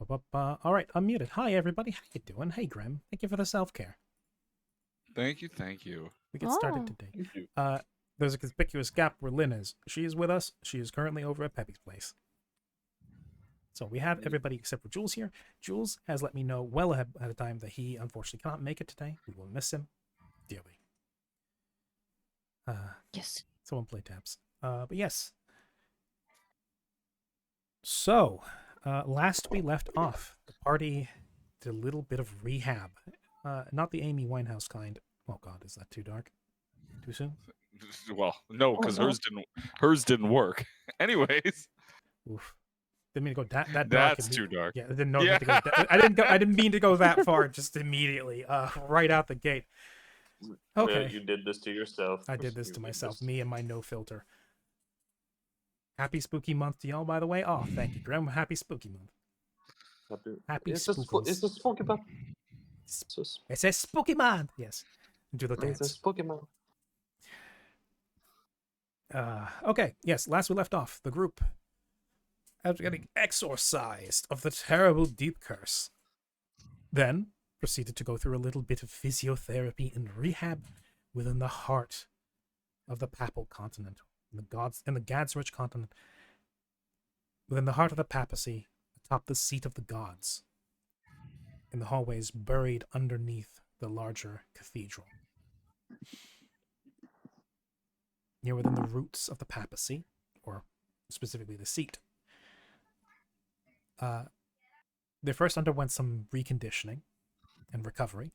All right, unmuted. Hi, everybody. How you doing? Hey, Grim. Thank you for the self-care. Thank you, thank you. We get started Oh. today. Thank you. There's a conspicuous gap where Lynn is. She is with us. She is currently over at Peppy's place. So we have everybody except for Jules here. Jules has let me know well ahead of time that he unfortunately cannot make it today. We will miss him dearly. Yes. Someone play taps. But yes. So, last we left off, the party did a little bit of rehab. Not the Amy Winehouse kind. Oh God, is that too dark? Too soon? Well, no, because no. hers didn't work. Anyways, Oof. Didn't mean to go that dark. that's too dark. Yeah, I didn't know. Yeah. I didn't mean to go that far. Just immediately, right out the gate. Okay, You did this to yourself. I did this to You myself. just- Me and my no filter. Happy spooky month to y'all, by the way. Oh, thank you, Graham. Happy spooky month. Happy It's a spooky month. It's a spooky month. Yes. Do the It's a dance. spooky month. Okay. Yes. Last we left off, the group, after getting exorcised of the terrible deep curse, then proceeded to go through a little bit of physiotherapy and rehab within the heart of the Papal continent, in the Gadsrich continent, within the heart of the papacy, atop the seat of the gods, in the hallways buried underneath the larger cathedral. Near within the roots of the papacy, or specifically the seat, they first underwent some reconditioning and recovery,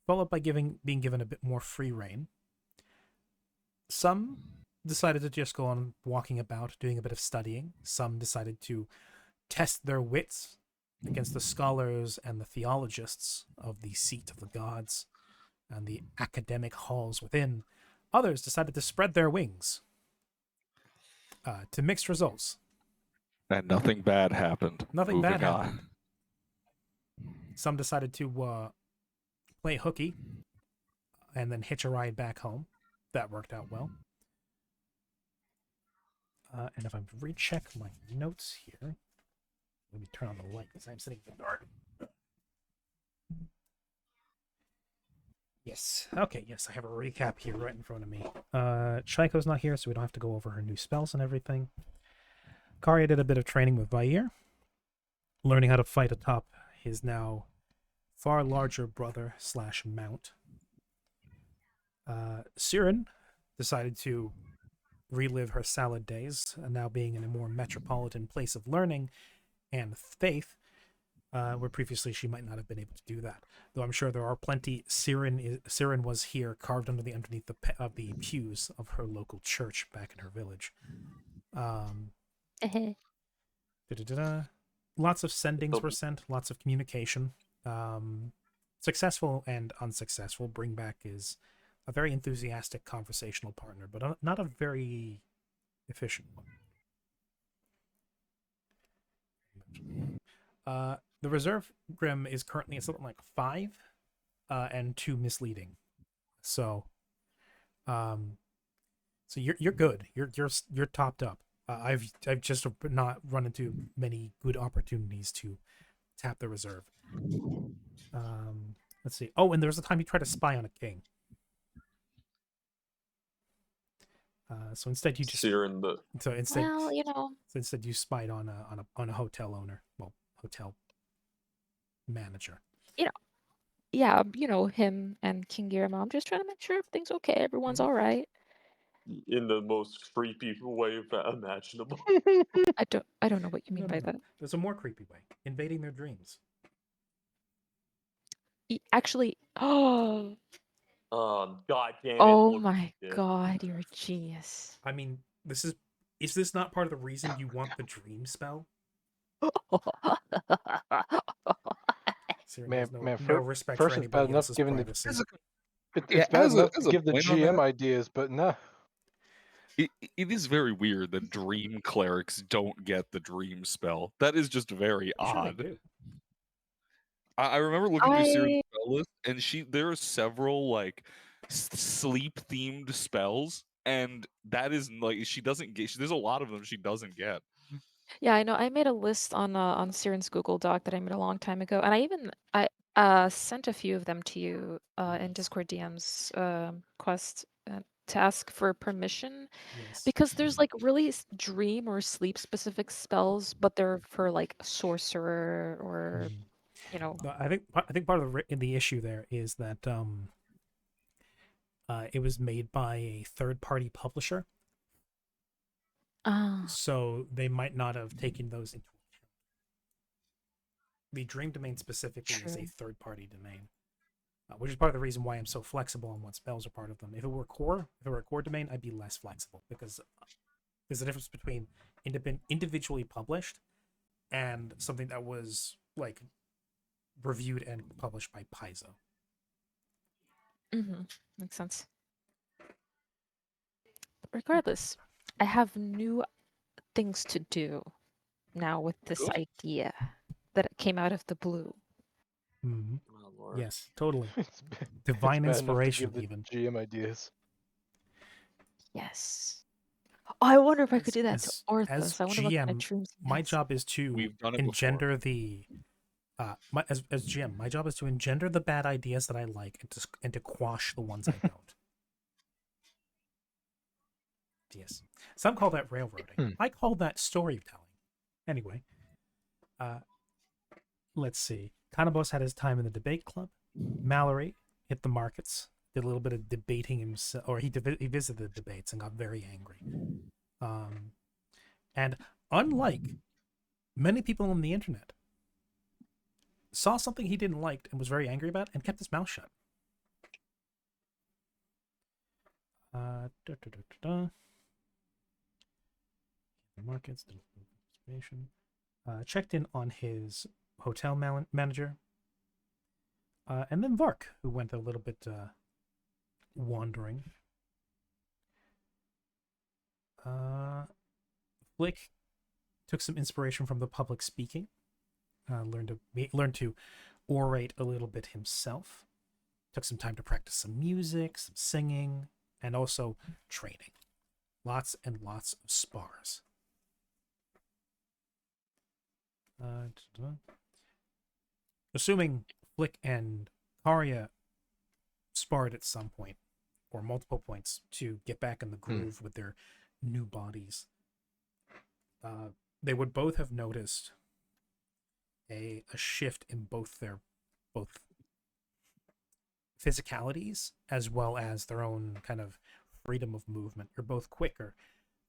followed by being given a bit more free rein. Some decided to just go on walking about, doing a bit of studying. Some decided to test their wits against the scholars and the theologists of the seat of the gods and the academic halls within. Others decided to spread their wings, to mixed results. And nothing bad happened. Nothing Moving bad on. happened. Some decided to play hooky and then hitch a ride back home. That worked out well. And if I recheck my notes here, let me turn on the light because I'm sitting in the dark. Yes. Okay, yes, I have a recap here right in front of me. Chaiko's not here, so we don't have to go over her new spells and everything. Karya did a bit of training with Vair, learning how to fight atop his now far larger brother / mount. Siren decided to relive her salad days, now being in a more metropolitan place of learning and faith, where previously she might not have been able to do that. Though I'm sure there are plenty. Siren was here, carved underneath the pews of her local church back in her village. Lots of sendings were sent, lots of communication. Successful and unsuccessful. Bringback is a very enthusiastic conversational partner, but not a very efficient one. The reserve Grim is currently at something like 5 and 2 misleading. So you're good. You're topped up. I've just not run into many good opportunities to tap the reserve. Let's see. Oh, and there was a time you tried to spy on a king. So instead you just Well, you know. So instead you spied on a hotel owner, well, hotel manager. Yeah, him and King Guillermo. I'm just trying to make sure everything's okay. Everyone's all right. In the most creepy way imaginable. I don't know what you mean by that. There's a more creepy way: invading their dreams. Actually, oh God damn it! oh my God, you're a genius. I mean, is this not part of the reason you want the dream spell? Man, no respect for first it's bad anybody enough else's giving privacy. it's bad enough to give the GM ideas, but no. It is very weird that dream clerics don't get the dream spell. That is just very odd. Sure I remember looking through Siren's spell list, and there are several like sleep themed spells, and that is like she doesn't get. There's a lot of them she doesn't get. Yeah, I know. I made a list on Siren's Google Doc that I made a long time ago, and I sent a few of them to you in Discord DMs quest to ask for permission Yes. because there's like really dream or sleep specific spells, but they're for like a sorcerer or Mhm. you know. No, I think part of the issue there is that it was made by a third party publisher, Ah, so they might not have taken those into account. The Dream Domain specifically is a true. third party domain, which is part of the reason why I'm so flexible on what spells are part of them. If it were a core domain, I'd be less flexible because there's a difference between individually published and something that was like reviewed and published by Paizo. Mm-hmm. Makes sense. Regardless, I have new things to do now with this Good. idea that came out of the blue. Mm-hmm. Oh, Lord. Yes, totally. It's Divine bad enough to inspiration, give the even. GM ideas. Yes. Oh, I wonder if I could do that to As Orthos. I wonder what kind of GM, dreams he my has. job is to We've done it before. engender the as GM, my job is to engender the bad ideas that I like and to quash the ones I don't. Yes. Some call that railroading. I call that storytelling. Anyway, let's see. Kanabos had his time in the debate club. Mallory hit the markets, did a little bit of debating himself, or he visited the debates and got very angry. And unlike many people on the internet, saw something he didn't like and was very angry about and kept his mouth shut. Markets, information. Checked in on his hotel manager. And then Vark, who went a little bit wandering. Flick took some inspiration from the public speaking. Learned to orate a little bit himself. Took some time to practice some music, some singing, and also training. Lots and lots of spars. Assuming Flick and Karya sparred at some point, or multiple points, to get back in the groove with their new bodies, they would both have noticed a shift in both physicalities as well as their own kind of freedom of movement. You're both quicker.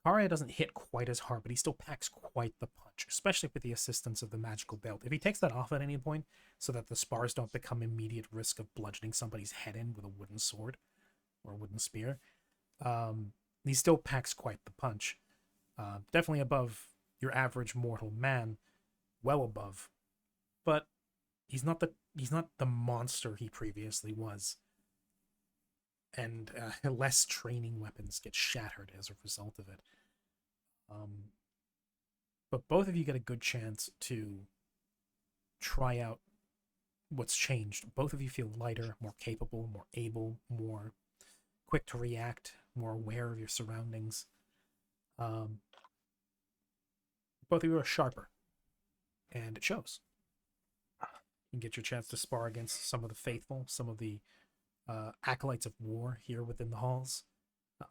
Karya doesn't hit quite as hard, but he still packs quite the punch, especially with the assistance of the magical belt. If he takes that off at any point so that the spars don't become immediate risk of bludgeoning somebody's head in with a wooden sword or a wooden spear, he still packs quite the punch. Definitely above your average mortal man, well above. But he's not the monster he previously was. And less training weapons get shattered as a result of it. But both of you get a good chance to try out what's changed. Both of you feel lighter, more capable, more able, more quick to react, more aware of your surroundings. Both of you are sharper, and it shows. You get your chance to spar against some of the faithful, some of the acolytes of war here within the halls.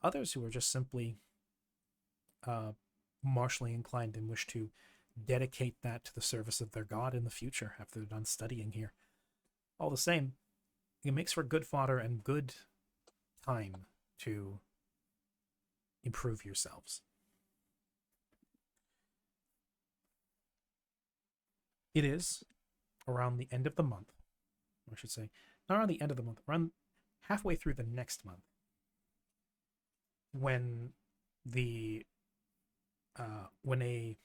Others who are just simply martially inclined and wish to dedicate that to the service of their god in the future after they're done studying here. All the same, it makes for good fodder and good time to improve yourselves. It is around the end of the month, or I should say, not around the end of the month, around halfway through the next month, when when a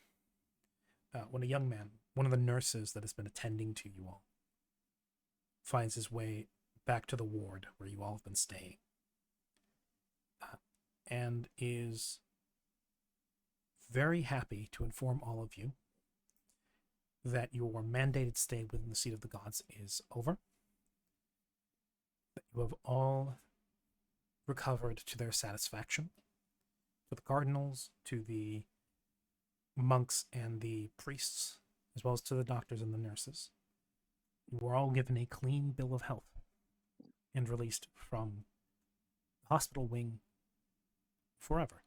young man, one of the nurses that has been attending to you all, finds his way back to the ward where you all have been staying, and is very happy to inform all of you that your mandated stay within the Seat of the Gods is over, that you have all recovered to their satisfaction, to the cardinals, to the monks and the priests, as well as to the doctors and the nurses. You were all given a clean bill of health and released from the hospital wing forever,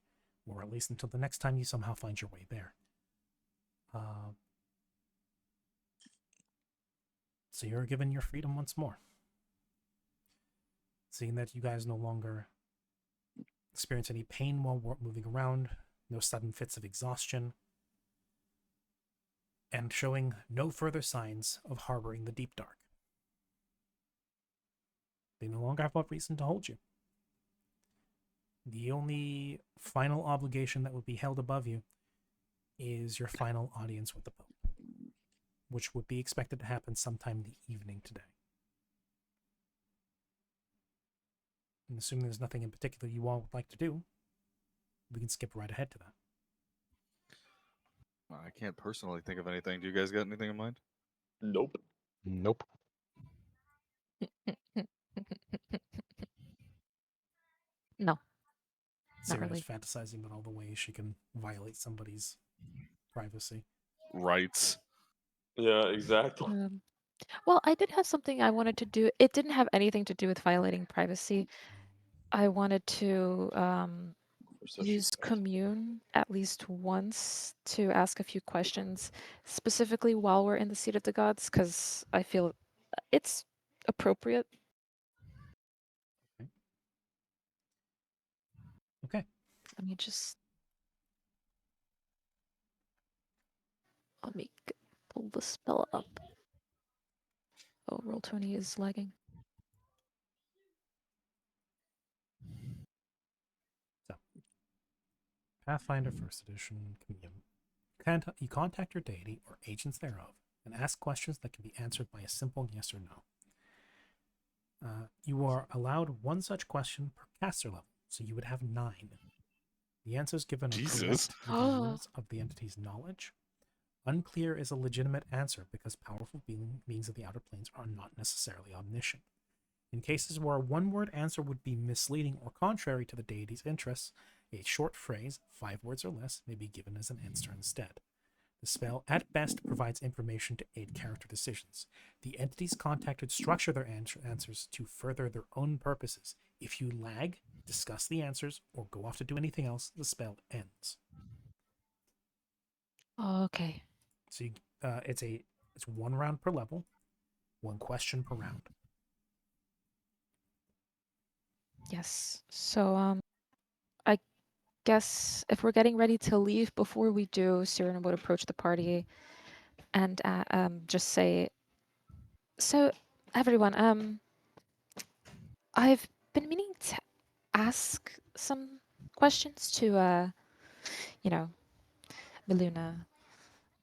or at least until the next time you somehow find your way there. So you're given your freedom once more. Seeing that you guys no longer experience any pain while moving around, no sudden fits of exhaustion, and showing no further signs of harboring the deep dark. They no longer have a reason to hold you. The only final obligation that would be held above you is your final audience with the Pope, which would be expected to happen sometime in the evening today. And assuming there's nothing in particular you all would like to do, we can skip right ahead to that. I can't personally think of anything. Do you guys got anything in mind? Nope. Nope. No. Sarah really. is fantasizing about all the ways she can violate somebody's privacy. Rights. Yeah, exactly. Well, I did have something I wanted to do. It didn't have anything to do with violating privacy. I wanted to use Commune at least once to ask a few questions, specifically while we're in the Seat of the Gods, because I feel it's appropriate. Okay. Let me just... Let me pull the spell up. Oh, Roll20 is lagging. So, Pathfinder 1st Edition Commune. You contact your deity or agents thereof and ask questions that can be answered by a simple yes or no. You are allowed one such question per caster level, so you would have 9. The answers given are Jesus. correct with the rules of the entity's knowledge. Unclear is a legitimate answer because powerful beings of the outer planes are not necessarily omniscient. In cases where a one-word answer would be misleading or contrary to the deity's interests, a short phrase, 5 words or less, may be given as an answer instead. The spell, at best, provides information to aid character decisions. The entities contacted structure their answers to further their own purposes. If you lag, discuss the answers, or go off to do anything else, the spell ends. Okay. So it's 1 round per level, 1 question per round. Yes. So, I guess if we're getting ready to leave, before we do, Siren would approach the party and just say, so everyone, I've been meaning to ask some questions to, Miluna,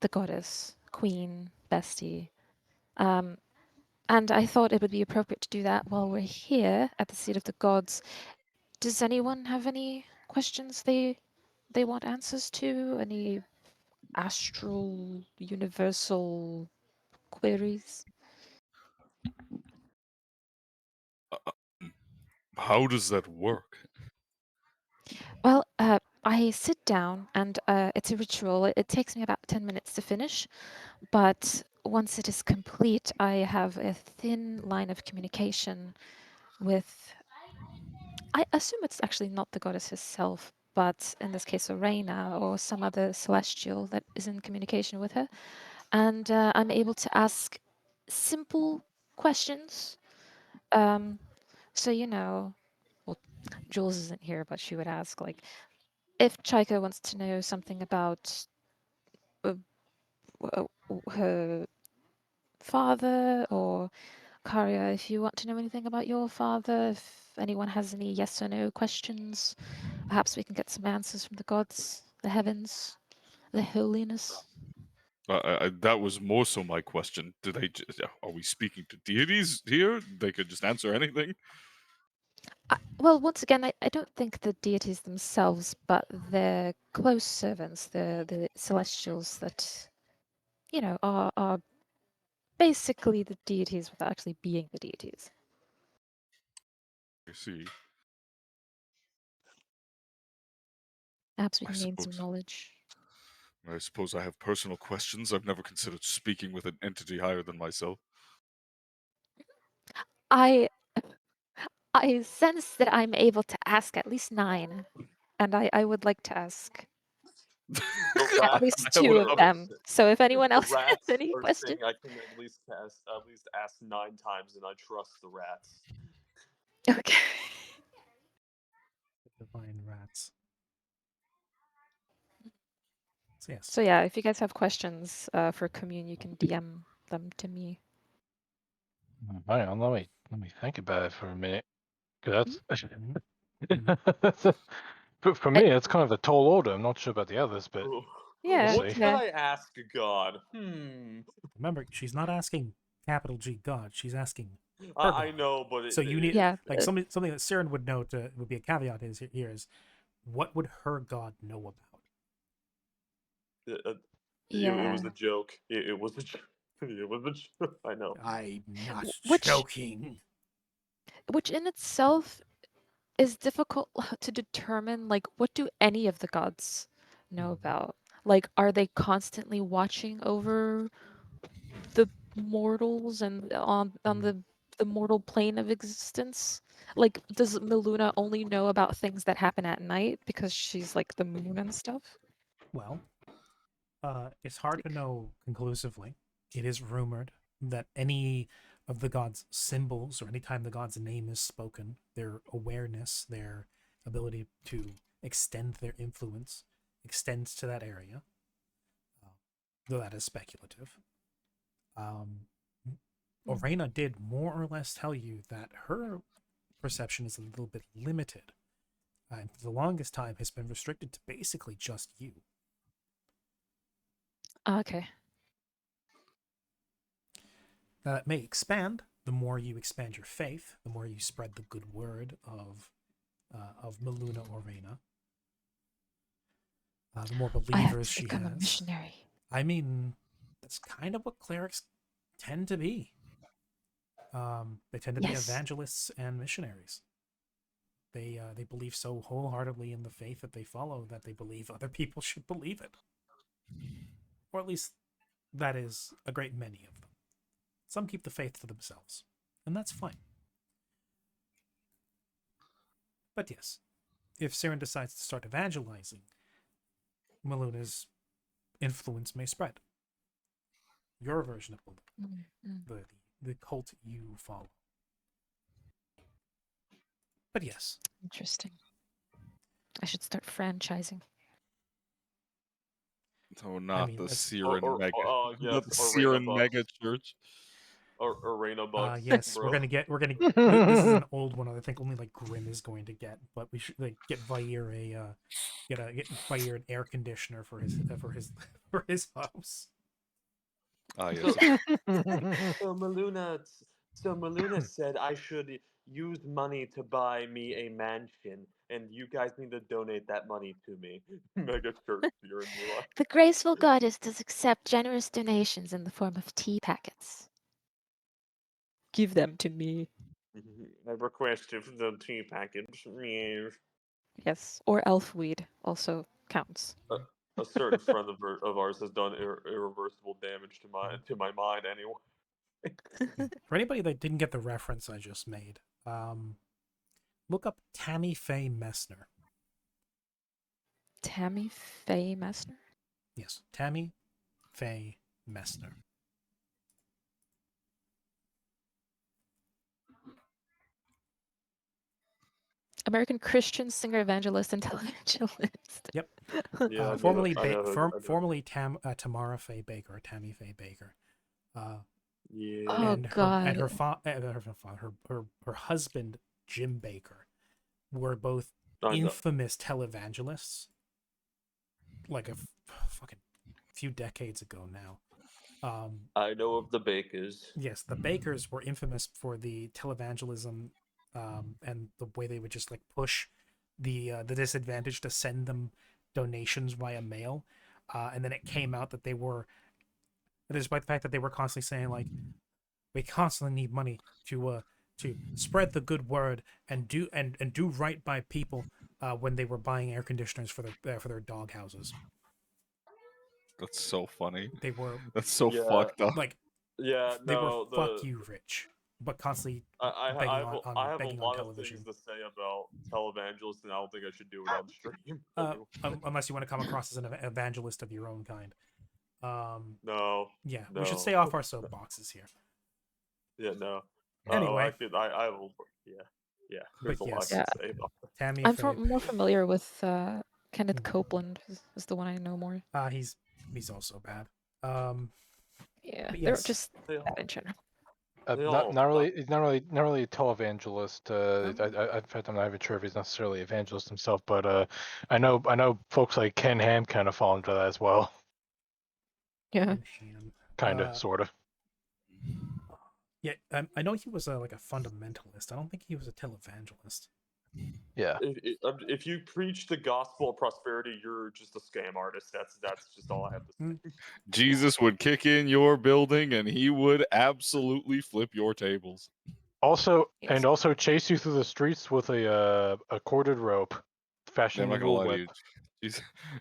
the goddess, queen, bestie. And I thought it would be appropriate to do that while we're here at the Seat of the Gods. Does anyone have any questions they want answers to? Any astral, universal queries? How does that work? Well, I sit down and it's a ritual. It takes me about 10 minutes to finish, but once it is complete, I have a thin line of communication with... I assume it's actually not the goddess herself, but in this case, Arena or some other celestial that is in communication with her. And I'm able to ask simple questions. So, well, Jules isn't here, but she would ask, like, if Chaika wants to know something about her father, or Karya, if you want to know anything about your father, if anyone has any yes or no questions, perhaps we can get some answers from the gods, the heavens, the holiness. That was more so my question. Are we speaking to deities here? They could just answer anything? Well, once again, I don't think the deities themselves, but their close servants, the celestials that, are basically the deities without actually being the deities. I see. Perhaps we I can gain some suppose. knowledge. I suppose I have personal questions. I've never considered speaking with an entity higher than myself. I sense that I'm able to ask at least 9, and I would like to ask at least I 2 would of them. So if anyone The else has rats any are questions, saying I can at least ask 9 times, and I trust the rats. okay. Divine rats. So yes. So yeah, if you guys have questions for Commune, you can DM them to me. Hang on, let me think about it for a minute. 'Cause Mhm. that's but for me, it's kind of a tall order. I'm not sure about the others, but Ooh. Yeah, What see. should I ask God? Remember, she's not asking capital G God. She's asking her I God. know, but So you need Yeah, like something that Siren would know would be a caveat is here is what would her God know about? It yeah. was a joke. It was a joke. It was a joke. I know. I'm not Which joking. in itself is difficult to determine. Like, what do any of the gods know about? Like, are they constantly watching over the mortals and on the mortal plane of existence? Like, does Miluna only know about things that happen at night because she's like the moon and stuff? Well, it's hard to know conclusively. It is rumored that any of the gods' symbols, or any time the god's name is spoken, their awareness, their ability to extend their influence, extends to that area. Though that is speculative. Orena did more or less tell you that her perception is a little bit limited, and for the longest time has been restricted to basically just you. Okay. Now, that may expand. The more you expand your faith, the more you spread the good word of Miluna Orena, the more I have believers to she become a has. missionary. I mean, that's kind of what clerics tend to be. They tend to be Yes. evangelists and missionaries. They believe so wholeheartedly in the faith that they follow that they believe other people should believe it, or at least that is a great many of them. Some keep the faith to themselves, and that's fine. But yes, if Siren decides to start evangelizing, Miluna's influence may spread. Your version of the cult you follow. But yes. Interesting. I should start franchising. Oh, not mean, the that's- Siren Mega. yes, Not the Arena Siren Bucks. Mega Church. Or Arena Bucks. Yes, bro. we're gonna get. This is an old one. I think only like Grim is going to get, but we should like get Vair get Vair an air conditioner for his for his house. Ah, yes. So Maluna said I should use money to buy me a mansion, and you guys need to donate that money to me. Mega church here in real life. The graceful goddess does accept generous donations in the form of tea packets. Give them to me. I requested the tea package. Yes, or elfweed also counts. A certain friend of ours has done irreversible damage to my mind. Anyway. For anybody that didn't get the reference I just made, look up Tammy Faye Messner. Tammy Faye Messner? Yes, Tammy Faye Messner. American Christian singer, evangelist, and televangelist. Yep. Yeah, Formerly I know. formerly Tamara Faye Baker, or Tammy Faye Baker. Yeah. Oh, and God. her husband Jim Baker were both I know. infamous televangelists, like a fucking few decades ago now. I know of the Bakers. Yes, the Bakers were infamous for the televangelism, and the way they would just like push the disadvantaged to send them donations via mail, and then it came out that they were, despite the fact that they were constantly saying like, we constantly need money to spread the good word and do right by people, when they were buying air conditioners for their dog houses. That's so funny. They were That's so Yeah. fucked up. like Yeah, they no, were fuck you, Rich, but constantly I begging have, on I have a begging on lot of television. things to say about televangelists, and I don't think I should do it on stream. Unless you want to come across as an evangelist of your own kind. No, Yeah, we should No. stay off our soapboxes here. yeah, no. Anyway. I will. Yeah. There's But a lot yes. to Yeah. say about that. Tammy, I'm Fabe, more familiar with Kenneth Hmm. Copeland is the one I know more. he's also bad. Yeah, But they're yes. just They all- bad in general. They Not all not really not really a televangelist. Um, In fact, I'm not even sure if he's necessarily an evangelist himself, but I know folks like Ken Ham kind of fall into that as well. Yeah. Ham. Kind of, sort of. Yeah, I know he was like a fundamentalist. I don't think he was a televangelist. Yeah. If you preach the gospel of prosperity, you're just a scam artist. That's just all I have to say. Jesus would kick in your building and he would absolutely flip your tables. Also, Yes. and also chase you through the streets with a corded rope, Yeah, fashioned I'm not into gonna a lie to whip. you.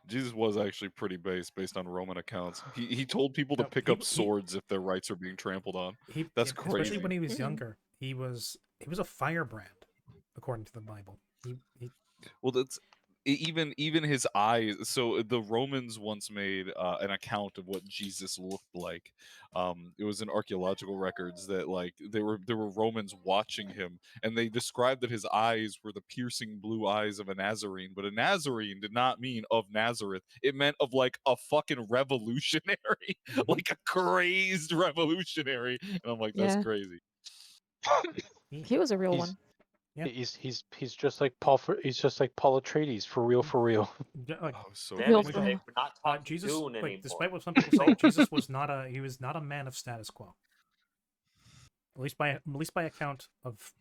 Jesus was actually pretty based on Roman accounts. He told people to No, pick he- up he- swords if their rights are being trampled on. That's Especially crazy. when he was Mhm. younger. He was a firebrand, according to the Bible. He Well, that's even his eyes. So the Romans once made an account of what Jesus looked like. It was in archaeological records that like there were Romans watching him, and they described that his eyes were the piercing blue eyes of a Nazarene. But a Nazarene did not mean of Nazareth; it meant of like a fucking revolutionary, like a crazed revolutionary. And I'm like, that's Yeah. crazy. He was a real He's- one. Yeah. He's just like he's just like Paul Atreides for real. like Oh, so Damn Real it, from- Jake, we're not talking Jesus. Dune Like, anymore. despite what some people say, Jesus was not a man of status quo. At least by account of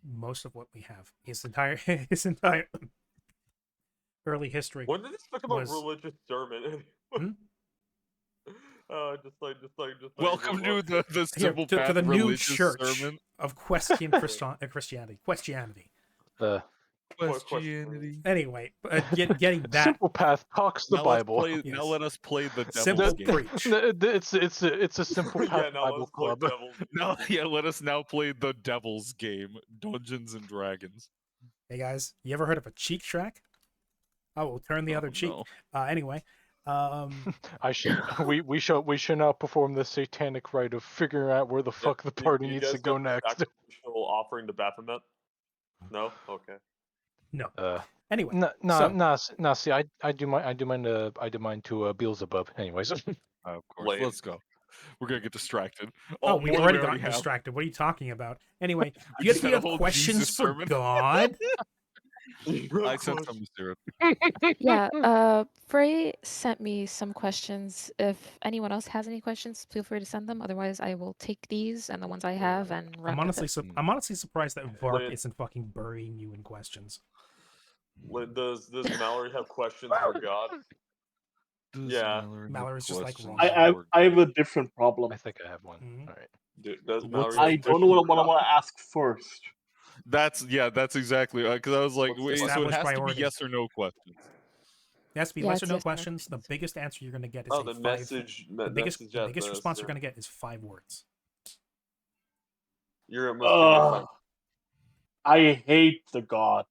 most of what we have. His entire early history. When did this become was- a religious sermon? Hmm? Just like welcome to the Here, simple to path the new religious church sermon. of Christianity. The Christianity. Anyway, getting that simple path talks the Now Bible. Now Yes. let us play the simple devil's game. preach. It's a simple path yeah, now Bible let's play club. devil's Now, yeah, let us now play the devil's game, Dungeons and Dragons. Hey guys, you ever heard of a cheek track? I will turn the other Oh, cheek. no. Anyway, I should we should now perform the satanic rite of figuring out where the fuck the party You needs guys to go got the next. sacrificial offering to Baphomet? No? Okay. no. Anyway, No. See, I do mine to Beelzebub. Anyways, Of course, Lame. let's go. We're gonna get distracted. we've more than already we gotten have. distracted. What are you talking about? Anyway, We do you just had a have whole questions Jesus for sermon. God? I sent some to Sarah. Yeah. Frey sent me some questions. If anyone else has any questions, feel free to send them. Otherwise, I will take these and the ones I have and run I'm with honestly, it. I'm honestly surprised that Vark Lynn. isn't fucking burying you in questions. Does Mallory have questions for God? Yeah. Mallory's just like wrong. I have a different problem. I think I have one. Mhm. All right. Does What's Mallory? I have don't know what questions I for want to ask first. That's exactly because I was like, What's the wait, so it established has to priorities? be yes or no questions. It has to be Yeah, yes or it's no yes or no questions. The biggest answer you're going to get is Oh, a the 5. message. The biggest response you're going to get is 5 words. You're must I hate the gods.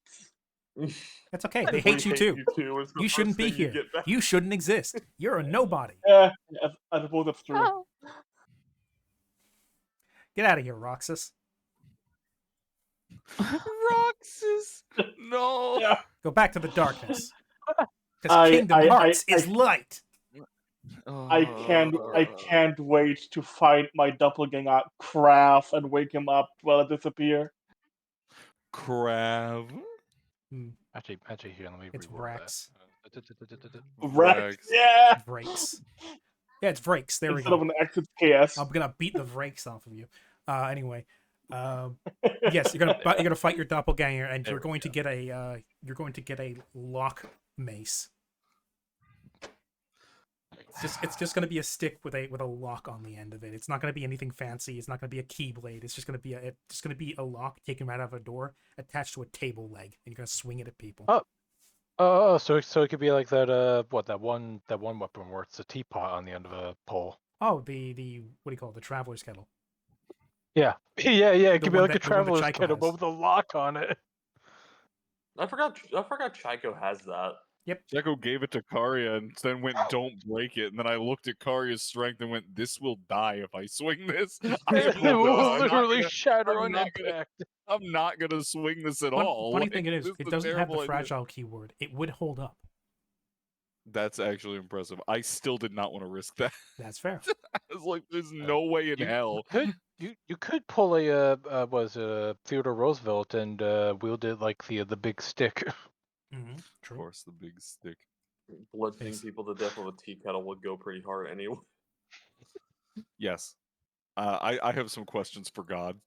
That's okay. They hate you too. is the You shouldn't first be thing you here. get back. You shouldn't exist. You're a nobody. Yeah, I suppose that's true. Oh, Get out of here, Roxas. Roxas, no. Yeah. Go back to the darkness. I- Because Kingdom I- Hearts I- is light. I can't wait to find my doppelganger Krav and wake him up while I disappear. Crab. Actually, here, let me. It's reword that. Vrax. Rex, yeah. Vrakes. Yeah, it's Vrakes. There we Instead of go. an X, it's KS. I'm gonna beat the Vrakes off of you. Anyway, yes, you're gonna fight your doppelganger, and There you're we going to go. get a lock mace. It's just gonna be a stick with a lock on the end of it. It's not gonna be anything fancy. It's not gonna be a keyblade. It's just gonna be a lock taken right out of a door attached to a table leg, and you're gonna swing it at people. Oh. Oh, so it could be like that. That one weapon where it's a teapot on the end of a pole. Oh, the what do you call it? The traveler's kettle. Yeah, yeah. It The could be one like a that- the one that traveler's Chaiko kettle, but has. with a lock on it. I forgot Chico has that. Jekko gave it to Karya and then went, "Don't break it." And then I looked at Karya's strength and went, "This will die if I swing this. It I'm will not literally gonna- shatter I'm on not gonna- impact. I'm not gonna swing this at all." Funny Like, thing it is, this it a doesn't have the terrible idea. fragile keyword. It would hold up. That's actually impressive. I still did not want to risk that. That's fair. I was like, "There's no way in hell." You could pull a Theodore Roosevelt and wield it like the big stick. Mm-hmm. Of True. course, the big stick. Bludgeoning Yes. people to death with a tea kettle would go pretty hard anyway. Yes. I have some questions for God.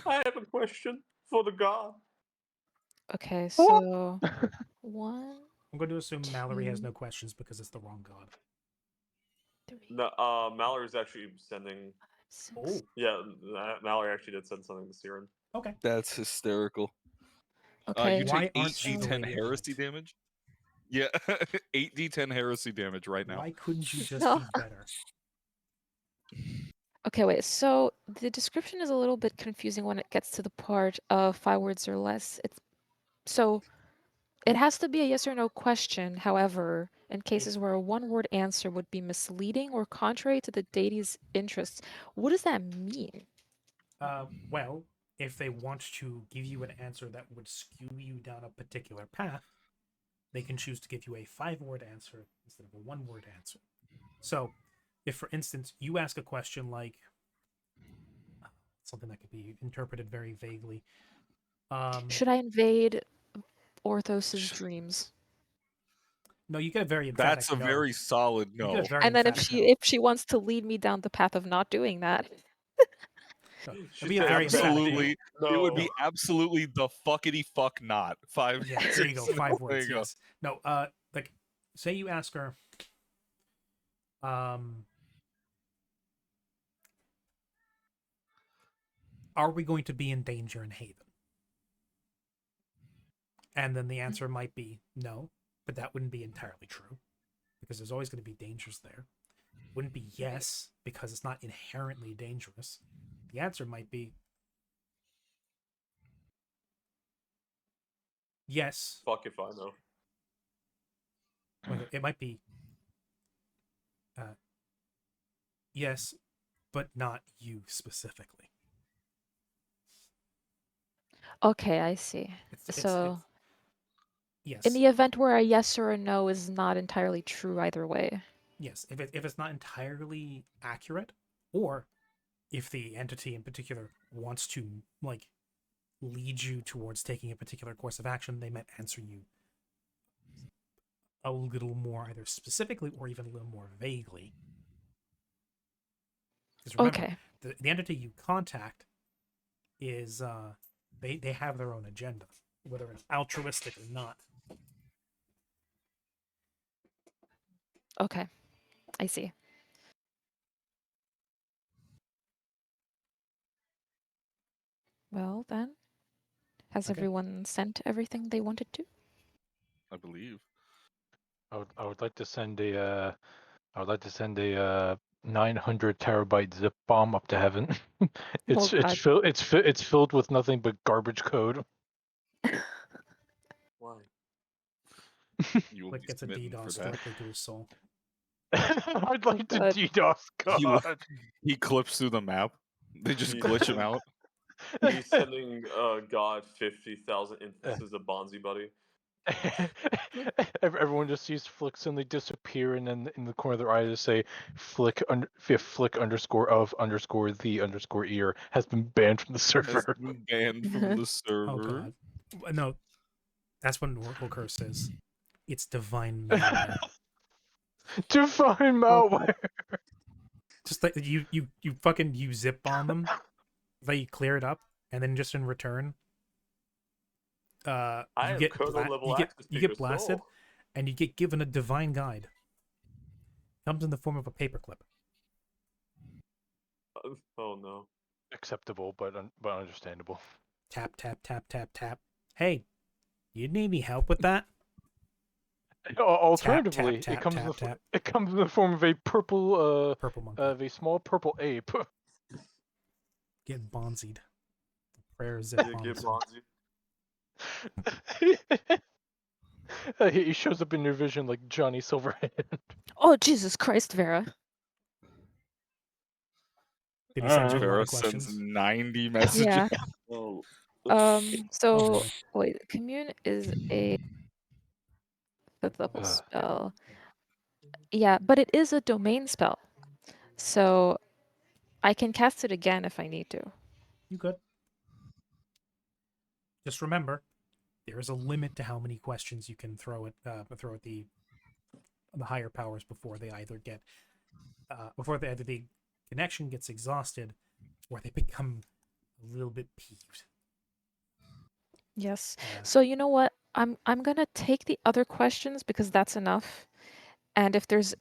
I have a question for the god. Okay, so 1, I'm going to assume Mallory has 2, no questions because it's the wrong god. 3, No, Mallory's actually sending. 6. Oh, Yeah, Mallory actually did send something to Siren. okay. That's hysterical. Okay. You Why take aren't you the 8d10 lady heresy knight? damage? Yeah, 8d10 heresy damage right now. Why couldn't you just No. be better? Okay, wait. So the description is a little bit confusing when it gets to the part of 5 words or less. So it has to be a yes or no question. However, in cases where a one-word answer would be misleading or contrary to the deity's interests, what does that mean? Well, if they want to give you an answer that would skew you down a particular path, they can choose to give you a 5-word answer instead of a 1-word answer. So, if for instance you ask a question like something that could be interpreted very vaguely, Should I invade Orthos's dreams? no, you get a very emphatic That's a no. very solid You get no. a very And then if emphatic she wants to lead me down the path of not doing that, no. She It'd be a said very emphatic Absolutely. no. It would be absolutely the fuckity fuck not. 5 Yeah, there you go. 5 There words. you go. Yes. No. Like, say you ask her, are we going to be in danger in Haven? And then the answer might be no, but that wouldn't be entirely true because there's always going to be dangers there. It wouldn't be yes because it's not inherently dangerous. The answer might be yes. Fuck if I know. It might be yes, but not you specifically. okay, I see. It's yes. In the event where a yes or a no is not entirely true either way. Yes, if it's not entirely accurate, or if the entity in particular wants to like lead you towards taking a particular course of action, they might answer you a little more either specifically or even a little more vaguely. Because remember, Okay. the entity you contact is they have their own agenda, whether it's altruistic or not. Okay. I see. Well then, has Okay. everyone sent everything they wanted to? I believe. I would like to send a 900 terabyte zip bomb up to heaven. God. It's filled with nothing but garbage code. Why? You will Like be gets a smitten for DDoS that. directly to his soul. I'd like to God. DDoS You- God. He clips through the map. They just Yeah. glitch him out. He's sending God 50,000 instances of Bonzi Buddy. Everyone just sees flicks and they disappear, and then in the corner of their eye they say flick underscore of underscore the underscore ear has been banned from the Has server. been banned from the server. Oh god. No, that's what an Oracle curse is. It's divine malware. Define malware. Just like you fucking zip bomb them, they clear it up, and then just in return, I you have get kernel level you get access to you your get blasted, soul. and you get given a divine guide. Comes in the form of a paperclip. Oh no. Acceptable, but understandable. Tap tap tap tap tap. Hey, you need any help with that? Alternatively, tap, it comes in tap, the tap. it comes in the form of a purple Purple monkey. of a small purple ape. Get bonzied. The prayers that Yeah, get bonzi. Bonzi. He shows up in your vision like Johnny Silverhand. Oh Jesus Christ, Vera. Did he send you a lot Vera of sends questions? 90 messages. Yeah. Oh. So really? wait, commune is a 5th level Ugh. spell. Yeah, but it is a domain spell. So I can cast it again if I need to. You good? Just remember, there is a limit to how many questions you can throw at the higher powers before they either get either the connection gets exhausted or they become a little bit peeved. Yes. Yeah. So you know what? I'm gonna take the other questions because that's enough. And if there's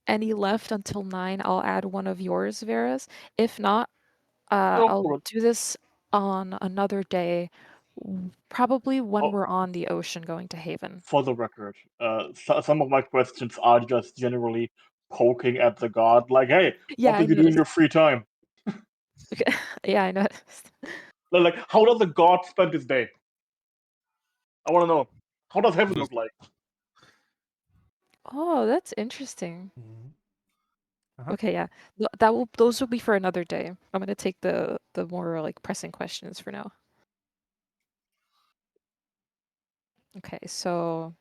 any left until 9, I'll add one of yours, Vera's. If not, Go I'll for it. do this on another day, probably when Oh. we're on the ocean going to Haven. For the record, some of my questions are just generally poking at the god, like, "Hey, Yeah, what I did you do in noticed. your free time? Okay. Yeah, I noticed. Like, how does the god spend his day? I want to know. How does heaven look like?" Oh, that's interesting. Mhm. Okay, yeah. Those will be for another day. I'm gonna take the more like pressing questions for now. Okay, so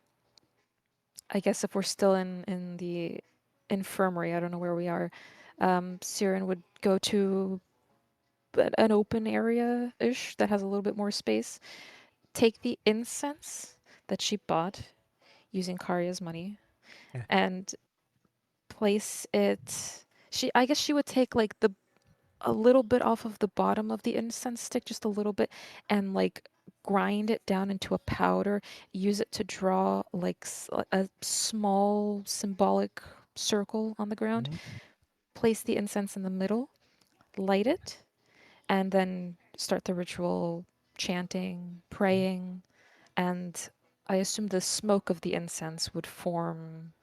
I guess if we're still in the infirmary, I don't know where we are. Siren would go to an open area-ish that has a little bit more space. Take the incense that she bought using Karya's money, Yeah. and place it. I guess she would take like a little bit off of the bottom of the incense stick, just a little bit, and like grind it down into a powder. Use it to draw like a small symbolic circle on the ground. Mhm. Place the incense in the middle, light it, and then start the ritual chanting, praying, and I assume the smoke of the incense would form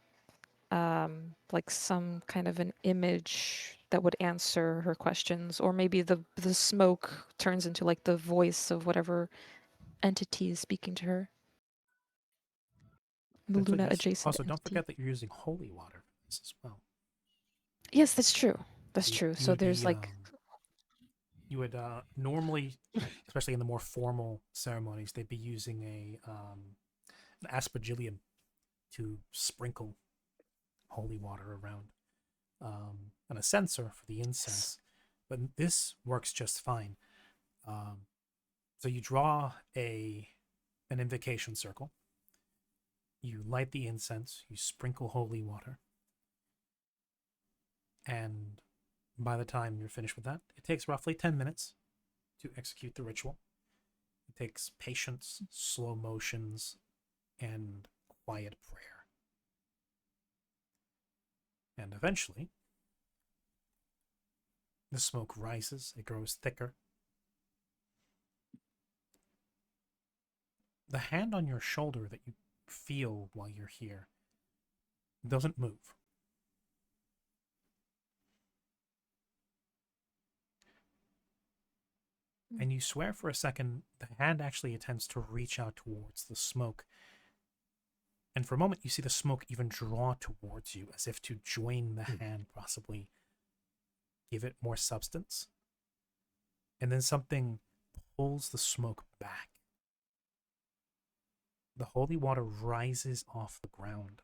like some kind of an image that would answer her questions, or maybe the smoke turns into like the voice of whatever entity is speaking to her. That's what Luna you adjacent also, don't entity. forget that you're using holy water for this as well. Yes, that's true. That's You- true. you So would there's be, like you would normally, especially in the more formal ceremonies, they'd be using an aspergillium to sprinkle holy water around, and a censer for the incense. But this works just fine. So you draw an invocation circle. You light the incense. You sprinkle holy water, and by the time you're finished with that, it takes roughly 10 minutes to execute the ritual. It takes patience, slow motions, and quiet prayer. And eventually, the smoke rises, it grows thicker. The hand on your shoulder that you feel while you're here doesn't move. And you swear for a second the hand actually attempts to reach out towards the smoke. And for a moment, you see the smoke even draw towards you as if to join the hand, possibly give it more substance. And then something pulls the smoke back. The holy water rises off the ground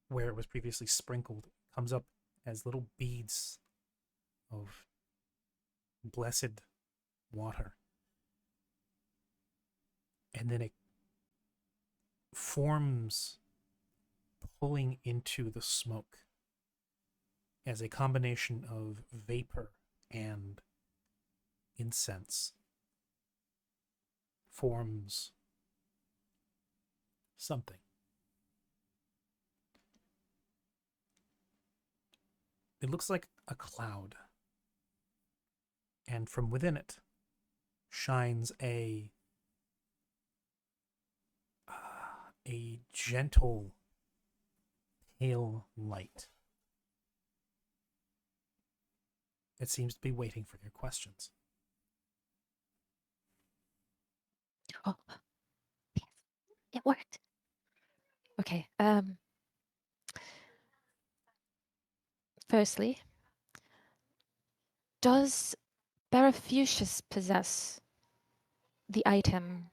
where it was previously sprinkled, comes up as little beads of blessed water. And then it forms pulling into the smoke as a combination of vapor and incense forms something. It looks like a cloud, and from within it shines a gentle, pale light. It seems to be waiting for your questions. Oh, yes, it worked. Okay. Firstly, does Barafucius possess the item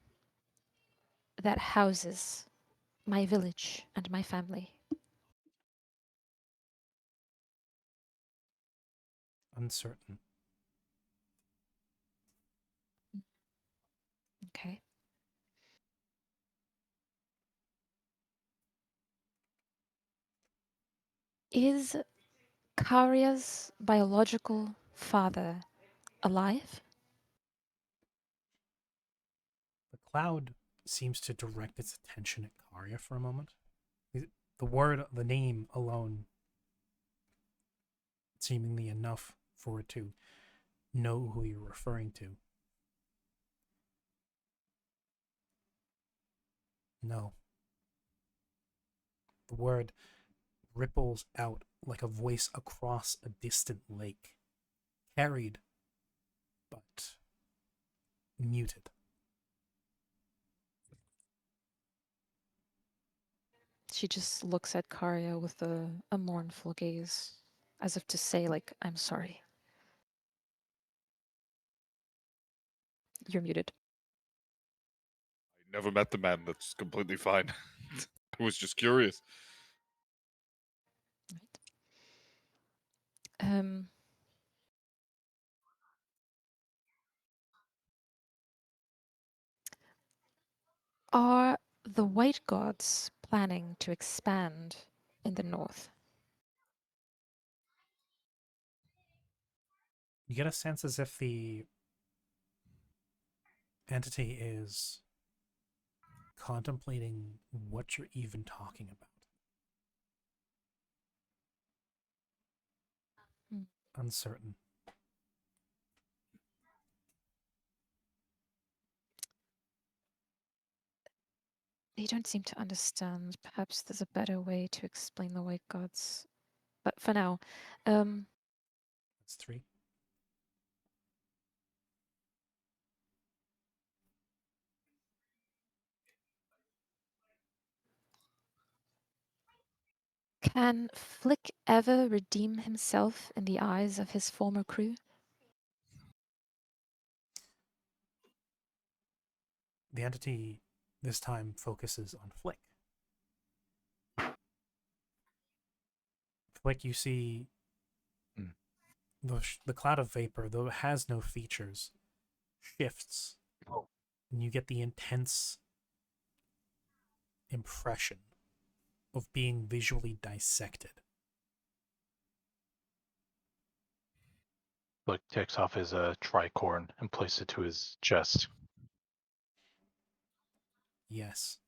that houses my village and my family? Uncertain. Okay. Is Karia's biological father alive? The cloud seems to direct its attention at Karya for a moment. The word, the name alone, seemingly enough for it to know who you're referring to. No. The word ripples out like a voice across a distant lake, carried but muted. She just looks at Karia with a mournful gaze, as if to say, like, I'm sorry. You're muted. I never met the man. That's completely fine. I was just curious. Right. Are the White Gods planning to expand in the north? You get a sense as if the entity is contemplating what you're even talking about. Uncertain. They don't seem to understand. Perhaps there's a better way to explain the White Gods. But for now, That's 3. can Flick ever redeem himself in the eyes of his former crew? The entity this time focuses on Flick. Flick, you see the cloud of vapor, though it has no features, shifts, and you get the intense impression of being visually dissected. Flick takes off his tricorn and places it to his chest. Yes.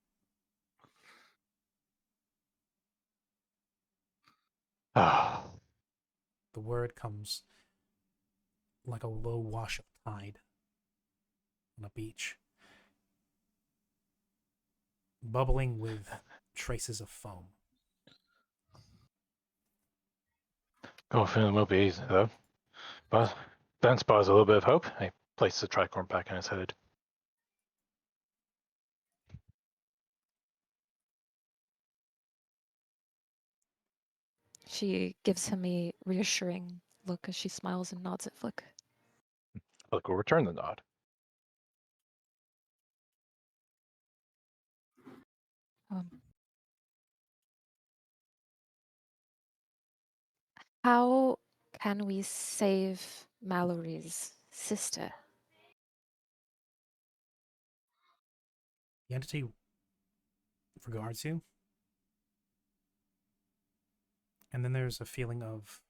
Ah, The word comes like a low wash of tide on a beach, bubbling with traces of foam. going feeling won't be easy though. But then spars a little bit of hope. He places the tricorn back on his head. She gives him a reassuring look as she smiles and nods at Flick. Flick will return the nod. Um, how can we save Mallory's sister? The entity regards you, and then there's a feeling of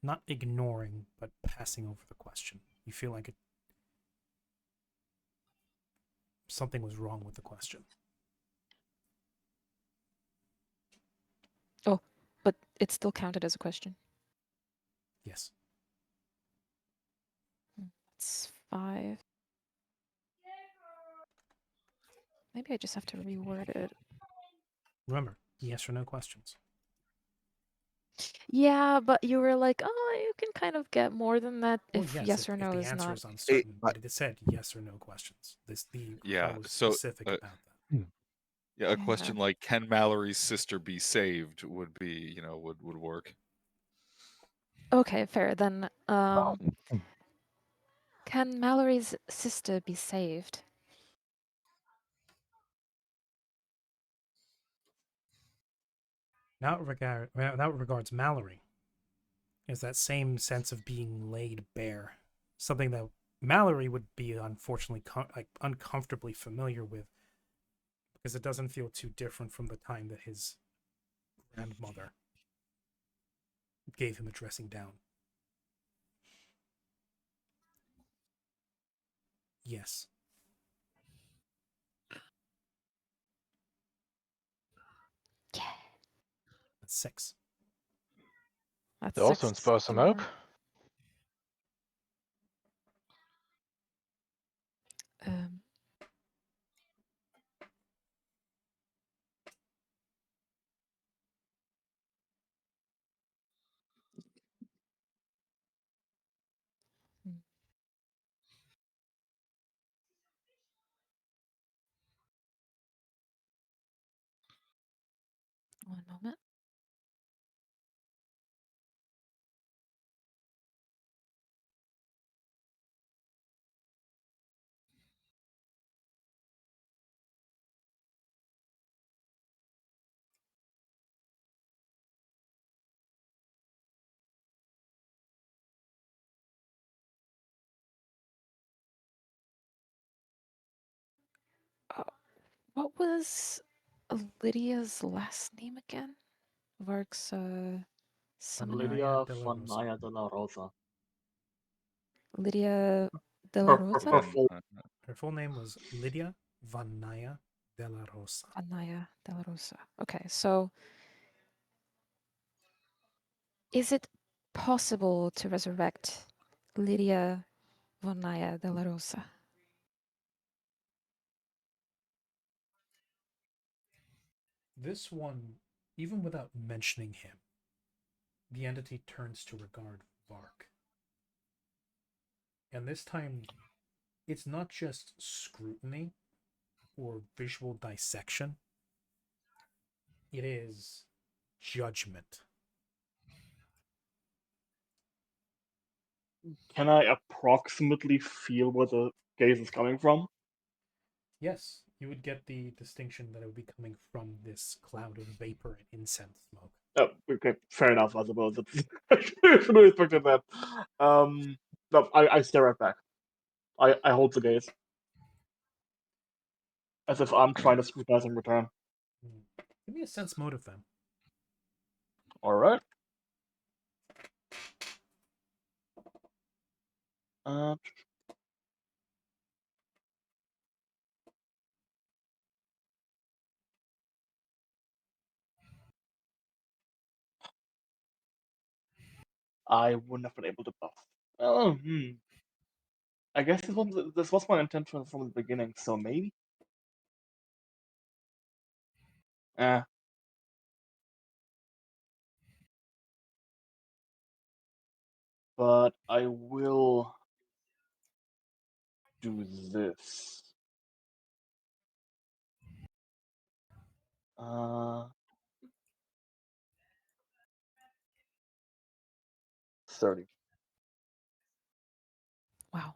not ignoring, but passing over the question. You feel like something was wrong with the question. Oh, but it's still counted as a question. Yes. It's 5. Maybe I just have to reword it. Remember, yes or no questions. Yeah, but you were like, oh, you can kind of get more than that Well, if yes, yes or if no the is answer not. is uncertain, but it said yes or no questions. Yeah, I was so, specific about that. Yeah, a Yeah. question like "Can Mallory's sister be saved?" would be, would work. Okay, fair. Then, can Mallory's sister be saved? Now, that regards Mallory, is that same sense of being laid bare, something that Mallory would be unfortunately uncomfortably familiar with, because it doesn't feel too different from the time that his grandmother gave him a dressing down. Yes. Yeah. That's 6. That's Det also 6 en spøs him up. more. Um, hmm. One moment. What was Lydia's last name again? Varg's summoner? Lydia de la Rosa. Vanaya de la Rosa. Lydia de la Her Rosa? full Her full name was Lydia Vanaya de la Rosa. Anaya de la Rosa. Okay, so is it possible to resurrect Lydia Vanaya de la Rosa? This one, even without mentioning him, the entity turns to regard Vark. And this time, it's not just scrutiny or visual dissection, it is judgment. Can I approximately feel where the gaze is coming from? Yes, you would get the distinction that it would be coming from this cloud of vapor and incense smoke. Oh, okay, fair enough, I suppose. I should have expected that. No, I stare right back. I hold the gaze. As if I'm trying to scrutinize in return. Give me a sense motive then. Alright. Uh, I wouldn't have been able to buff. Oh, I guess this was my intention from the beginning, so maybe? Eh. But I will do this. 30. Wow.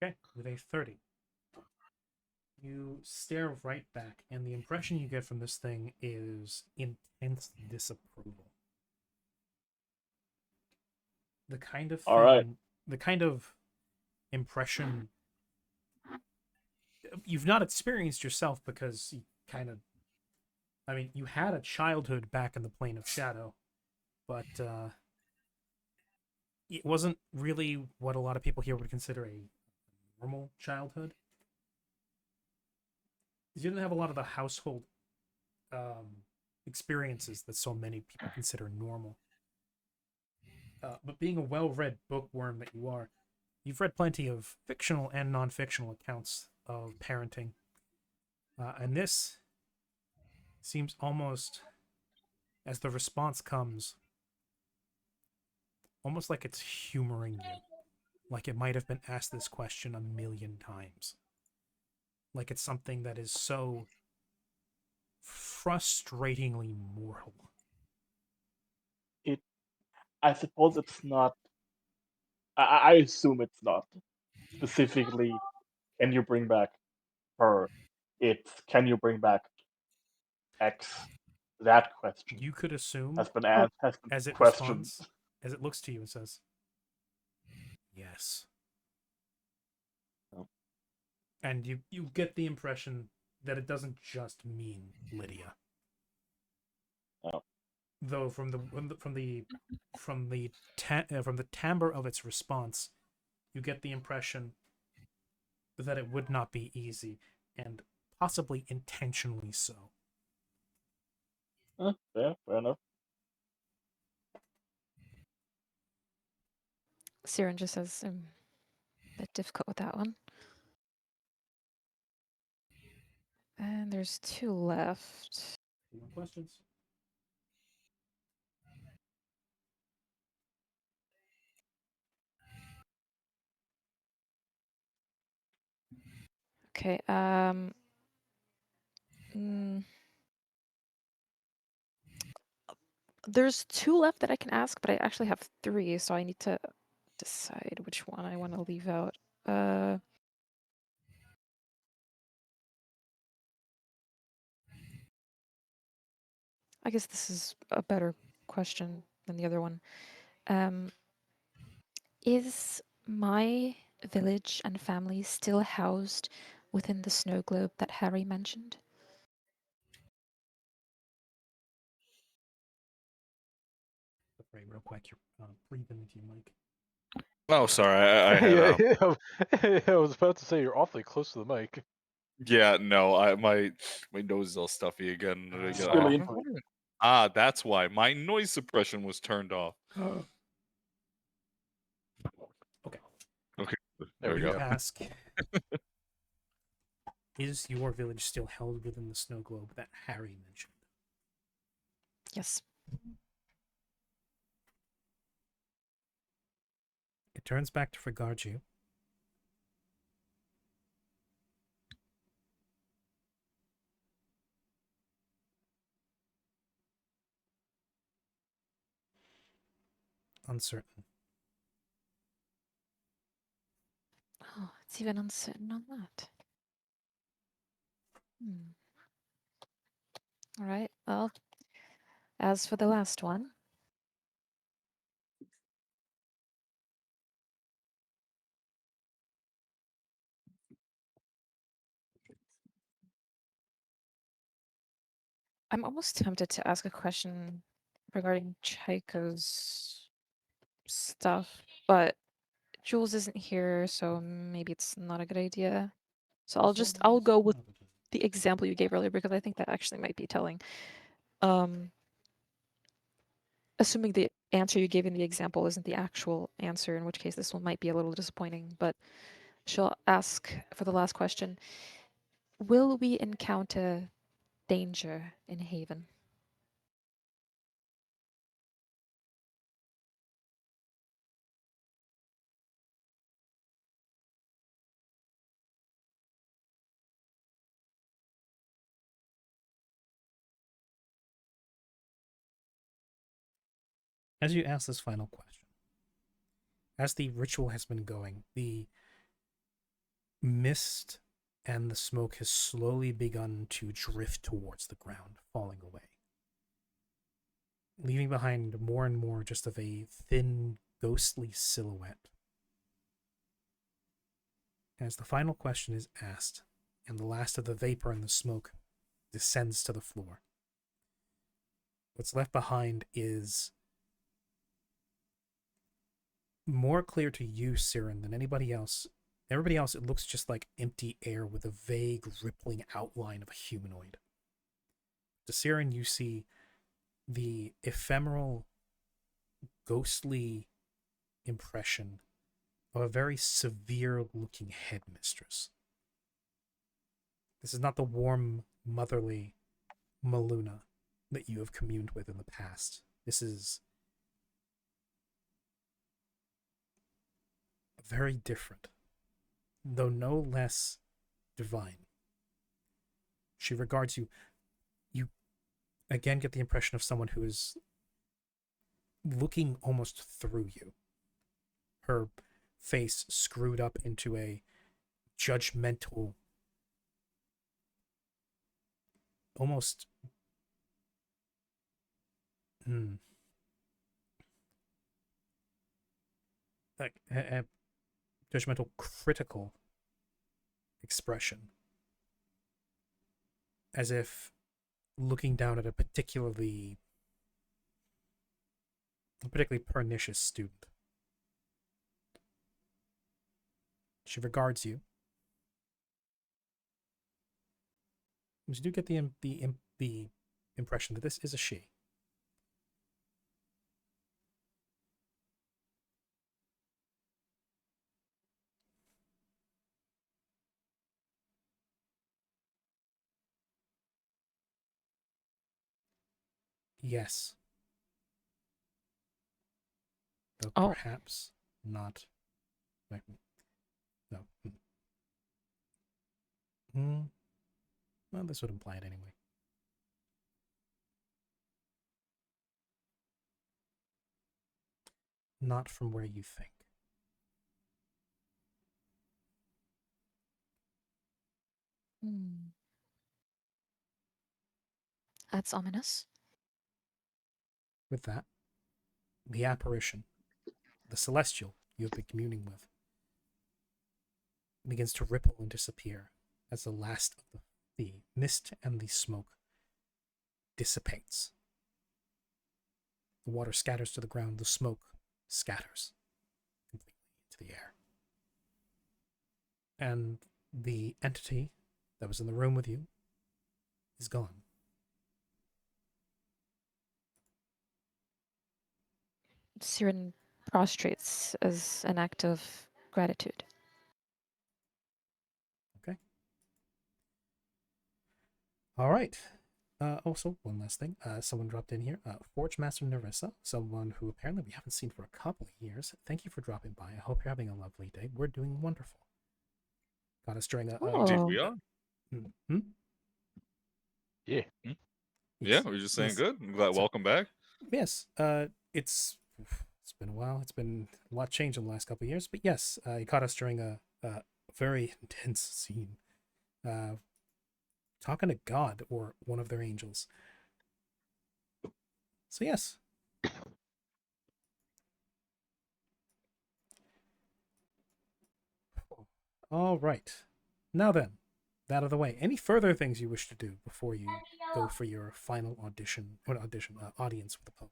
Okay, with a 30. You stare right back, and the impression you get from this thing is intense disapproval. The kind of thing, Alright. the kind of impression you've not experienced yourself, because you kind of, I mean, you had a childhood back in the plane of shadow, but it wasn't really what a lot of people here would consider a normal childhood. You didn't have a lot of the household experiences that so many people consider normal. But being a well-read bookworm that you are, you've read plenty of fictional and non-fictional accounts of parenting, and this seems almost, as the response comes, almost like it's humoring you, like it might have been asked this question 1,000,000 times, like it's something that is so frustratingly mortal. I suppose it's not. I assume it's not specifically. Can you bring back her? It's can you bring back X? That question You could assume, has been asked. Has been as it questioned. responds, as it looks to you and says, yes. Oh. And you get the impression that it doesn't just mean Lydia. Oh. Though from the timbre of its response, you get the impression that it would not be easy, and possibly intentionally so. Yeah, fair enough. Siren just says, a bit difficult with that one. And there's 2 left. Any more questions? Okay, there's 2 left that I can ask, but I actually have 3, so I need to decide which one I want to leave out. I guess this is a better question than the other one. Is my village and family still housed within the snow globe that Harry mentioned? Right, real quick, you're breathing into your mic. Oh, sorry. I had. Yeah, I was about to say you're awfully close to the mic. Yeah, no. My nose is all stuffy again. It's Yeah, really I wonder- that's why my noise suppression was turned off. Okay. Okay, There we You go. ask, is your village still held within the snow globe that Harry mentioned? Yes. It turns back to regard you. Uncertain. Oh, it's even uncertain on that. All right. Well, as for the last one, I'm almost tempted to ask a question regarding Chaiko's stuff, but Jules isn't here, so maybe it's not a good idea. So I'll go with the example you gave earlier because I think that actually might be telling. Assuming the answer you gave in the example isn't the actual answer, in which case this one might be a little disappointing, but she'll ask for the last question. Will we encounter danger in Haven? As you ask this final question, as the ritual has been going, the mist and the smoke has slowly begun to drift towards the ground, falling away, leaving behind more and more just of a thin, ghostly silhouette. As the final question is asked, and the last of the vapor and the smoke descends to the floor, what's left behind is more clear to you, Siren, than anybody else. Everybody else, it looks just like empty air with a vague, rippling outline of a humanoid. To Siren, you see the ephemeral, ghostly impression of a very severe-looking headmistress. This is not the warm, motherly Maluna that you have communed with in the past. This is very different, though no less divine. She regards you. You again get the impression of someone who is looking almost through you. Her face screwed up into a judgmental, almost like a judgmental, critical expression, as if looking down at a particularly pernicious student. She regards you. You do get the impression that this is a she. Yes. Though Oh. perhaps not. No. Well, this would imply it anyway. Not from where you think. That's ominous. With that, the apparition, the celestial you have been communing with, begins to ripple and disappear as the last of the mist and the smoke dissipates. The water scatters to the ground, the smoke scatters completely into the air. And the entity that was in the room with you is gone. Siren prostrates as an act of gratitude. All right. Also, one last thing. Someone dropped in here. Forge Master Nerissa, someone who apparently we haven't seen for a couple of years. Thank you for dropping by. I hope you're having a lovely day. We're doing wonderful. Got us during a. Indeed, Oh. we are. Yeah. Yeah, Yes. we were just saying Yes. good. I'm glad. So- Welcome back. Yes. It's been a while. It's been a lot changed in the last couple of years. But yes, you caught us during a very intense scene. Talking to God or one of their angels. So yes. All right. Now then, that out of the way. Any further things you wish to do before you go for your final audience with the Pope?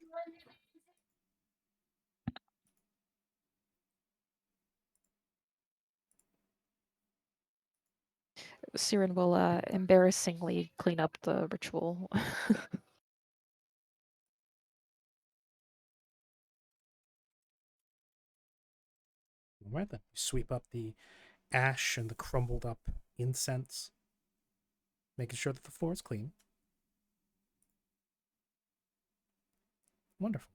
Siren will embarrassingly clean up the ritual. All right then. You sweep up the ash and the crumbled up incense, making sure that the floor is clean. Wonderful.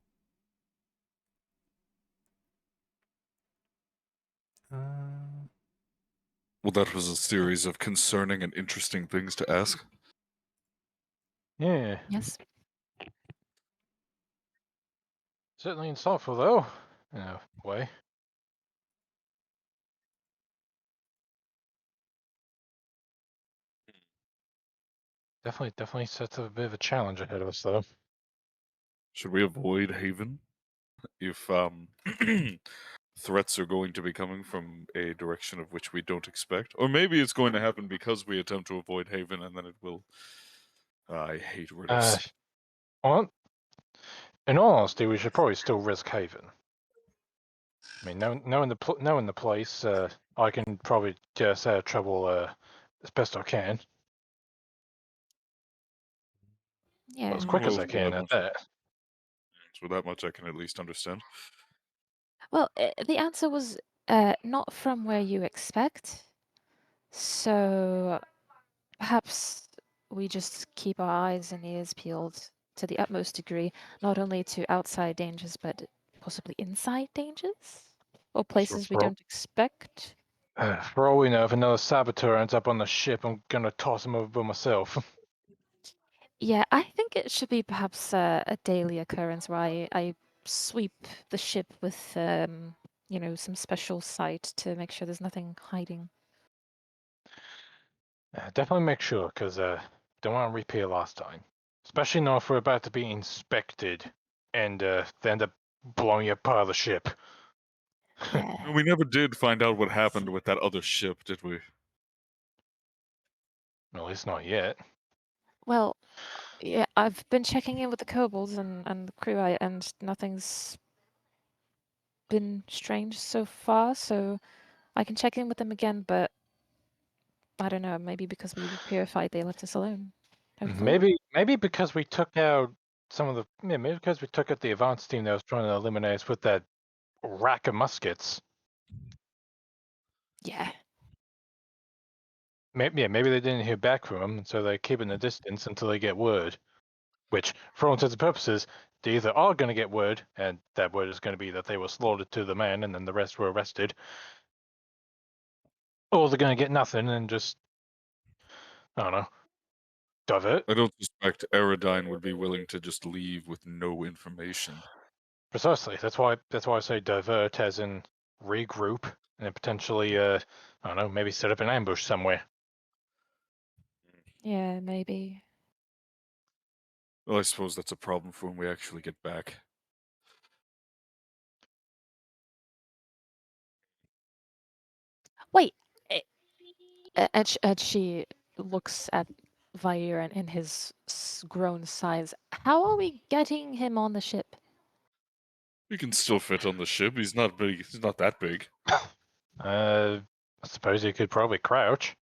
Well, that was a series of concerning and interesting things to ask. Yeah. Yes. Certainly insightful, though, in a way. Definitely sets up a bit of a challenge ahead of us, though. Should we avoid Haven if threats are going to be coming from a direction of which we don't expect? Or maybe it's going to happen because we attempt to avoid Haven and then it will. I hate riddles. Well, in all honesty, we should probably still risk Haven. I mean, knowing the place, I can probably get us out of trouble as best I can, Yeah. as quick as I Well, can at that. So that much I can at least understand. Well, the answer was Not from where you expect. So perhaps we just keep our eyes and ears peeled to the utmost degree, not only to outside dangers, but possibly inside dangers? Or places we for- don't expect? For all we know, if another saboteur ends up on the ship, I'm gonna toss him overboard myself. Yeah, I think it should be perhaps a daily occurrence where I sweep the ship with, some special sight to make sure there's nothing hiding. Definitely make sure, because don't want to repeat last time. Especially now if we're about to be inspected and they end up blowing up part of the ship. Yeah. We never did find out what happened with that other ship, did we? At least not yet. Well, yeah, I've been checking in with the kobolds and the crew, and nothing's been strange so far, so I can check in with them again, but I don't know, maybe because we were purified, they left us alone. Hopefully. Maybe because we took out some of the maybe because we took out the advanced team that was trying to eliminate us with that rack of muskets. Yeah. Maybe they didn't hear back from them, so they're keeping the distance until they get word. Which, for all intents and purposes, they either are going to get word, and that word is going to be that they were slaughtered to the man, and then the rest were arrested, or they're going to get nothing and just, I don't know, divert. I don't suspect Aerodyne would be willing to just leave with no information. Precisely. That's why I say divert, as in regroup, and then potentially, I don't know, maybe set up an ambush somewhere. Yeah, maybe. Well, I suppose that's a problem for when we actually get back. Wait. And she looks at Vair and in his grown size. How are we getting him on the ship? He can still fit on the ship. He's not big. He's not that big. I suppose you could probably crouch.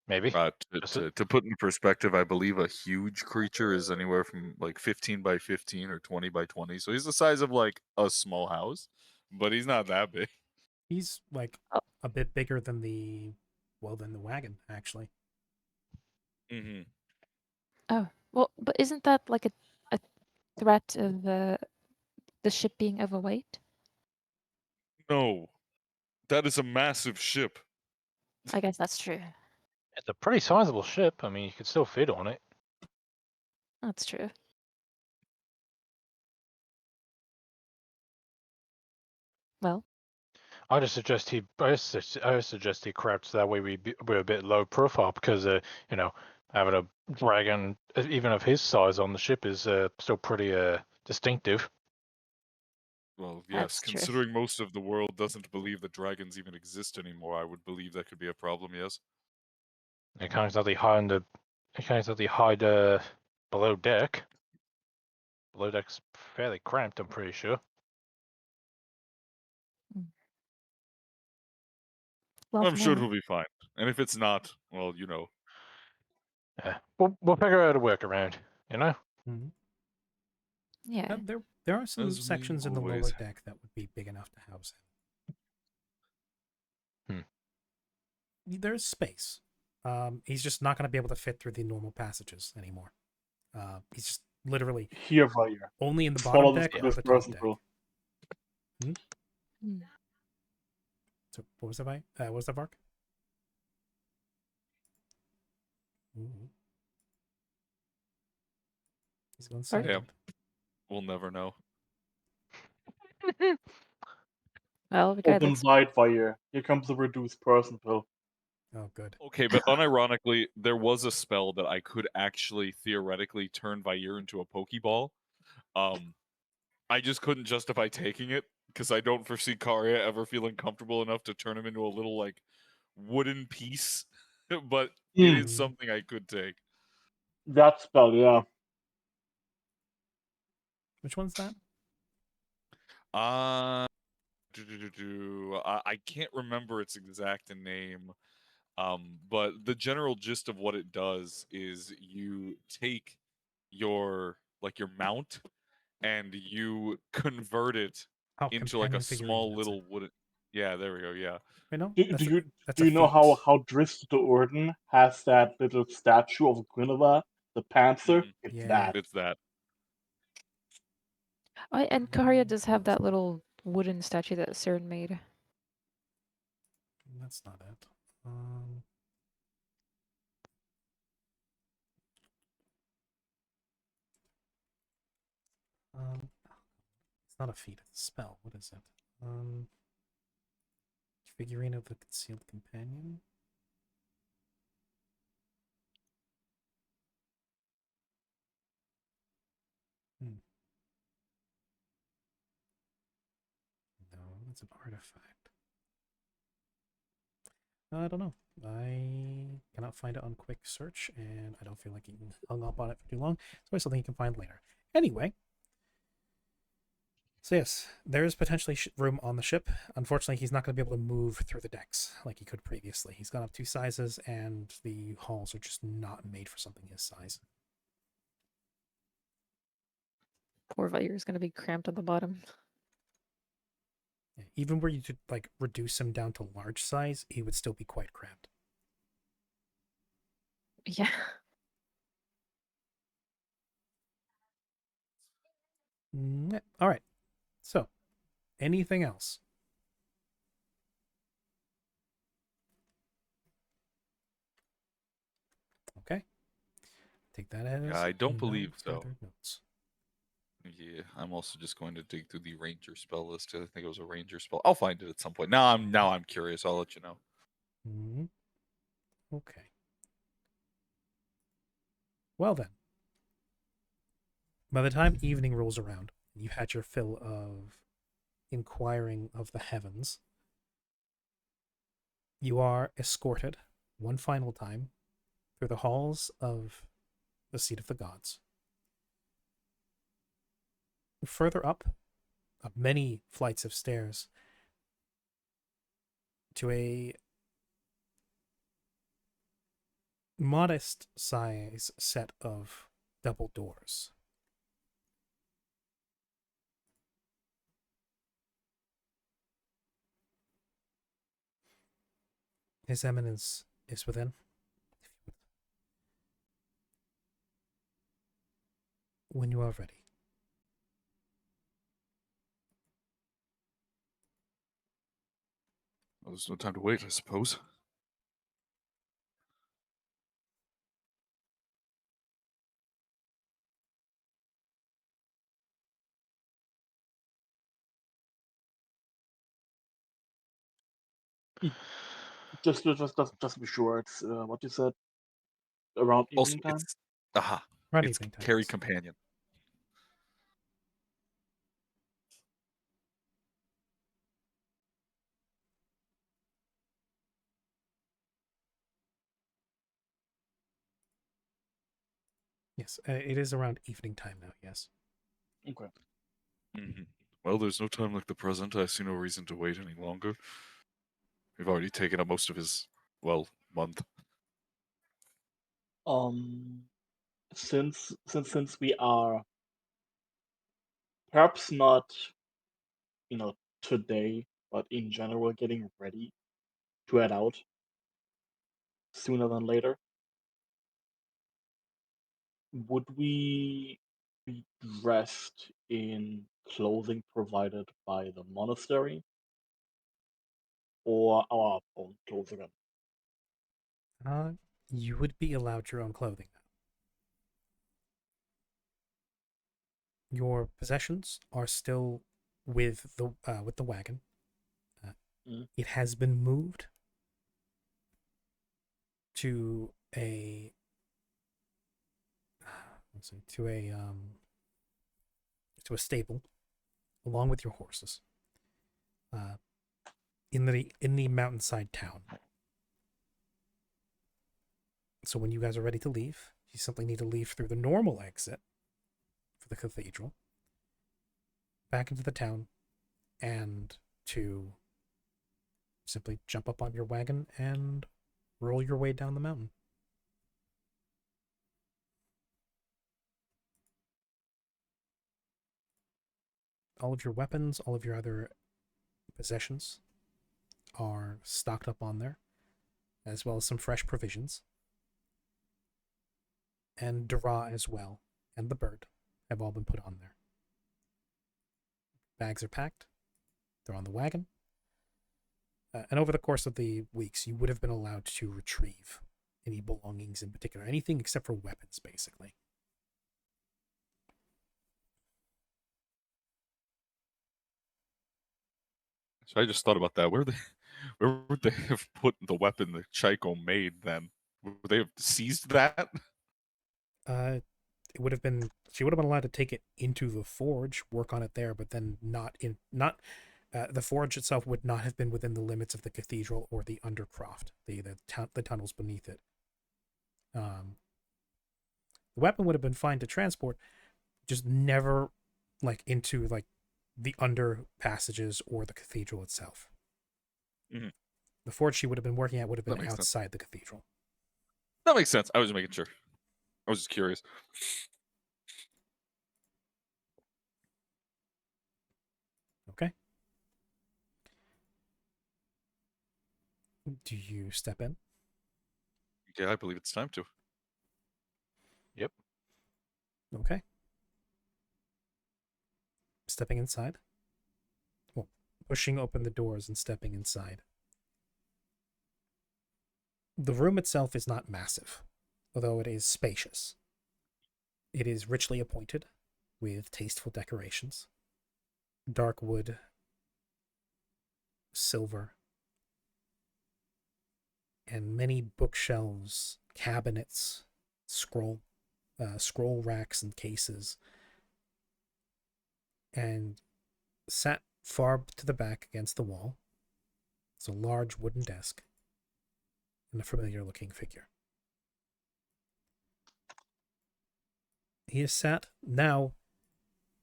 Maybe. To put in perspective, I believe a huge creature is anywhere from like 15 by 15 or 20 by 20. So he's the size of like a small house, but he's not that big. He's like Oh. a bit bigger than the wagon, actually. Mm-hmm. Oh, well, but isn't that like a threat of the ship being overweight? No, that is a massive ship. I guess that's true. It's a pretty sizable ship. I mean, you could still fit on it. That's true. Well, I just suggest he crouch that way we're a bit low profile because having a dragon even of his size on the ship is still pretty distinctive. Well, yes, That's true. considering most of the world doesn't believe that dragons even exist anymore, I would believe that could be a problem, yes. It can't exactly hide below deck. Below deck's fairly cramped, I'm pretty sure. well, I'm sure yeah. it'll be fine. And if it's not, well, you know. Yeah, we'll figure out a workaround. You know. Mm-hmm. Yeah. There are some As we sections in the lower always deck that would be big enough to house him. There's space. He's just not going to be able to fit through the normal passages anymore. He's just literally Here, Vair. only in the Follow bottom this deck to or this the top person, deck. bro. Hmm. So what was that? What was that, Vark? Ooh. He's going Sorry? silent. We'll never know. Well, Open regardless. wide, Vair. Here comes the reduced person, bro. Oh, good. Okay, but unironically, there was a spell that I could actually theoretically turn Vair into a Pokeball. I just couldn't justify taking it because I don't foresee Karya ever feeling comfortable enough to turn him into a little like wooden piece. But it is something I could take. That spell, yeah. Which one's that? I can't remember its exact name. But the general gist of what it does is you take your mount and you convert it Oh, into like a companion figurine, small that's little it. wooden. Yeah, there we go. Yeah. Wait, no, Do, that's do you that's do a you know feat. how Drizzt Do'Urden has that little statue of Guinevere, the panther? Mhm. It's Yeah. that. It's that. And Karia does have that little wooden statue that Siren made. That's not it. It's not a feat. It's a spell. What is it? Figurine of the concealed companion. No, it's an artifact. I don't know. I cannot find it on quick search, and I don't feel like getting hung up on it for too long. So it's something you can find later. Anyway, so yes, there is potentially room on the ship. Unfortunately, he's not going to be able to move through the decks like he could previously. He's gone up 2 sizes, and the halls are just not made for something his size. Poor Vair is going to be cramped at the bottom. Yeah, even were you to like reduce him down to large size, he would still be quite cramped. Yeah. All right. So, anything else? Okay. Take that as I don't no believe so. further notes. Yeah, I'm also just going to dig through the ranger spell list. I think it was a ranger spell. I'll find it at some point. Now I'm curious. I'll let you know. Okay. Well then. By the time evening rolls around, you've had your fill of inquiring of the heavens. You are escorted one final time through the halls of the seat of the gods. Further up many flights of stairs to a modest size set of double doors. His Eminence is within. When you are ready. Well, there's no time to wait, I suppose. Just to be sure, it's what you said around Also, evening time. it's Around it's evening time. carry yes. companion. Yes, it is around evening time now, yes. Okay. Well, there's no time like the present. I see no reason to wait any longer. We've already taken up most of his, month. Since we are perhaps not, today, but in general, getting ready to head out sooner than later, would we be dressed in clothing provided by the monastery or our own clothing? You would be allowed your own clothing now. Your possessions are still with the wagon. It has been moved to a to a stable along with your horses in the mountainside town. So when you guys are ready to leave, you simply need to leave through the normal exit for the cathedral, back into the town, and to simply jump up on your wagon and roll your way down the mountain. All of your weapons, all of your other possessions are stocked up on there, as well as some fresh provisions. And Dara as well, and the bird have all been put on there. Bags are packed. They're on the wagon. And over the course of the weeks, you would have been allowed to retrieve any belongings in particular, anything except for weapons, basically. So I just thought about that. Where would they have put the weapon that Chaiko made then? Would they have seized that? It would have been, she would have been allowed to take it into the forge, work on it there, but then the forge itself would not have been within the limits of the cathedral or the undercroft, the tunnels beneath it. The weapon would have been fine to transport, just never into the under passages or the cathedral itself. Mhm. The forge she would have been working at would have That been makes sense. outside the cathedral. That makes sense. I was just making sure. I was just curious. Okay. Do you step in? Yeah, I believe it's time to. Okay. Stepping inside. Well, pushing open the doors and stepping inside. The room itself is not massive, although it is spacious. It is richly appointed with tasteful decorations. Dark wood, silver, and many bookshelves, cabinets, scroll racks and cases. And sat far to the back against the wall is a large wooden desk and a familiar-looking figure. He is sat now,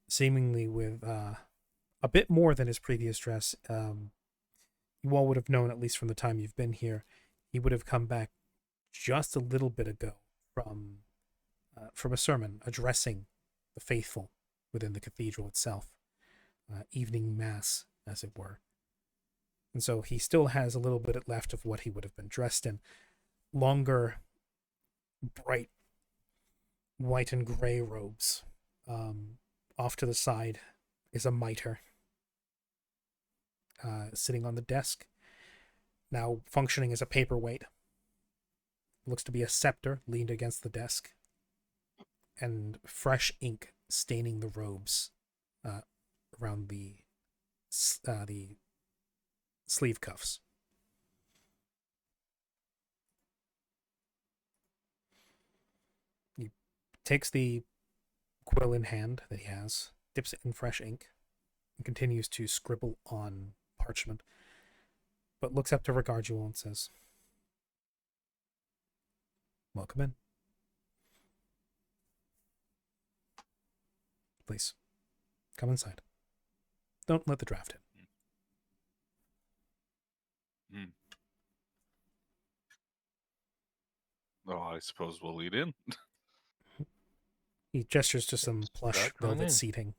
seemingly with a bit more than his previous dress. You all would have known, at least from the time you've been here, he would have come back just a little bit ago from a sermon addressing the faithful within the cathedral itself, evening mass, as it were. And so he still has a little bit left of what he would have been dressed in. Longer, bright white and gray robes. Off to the side is a mitre sitting on the desk, now functioning as a paperweight. Looks to be a scepter leaned against the desk, and fresh ink staining the robes around the sleeve cuffs. He takes the quill in hand that he has, dips it in fresh ink, and continues to scribble on parchment, but looks up to regard you all and says, "Welcome in. Please, come inside. Don't let the draft in." Oh, I suppose we'll lead in. He gestures to some plush Right on velvet in. seating.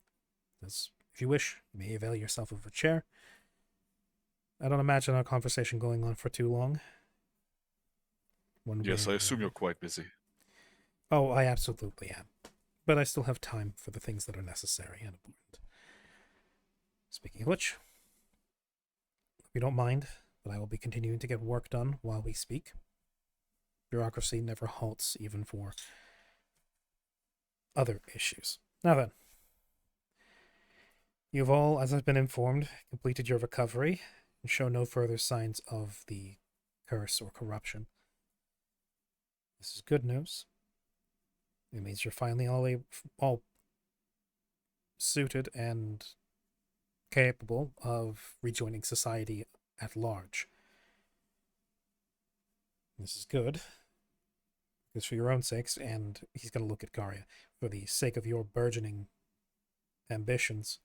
Says, "If you wish, you may avail yourself of a chair. I don't imagine our conversation going on for too long." Yes, I assume you're quite busy. Oh, I absolutely am. But I still have time for the things that are necessary and important. Speaking of which, if you don't mind, but I will be continuing to get work done while we speak. Bureaucracy never halts, even for other issues. Now then, you've all, as I've been informed, completed your recovery and show no further signs of the curse or corruption. This is good news. It means you're finally all suited and capable of rejoining society at large. This is good, because for your own sakes, and he's going to look at Garia, for the sake of your burgeoning ambitions,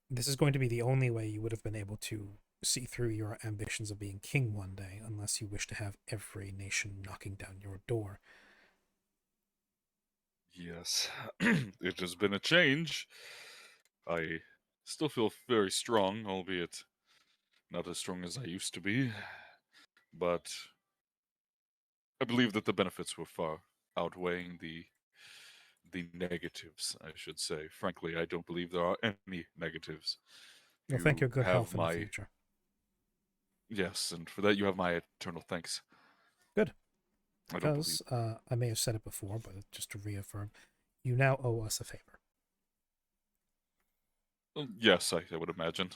this is going to be the only way you would have been able to see through your ambitions of being king one day, unless you wish to have every nation knocking down your door. Yes, it has been a change. I still feel very strong, albeit not as strong as I used to be, but I believe that the benefits were far outweighing the negatives, I should say. Frankly, I don't believe there are any negatives. Well, thank your You good have health in the my future. yes, and for that you have my eternal thanks. Good. I don't believe. Because I may have said it before, but just to reaffirm, you now owe us a favor. Yes, I would imagine.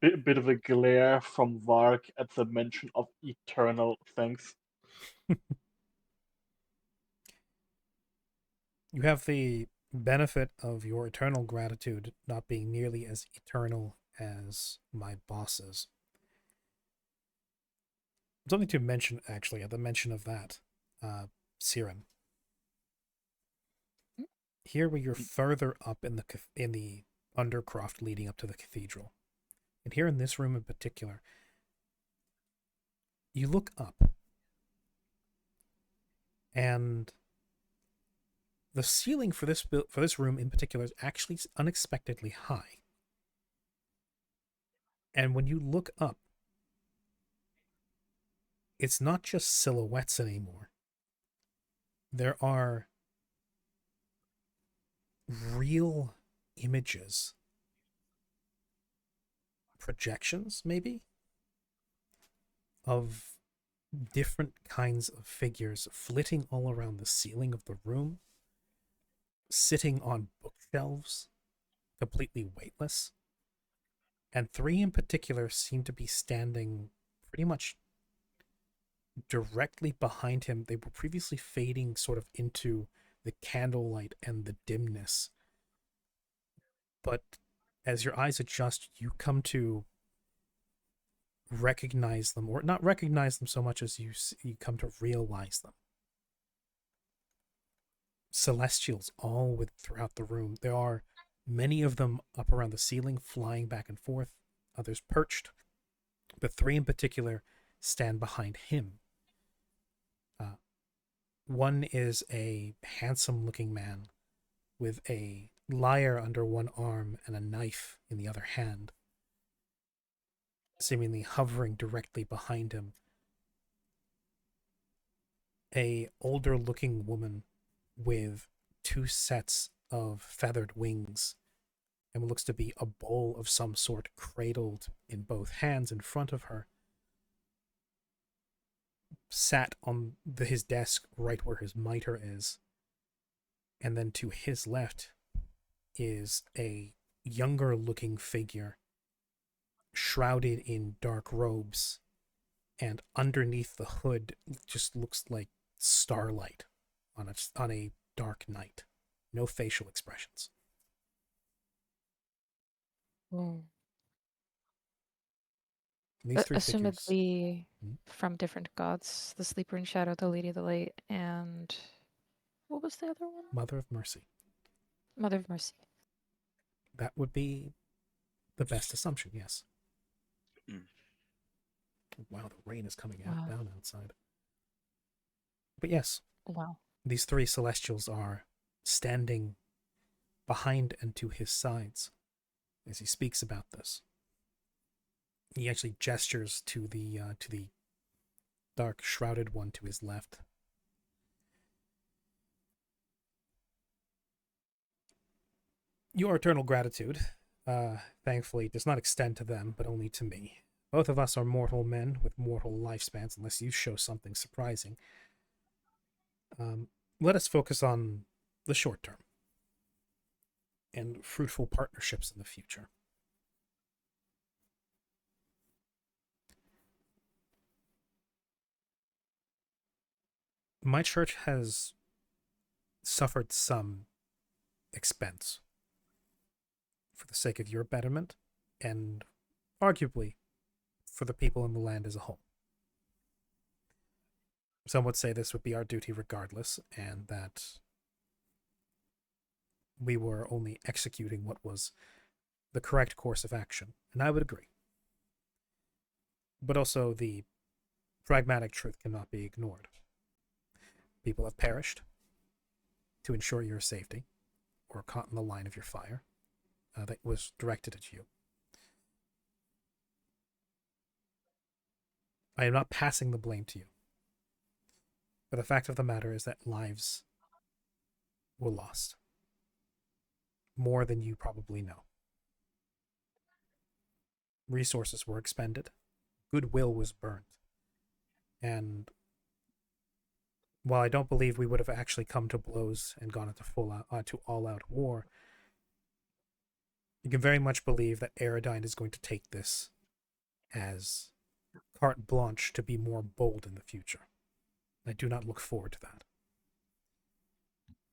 Bit of a glare from Vark at the mention of eternal thanks. You have the benefit of your eternal gratitude not being nearly as eternal as my boss's. Something to mention, actually, at the mention of that, Siren. Here, where you're further up in the undercroft leading up to the cathedral, and here in this room in particular, you look up, and the ceiling for this room in particular is actually unexpectedly high. And when you look up, it's not just silhouettes anymore. There are real images, projections maybe, of different kinds of figures flitting all around the ceiling of the room, sitting on bookshelves, completely weightless. And 3 in particular seem to be standing pretty much directly behind him. They were previously fading sort of into the candlelight and the dimness. But as your eyes adjust, you come to recognize them, or not recognize them so much as you come to realize them. Celestials all throughout the room. There are many of them up around the ceiling, flying back and forth, others perched, but 3 in particular stand behind him. One is a handsome-looking man with a lyre under one arm and a knife in the other hand, seemingly hovering directly behind him. A older-looking woman with 2 sets of feathered wings and what looks to be a bowl of some sort cradled in both hands in front of her, sat on his desk right where his mitre is. And then to his left is a younger looking figure shrouded in dark robes, and underneath the hood just looks like starlight on a dark night. No facial expressions. These 3 figures. Assumedly Hmm? from different gods, the Sleeper in Shadow, the Lady of the Light, and what was the other one? Mother of Mercy. Mother of Mercy. That would be the best assumption, yes. Mm. Wow, the rain is coming Wow. down outside. But yes, Wow. these 3 celestials are standing behind and to his sides as he speaks about this. He actually gestures to the dark shrouded one to his left. Your eternal gratitude, thankfully, does not extend to them, but only to me. Both of us are mortal men with mortal lifespans, unless you show something surprising. Let us focus on the short term and fruitful partnerships in the future. My church has suffered some expense for the sake of your betterment and arguably for the people in the land as a whole. Some would say this would be our duty regardless, and that we were only executing what was the correct course of action, and I would agree. But also the pragmatic truth cannot be ignored. People have perished to ensure your safety, or caught in the line of your fire that was directed at you. I am not passing the blame to you. But the fact of the matter is that lives were lost. More than you probably know. Resources were expended. Goodwill was burnt. And while I don't believe we would have actually come to blows and gone into all-out war, you can very much believe that Aerodyne is going to take this as carte blanche to be more bold in the future. I do not look forward to that.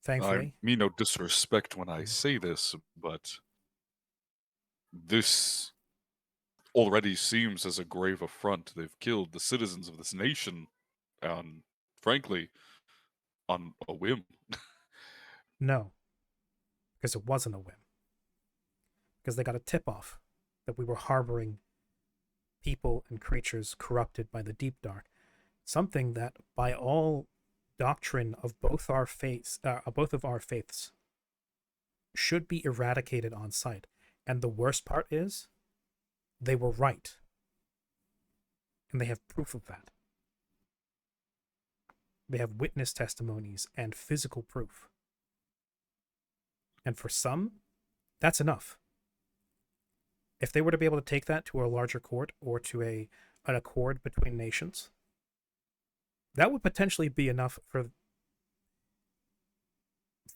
Thankfully, I mean no disrespect when I say this, but this already seems as a grave affront. They've killed the citizens of this nation, and frankly, on a whim. no, because it wasn't a whim. Because they got a tip-off that we were harboring people and creatures corrupted by the deep dark. Something that, by all doctrine of both of our faiths, should be eradicated on sight. And the worst part is, they were right. And they have proof of that. They have witness testimonies and physical proof. And for some, that's enough. If they were to be able to take that to a larger court or to an accord between nations, that would potentially be enough for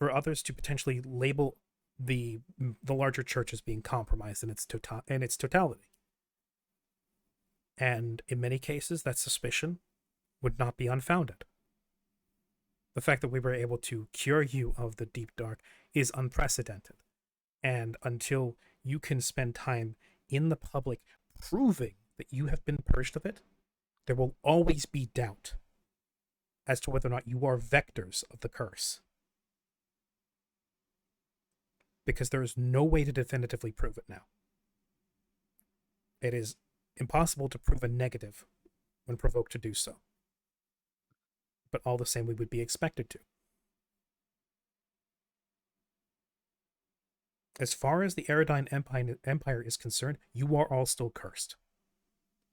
others to potentially label the larger church as being compromised in its totality. And in many cases, that suspicion would not be unfounded. The fact that we were able to cure you of the deep dark is unprecedented. And until you can spend time in the public proving that you have been purged of it, there will always be doubt as to whether or not you are vectors of the curse. Because there is no way to definitively prove it now. It is impossible to prove a negative when provoked to do so. But all the same, we would be expected to. As far as the Aerodyne Empire is concerned, you are all still cursed.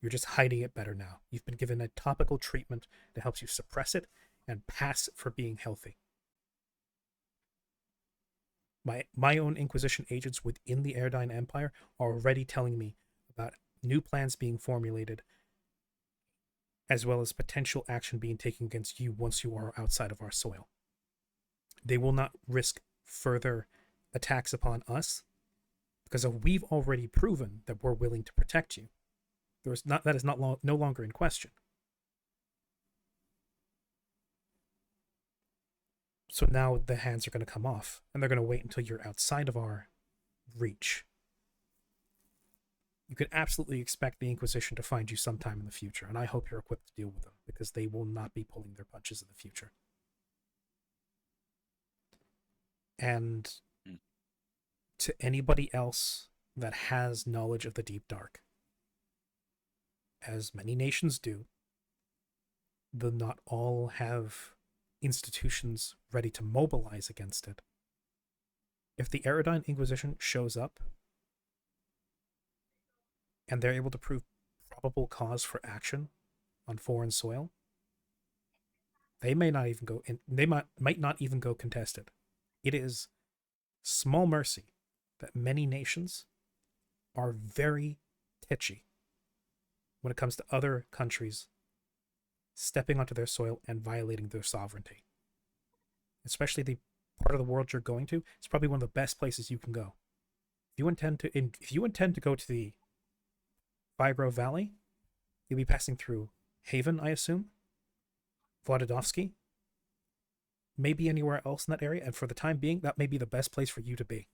You're just hiding it better now. You've been given a topical treatment that helps you suppress it and pass for being healthy. My own Inquisition agents within the Aerodyne Empire are already telling me about new plans being formulated, as well as potential action being taken against you once you are outside of our soil. They will not risk further attacks upon us, because we've already proven that we're willing to protect you. That is no longer in question. So now the hands are going to come off, and they're going to wait until you're outside of our reach. You can absolutely expect the Inquisition to find you sometime in the future, and I hope you're equipped to deal with them, because they will not be pulling their punches in the future. And to anybody else that has knowledge of the deep dark, as many nations do, though not all have institutions ready to mobilize against it. If the Aerodyne Inquisition shows up and they're able to prove probable cause for action on foreign soil, they may not even go in, they might not even go contested. It is small mercy that many nations are very titchy when it comes to other countries stepping onto their soil and violating their sovereignty. Especially the part of the world you're going to, it's probably one of the best places you can go. If you intend to go to the Firegrove Valley, you'll be passing through Haven, I assume, Vladidovsky, maybe anywhere else in that area, and for the time being, that may be the best place for you to be.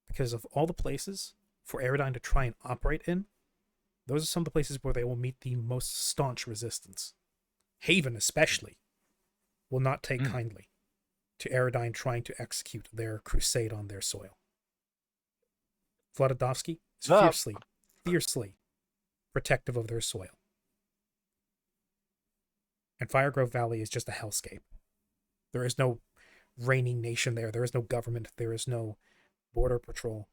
Because of all the places for Aerodyne to try and operate in, those are some of the places where they will meet the most staunch resistance. Haven, especially, will not take kindly to Aerodyne trying to execute their crusade on their soil. Vladidovsky is fiercely protective of their soil. And Firegrove Valley is just a hellscape. There is no reigning nation there. There is no government. There is no border patrol.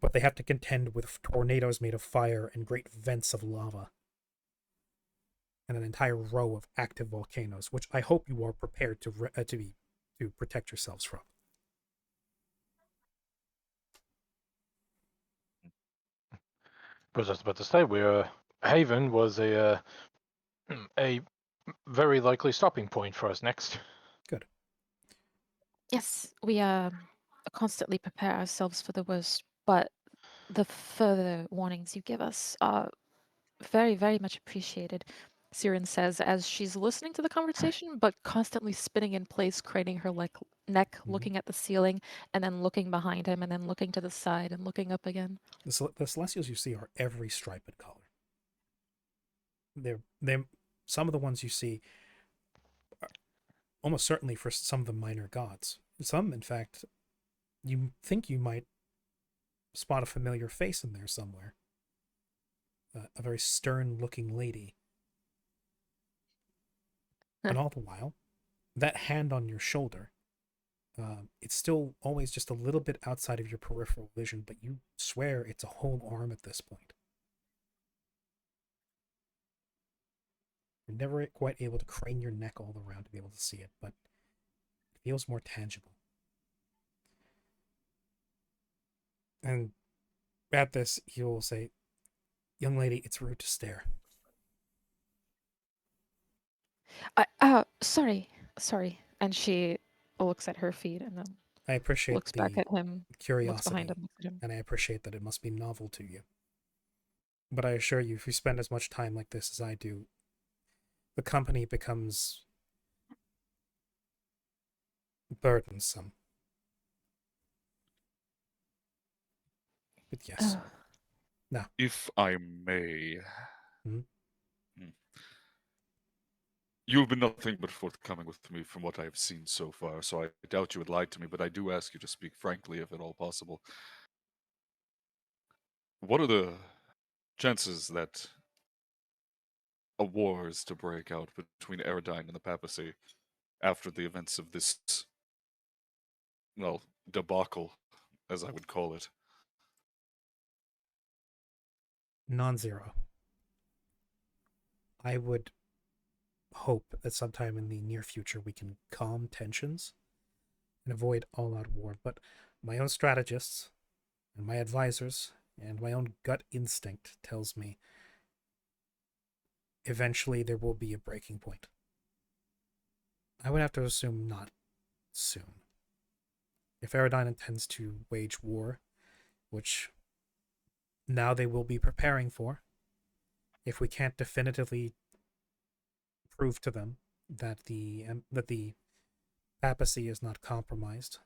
but they have to contend with tornadoes made of fire and great vents of lava, and an entire row of active volcanoes, which I hope you are prepared to protect yourselves from. Was just about to say, Haven was a very likely stopping point for us next. Yes, we constantly prepare ourselves for the worst, but the further warnings you give us are very, very much appreciated. Siren says as she's listening to the conversation, but constantly spinning in place, craning her neck, looking at the ceiling, and then looking behind him, and then looking to the side and looking up again. The Celestials you see are every stripe and color. They're some of the ones you see are almost certainly for some of the minor gods. Some, in fact, you think you might spot a familiar face in there somewhere. A very stern-looking lady. And all the while, that hand on your shoulder, it's still always just a little bit outside of your peripheral vision, but you swear it's a whole arm at this point. You're never quite able to crane your neck all around to be able to see it, but it feels more tangible. And at this, he will say, "Young lady, it's rude to stare." Sorry. And she looks at her feet and then I appreciate looks the back at him, looks curiosity, behind him, looks at him. and I appreciate that it must be novel to you. But I assure you, if you spend as much time like this as I do, the company becomes burdensome. But yes. Oh, If I may. Hmm? You have been nothing but forthcoming with me from what I have seen so far, so I doubt you would lie to me, but I do ask you to speak frankly, if at all possible. What are the chances that a war is to break out between Eridine and the Papacy after the events of this, well, debacle, as I would call it? Non-zero. I would hope that sometime in the near future we can calm tensions and avoid all-out war, but my own strategists and my advisors and my own gut instinct tells me eventually there will be a breaking point. I would have to assume not soon. If Eridine intends to wage war, which now they will be preparing for, if we can't definitively prove to them that the papacy is not compromised,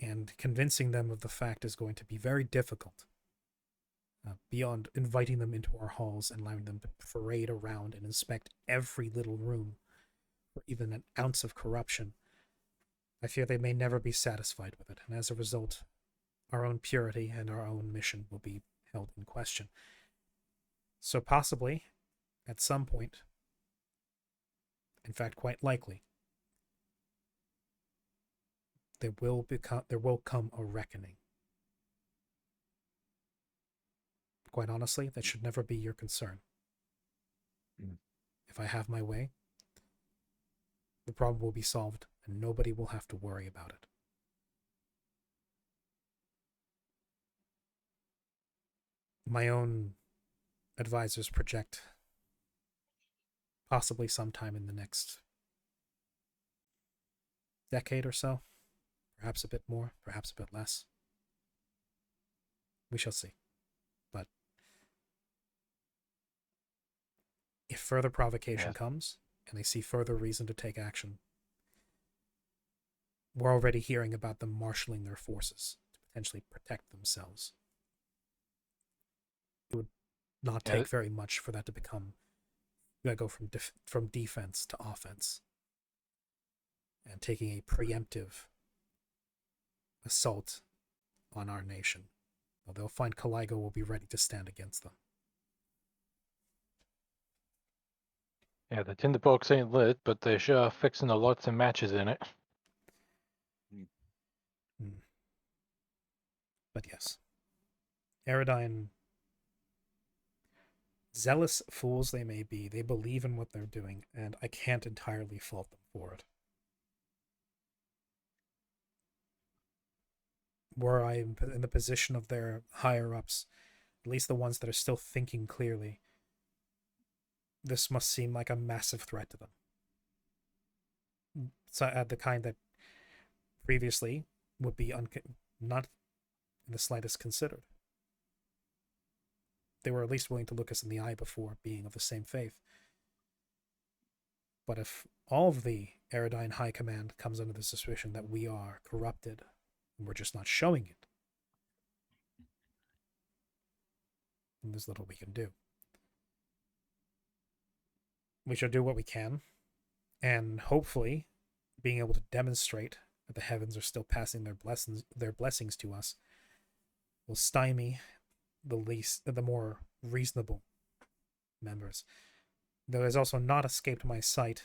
and convincing them of the fact is going to be very difficult, beyond inviting them into our halls and allowing them to parade around and inspect every little room for even an ounce of corruption. I fear they may never be satisfied with it, and as a result, our own purity and our own mission will be held in question. So possibly, at some point, in fact quite likely, there will come a reckoning. Quite honestly, that should never be your concern. If I have my way, the problem will be solved and nobody will have to worry about it. My own advisors project possibly sometime in the next decade or so, perhaps a bit more, perhaps a bit less. We shall see. But if further provocation comes and they see further reason to take action, we're already hearing about them marshaling their forces to potentially protect themselves. It would not take very much for that to become, go from defense to offense, and taking a preemptive assault on our nation. Well, they'll find Caligo will be ready to stand against them. Yeah, the tinderbox ain't lit, but they sure are fixing a lot of matches in it. But yes, Aerodine, zealous fools they may be, they believe in what they're doing, and I can't entirely fault them for it. Were I in the position of their higher-ups, at least the ones that are still thinking clearly, this must seem like a massive threat to them. So, the kind that previously would be not in the slightest considered. They were at least willing to look us in the eye before being of the same faith. But if all of the Aerodine High Command comes under the suspicion that we are corrupted, and we're just not showing it, then there's little we can do. We shall do what we can, and hopefully, being able to demonstrate that the heavens are still passing their blessings to us, will stymie the more reasonable members. Though it has also not escaped my sight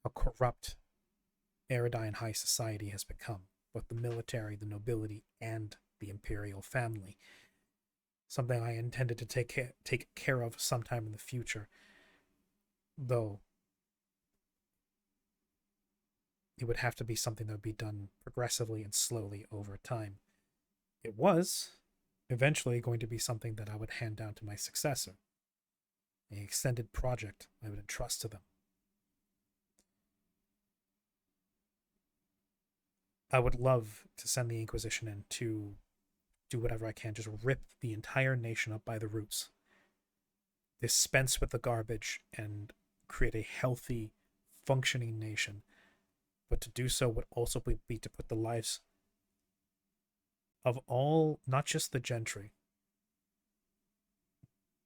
how corrupt Aerodine High Society has become, both the military, the nobility, and the imperial family. Something I intended to take care of sometime in the future, though it would have to be something that would be done progressively and slowly over time. It was eventually going to be something that I would hand down to my successor, an extended project I would entrust to them. I would love to send the Inquisition in to do whatever I can, just rip the entire nation up by the roots, dispense with the garbage, and create a healthy, functioning nation. But to do so would also be to put the lives of all, not just the gentry,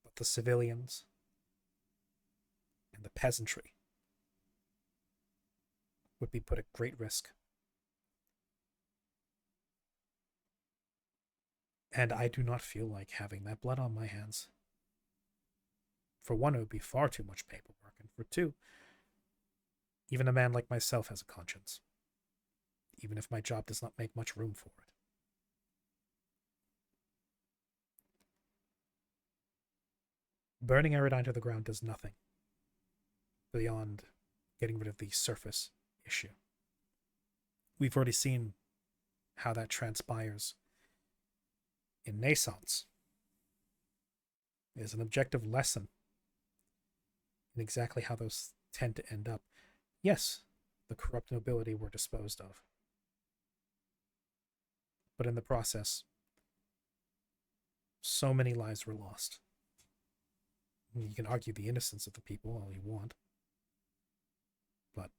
but the civilians and the peasantry, would be put at great risk. And I do not feel like having that blood on my hands. For one, it would be far too much paperwork, and for two, even a man like myself has a conscience, even if my job does not make much room for it. Burning Aerodine to the ground does nothing beyond getting rid of the surface issue. We've already seen how that transpires in naissance. It is an objective lesson in exactly how those tend to end up. Yes, the corrupt nobility were disposed of, but in the process, so many lives were lost. You can argue the innocence of the people all you want, but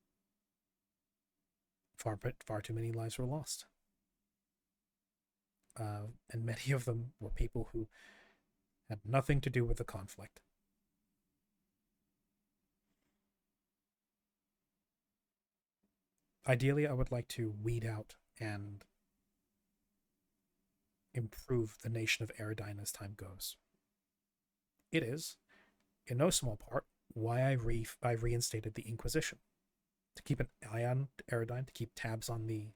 far too many lives were lost. And many of them were people who had nothing to do with the conflict. Ideally, I would like to weed out and improve the nation of Aerodine as time goes. It is, in no small part, why I reinstated the Inquisition. To keep an eye on Aerodine, to keep tabs on the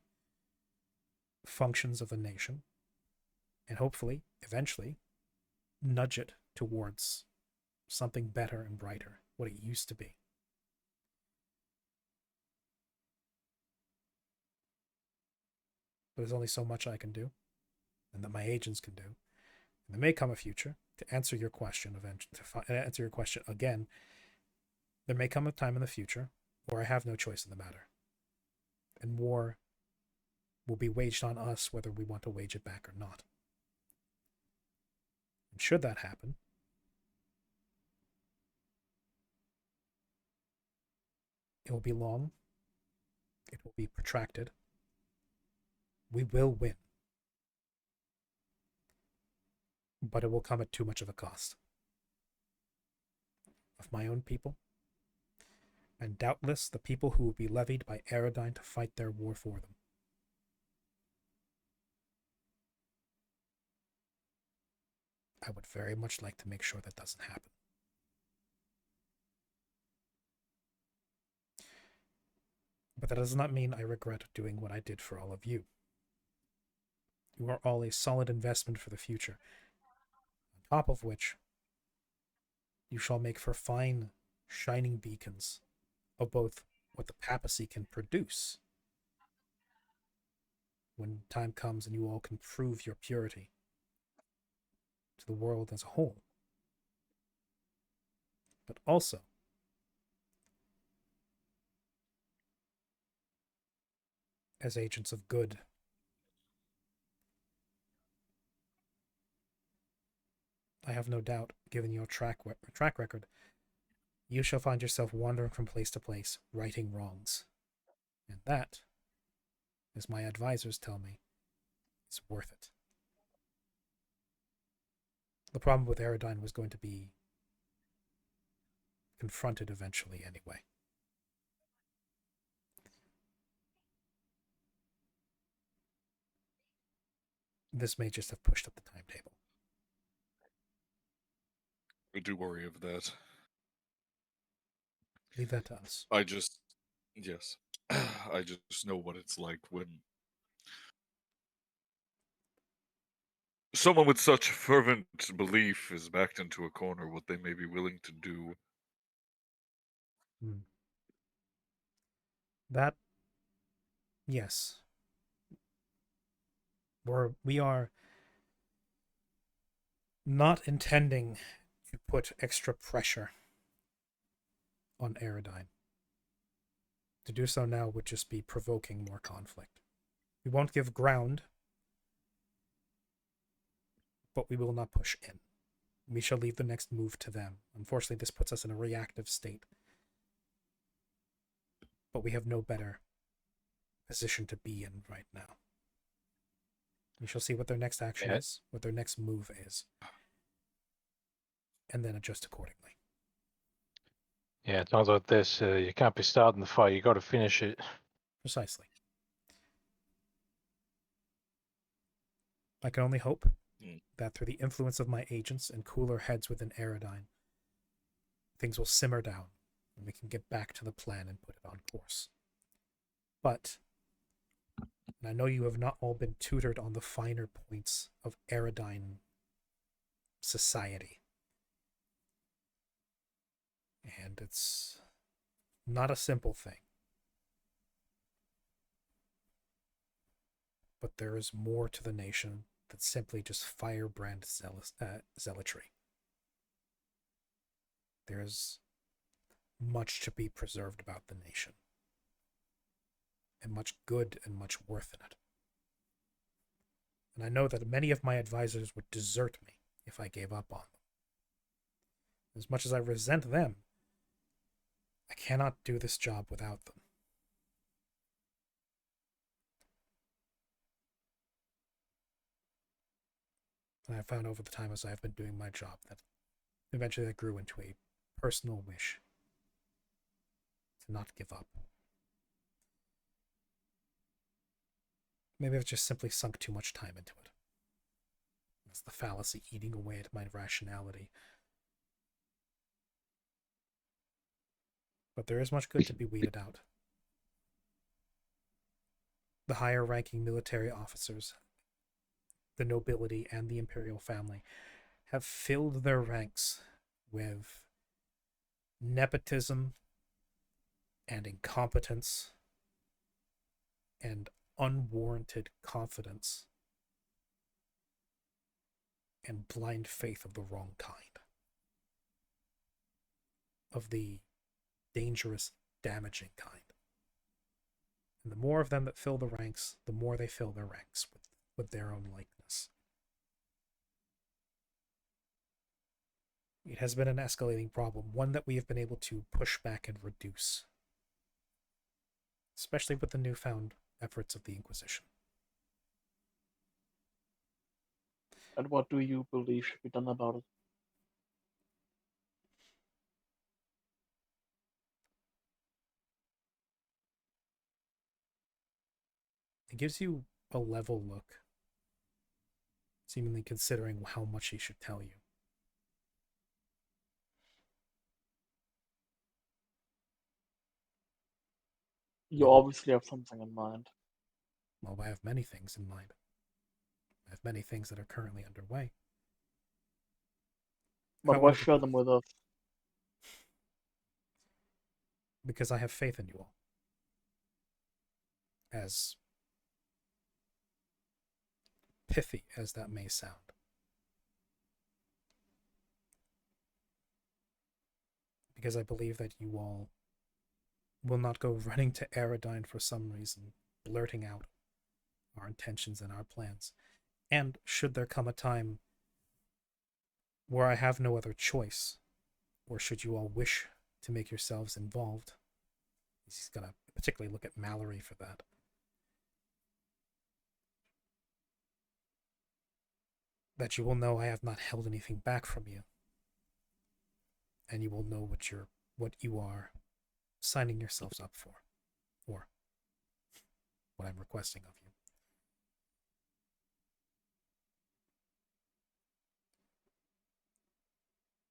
functions of the nation, and hopefully, eventually, nudge it towards something better and brighter, what it used to be. But there's only so much I can do, and that my agents can do. And there may come a future, to answer your question again, there may come a time in the future where I have no choice in the matter. And war will be waged on us whether we want to wage it back or not. And should that happen, it will be long, it will be protracted, we will win. But it will come at too much of a cost. Of my own people, and doubtless the people who will be levied by Aerodine to fight their war for them. I would very much like to make sure that doesn't happen. But that does not mean I regret doing what I did for all of you. You are all a solid investment for the future. top of which you shall make for fine, shining beacons of both what the papacy can produce when time comes and you all can prove your purity to the world as a whole, but also as agents of good. I have no doubt, given your track record, you shall find yourself wandering from place to place, righting wrongs. And that, as my advisors tell me, is worth it. The problem with Aerodine was going to be confronted eventually anyway. This may just have pushed up the timetable. I do worry of that. Leave that to us. Yes. I just know what it's like when someone with such fervent belief is backed into a corner, what they may be willing to do. That, yes. We are not intending to put extra pressure on Aerodine. To do so now would just be provoking more conflict. We won't give ground, but we will not push in. We shall leave the next move to them. Unfortunately, this puts us in a reactive state. But we have no better position to be in right now. We shall see what their next action is, what their next move is, and then adjust accordingly. Yeah, it sounds like this. You can't be starting the fight. You got to finish it. Precisely. I can only hope that through the influence of my agents and cooler heads within Aerodine, things will simmer down and we can get back to the plan and put it on course. But, and I know you have not all been tutored on the finer points of Aerodine society. And it's not a simple thing. But there is more to the nation than simply just firebrand zealotry. There is much to be preserved about the nation, and much good and much worth in it. And I know that many of my advisors would desert me if I gave up on them. As much as I resent them, I cannot do this job without them. And I found over the time as I have been doing my job that eventually that grew into a personal wish to not give up. Maybe I've just simply sunk too much time into it. It's the fallacy eating away at my rationality. But there is much good to be weeded out. The higher ranking military officers, the nobility, and the imperial family have filled their ranks with nepotism and incompetence and unwarranted confidence and blind faith of the wrong kind. Of the dangerous, damaging kind. And the more of them that fill the ranks, the more they fill their ranks with their own likeness. It has been an escalating problem, one that we have been able to push back and reduce, especially with the newfound efforts of the Inquisition. And what do you believe should be done about it? It gives you a level look, seemingly considering how much he should tell you. You obviously have something in mind. Well, I have many things in mind. I have many things that are currently underway. But I why wanted to- share them with us? because I have faith in you all. As pithy as that may sound. Because I believe that you all will not go running to Aerodyne for some reason, blurting out our intentions and our plans. And should there come a time where I have no other choice, or should you all wish to make yourselves involved, he's going to particularly look at Mallory for that. That you will know I have not held anything back from you. And you will know what you are signing yourselves up for. Or what I'm requesting of you.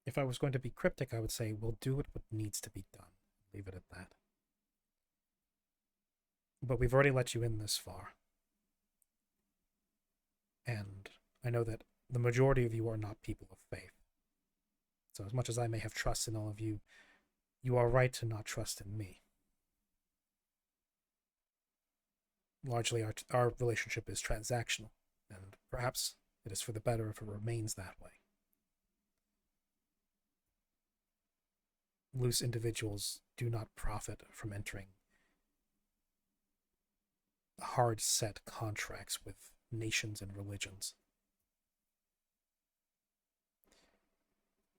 If I was going to be cryptic, I would say we'll do what needs to be done. Leave it at that. But we've already let you in this far. And I know that the majority of you are not people of faith. So as much as I may have trust in all of you, you are right to not trust in me. Largely, our relationship is transactional, and perhaps it is for the better if it remains that way. Loose individuals do not profit from entering hard-set contracts with nations and religions.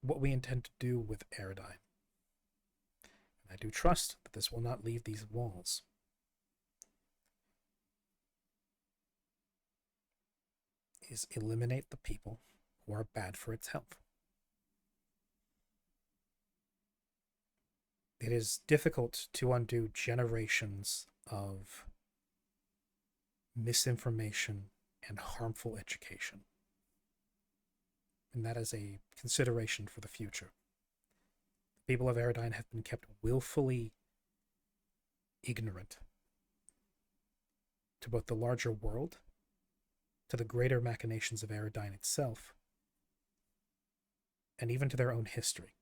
What we intend to do with Aerodyne, and I do trust that this will not leave these walls, is eliminate the people who are bad for its health. It is difficult to undo generations of misinformation and harmful education. And that is a consideration for the future. The people of Aerodyne have been kept willfully ignorant to both the larger world, to the greater machinations of Aerodyne itself, and even to their own history.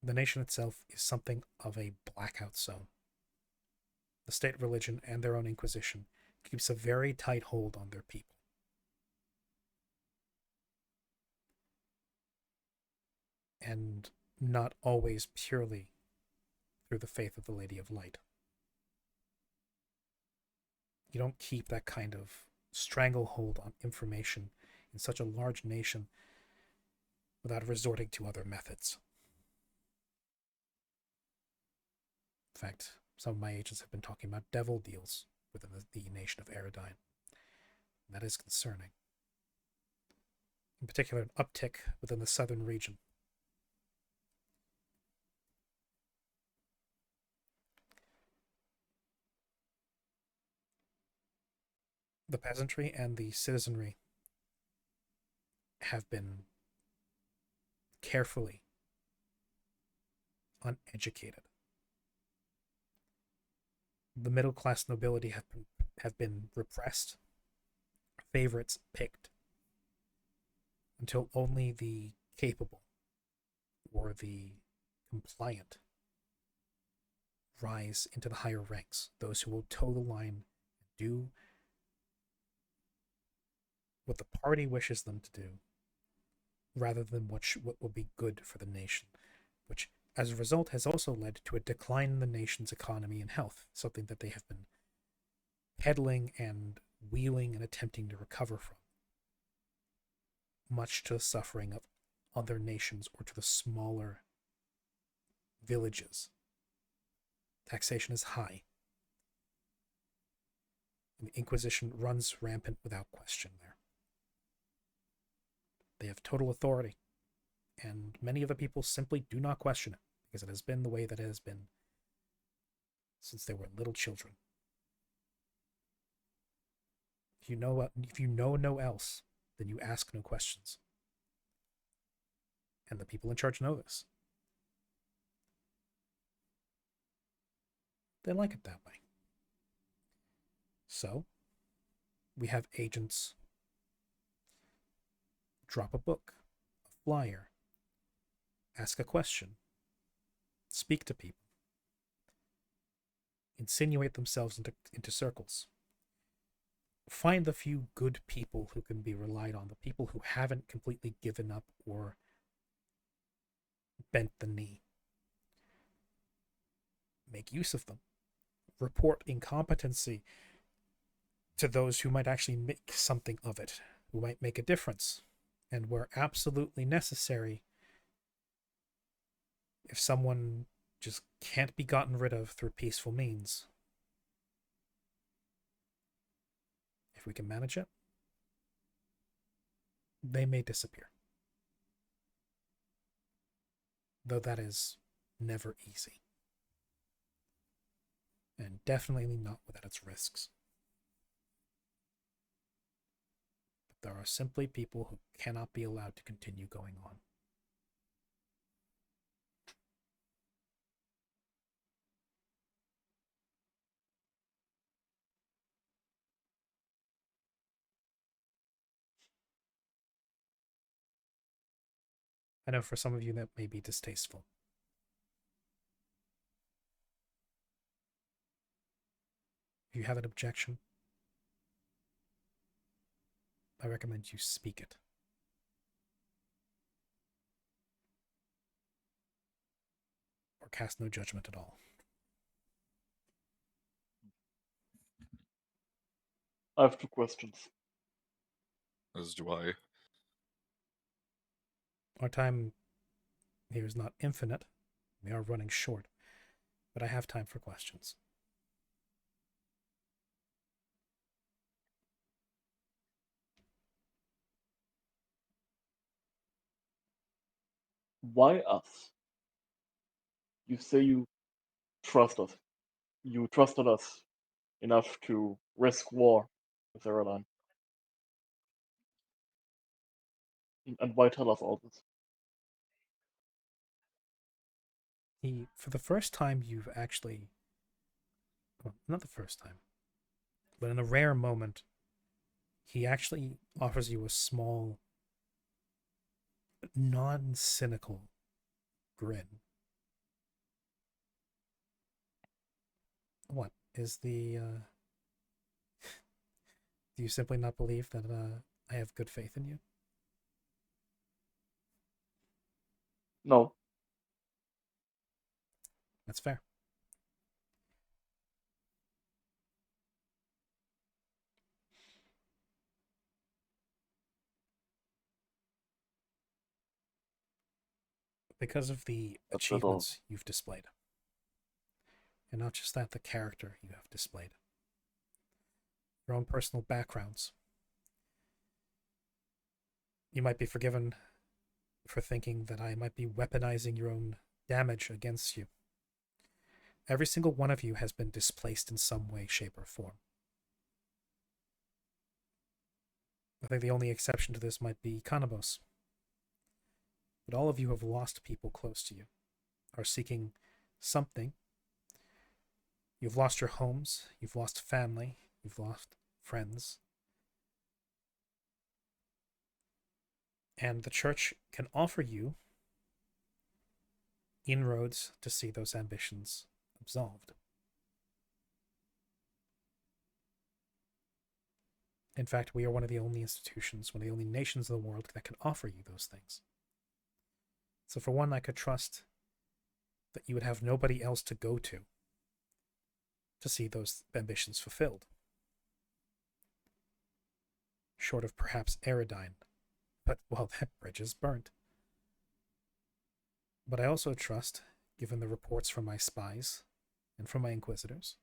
The nation itself is something of a blackout zone. The state religion and their own inquisition keeps a very tight hold on their people. And not always purely through the faith of the Lady of Light. You don't keep that kind of stranglehold on information in such a large nation without resorting to other methods. In fact, some of my agents have been talking about devil deals within the nation of Aerodyne. That is concerning. In particular, an uptick within the southern region. The peasantry and the citizenry have been carefully uneducated. The middle-class nobility have been repressed, favorites picked, until only the capable or the compliant rise into the higher ranks, those who will toe the line and do what the party wishes them to do, rather than what will be good for the nation, which as a result has also led to a decline in the nation's economy and health, something that they have been peddling and wheeling and attempting to recover from, much to the suffering of other nations or to the smaller villages. Taxation is high, and the Inquisition runs rampant without question there. They have total authority, and many of the people simply do not question it, because it has been the way that it has been since they were little children. If you know no else, then you ask no questions. And the people in charge know this. They like it that way. So, we have agents drop a book, a flyer, ask a question, speak to people, insinuate themselves into circles. Find the few good people who can be relied on, the people who haven't completely given up or bent the knee. Make use of them. Report incompetency to those who might actually make something of it, who might make a difference. And where absolutely necessary, if someone just can't be gotten rid of through peaceful means, if we can manage it, they may disappear. Though that is never easy. And definitely not without its risks. But there are simply people who cannot be allowed to continue going on. I know for some of you that may be distasteful. If you have an objection, I recommend you speak it. Or cast no judgment at all. I have 2 questions. As do I. Our time here is not infinite. We are running short. But I have time for questions. Why us? You say you trust us. You trusted us enough to risk war with Aeroline. And why tell us all this? For the first time, you've actually, well, not the first time, but in a rare moment, he actually offers you a small, non-cynical grin. What is the? Do you simply not believe that I have good faith in you? No. That's fair. Because of the That's not all. achievements you've displayed. And not just that, the character you have displayed. Your own personal backgrounds. You might be forgiven for thinking that I might be weaponizing your own damage against you. Every single one of you has been displaced in some way, shape, or form. I think the only exception to this might be Kanabos. But all of you have lost people close to you, are seeking something. You've lost your homes, you've lost family, you've lost friends. And the church can offer you inroads to see those ambitions absolved. In fact, we are one of the only institutions, one of the only nations in the world that can offer you those things. So for one, I could trust that you would have nobody else to go to see those ambitions fulfilled. Short of perhaps Aerodyne. But, well, that bridge is burnt. But I also trust, given the reports from my spies and from my inquisitors,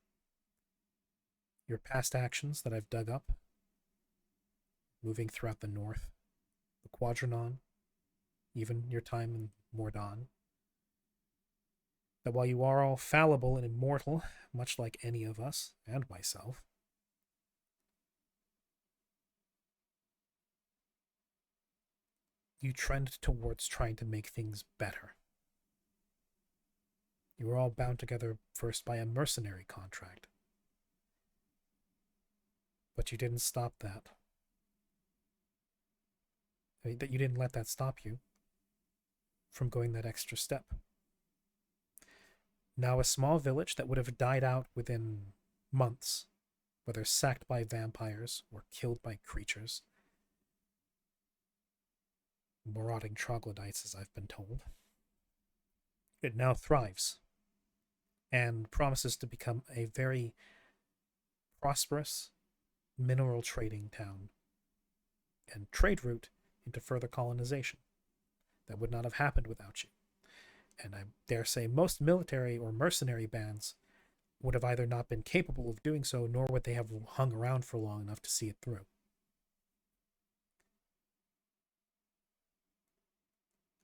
your past actions that I've dug up, moving throughout the north, the Quadranon, even your time in Mordon, that while you are all fallible and immortal, much like any of us, and myself, you trend towards trying to make things better. You were all bound together first by a mercenary contract. But you didn't stop that. that you didn't let that stop you from going that extra step. Now a small village that would have died out within months, whether sacked by vampires or killed by creatures, marauding troglodytes, as I've been told, it now thrives and promises to become a very prosperous mineral trading town and trade route into further colonization. That would not have happened without you. And I dare say most military or mercenary bands would have either not been capable of doing so, nor would they have hung around for long enough to see it through.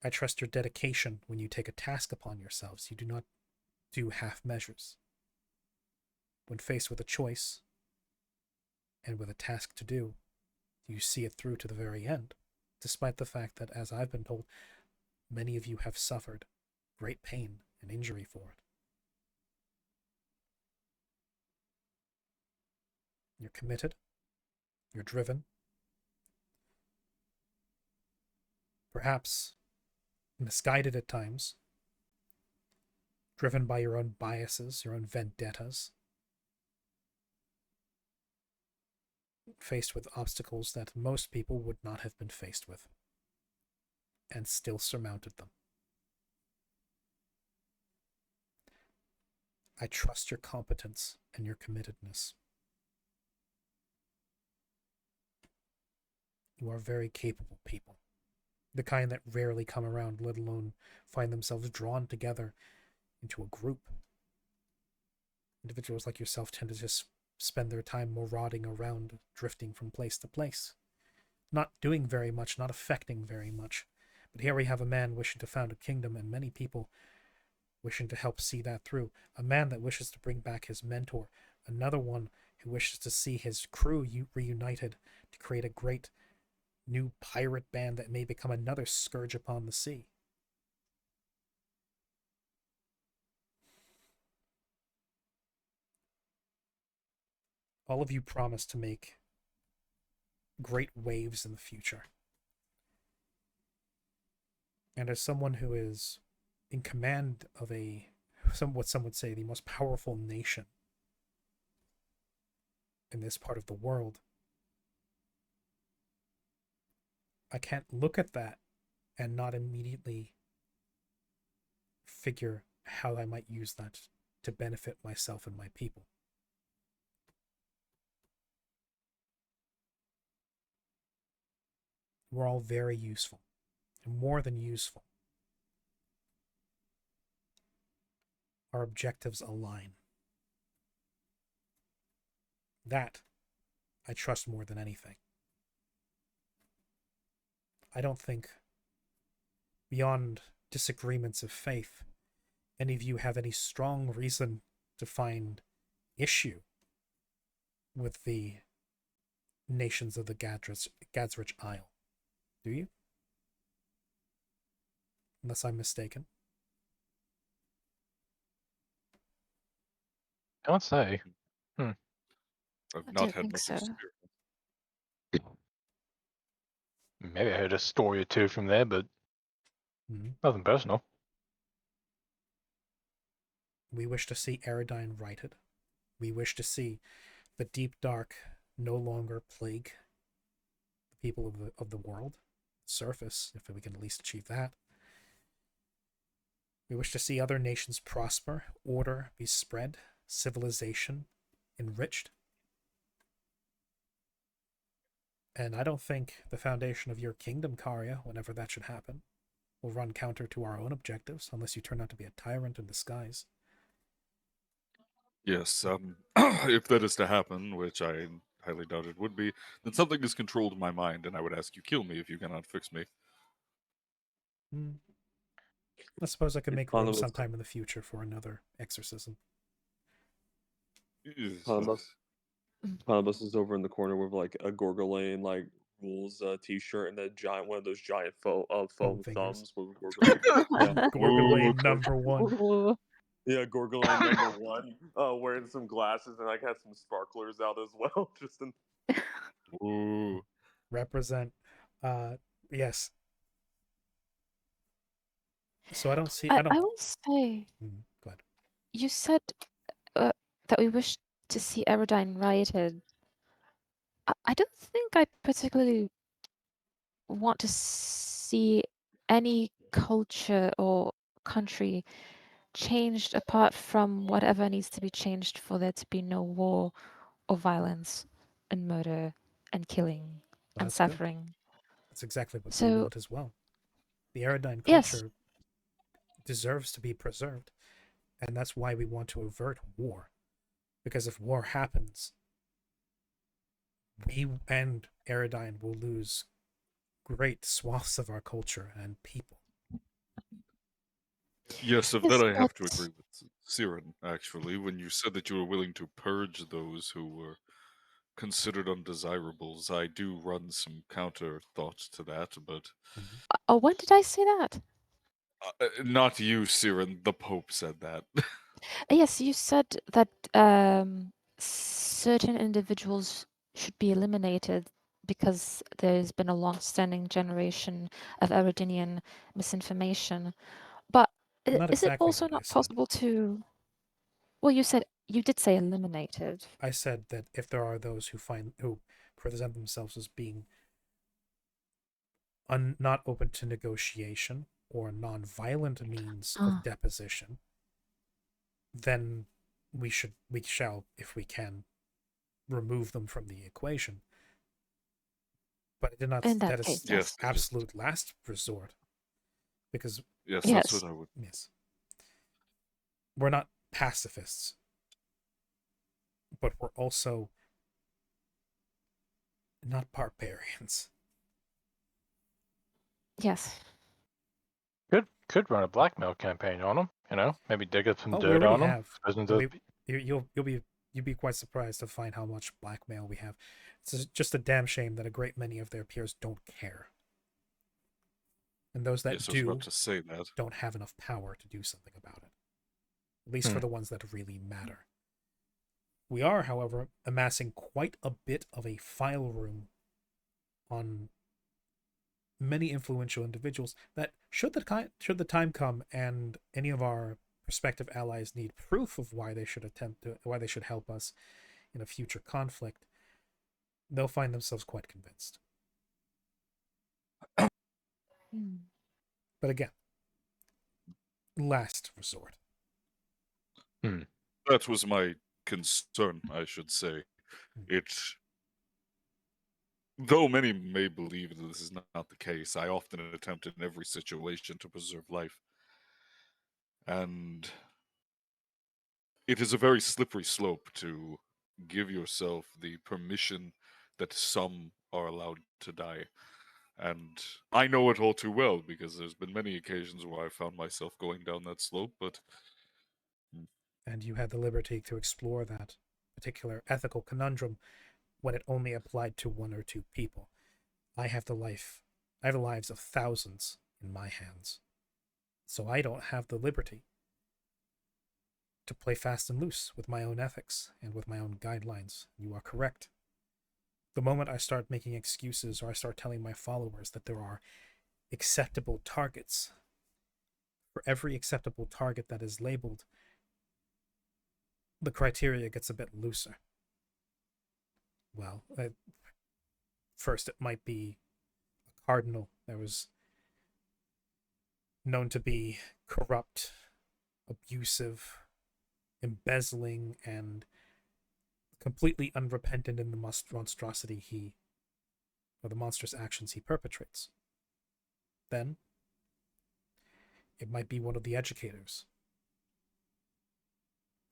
I trust your dedication when you take a task upon yourselves. You do not do half measures. When faced with a choice and with a task to do, you see it through to the very end, despite the fact that, as I've been told, many of you have suffered great pain and injury for it. You're committed. You're driven. Perhaps misguided at times, driven by your own biases, your own vendettas, faced with obstacles that most people would not have been faced with, and still surmounted them. I trust your competence and your committedness. You are very capable people. The kind that rarely come around, let alone find themselves drawn together into a group. Individuals like yourself tend to just spend their time marauding around, drifting from place to place. Not doing very much, not affecting very much. But here we have a man wishing to found a kingdom, and many people wishing to help see that through. A man that wishes to bring back his mentor. Another one who wishes to see his crew reunited to create a great new pirate band that may become another scourge upon the sea. All of you promise to make great waves in the future. And as someone who is in command of what some would say the most powerful nation in this part of the world, I can't look at that and not immediately figure how I might use that to benefit myself and my people. We're all very useful, and more than useful. Our objectives align. That I trust more than anything. I don't think, beyond disagreements of faith, any of you have any strong reason to find issue with the nations of the Gadsrich Isle. Do you? Unless I'm mistaken. Can't say. I've I not don't had think much so. experience. Maybe I heard a story or two from there, but nothing personal. We wish to see Eridine righted. We wish to see the deep dark no longer plague the people of the world. Surface, if we can at least achieve that. We wish to see other nations prosper, order be spread, civilization enriched. And I don't think the foundation of your kingdom, Karya, whenever that should happen, will run counter to our own objectives, unless you turn out to be a tyrant in disguise. Yes, if that is to happen, which I highly doubt it would be, then something has controlled my mind, and I would ask you kill me if you cannot fix me. I suppose I could make room Columbus- sometime in the future for another exorcism. Columbus is over in the corner with like a Gorgolane like rules t-shirt and one of those giant foam fingers. thumbs with Gorgolane. Gorgolane number one. Ooh. Yeah, Gorgolane number one. Wearing some glasses and like has some sparklers out as well. Just in Ooh. Represent. Yes. So I don't see. I I don't. will say, Go ahead. you said that we wish to see Aerodyne rioted. I don't think I particularly want to see any culture or country changed apart from whatever needs to be changed for there to be no war or violence and murder and killing Well, and that's good. suffering. That's exactly what we So, want as well. The Aerodyne yes, culture deserves to be preserved, and that's why we want to avert war. Because if war happens, we and Aerodyne will lose great swaths of our culture and people. Yes, of yes, that I have to but agree with Siren, actually. When you said that you were willing to purge those who were considered undesirables, I do run some counter thoughts to that, but oh, when did I say that? not you, Siren. The Pope said that. Yes, you said that certain individuals should be eliminated because there's been a long-standing generation of Eridinian misinformation. But Not is it exactly also what I not said. possible to? Well, you did say eliminated. I said that if there are those who present themselves as being not open to negotiation or non-violent means of Ah, deposition, then we shall, if we can, remove them from the equation. But I did not. in that That case, is Yes, yes. they just absolute last resort, because yes, that's Yes. what I would. yes, we're not pacifists, but we're also not barbarians. Yes. Could run a blackmail campaign on them. You know, maybe dig up some Oh, we dirt already on them. have. You'll be quite surprised to find how much blackmail we have. It's just a damn shame that a great many of their peers don't care, and those that Yes, I was do about to say that. don't have enough power to do something about it. At least for the ones that really matter. We are, however, amassing quite a bit of a file room on many influential individuals that should the time come and any of our prospective allies need proof of why they should help us in a future conflict, they'll find themselves quite convinced. Hmm. But again, last resort. That was my concern, I should say. It, though many may believe that this is not the case, I often attempt in every situation to preserve life. And it is a very slippery slope to give yourself the permission that some are allowed to die. And I know it all too well because there's been many occasions where I found myself going down that slope, but And you had the liberty to explore that particular ethical conundrum when it only applied to one or two people. I have the lives of thousands in my hands. So I don't have the liberty to play fast and loose with my own ethics and with my own guidelines. You are correct. The moment I start making excuses or I start telling my followers that there are acceptable targets, for every acceptable target that is labeled, the criteria gets a bit looser. Well, first it might be a cardinal that was known to be corrupt, abusive, embezzling, and completely unrepentant in the monstrosity the monstrous actions he perpetrates. Then it might be one of the educators.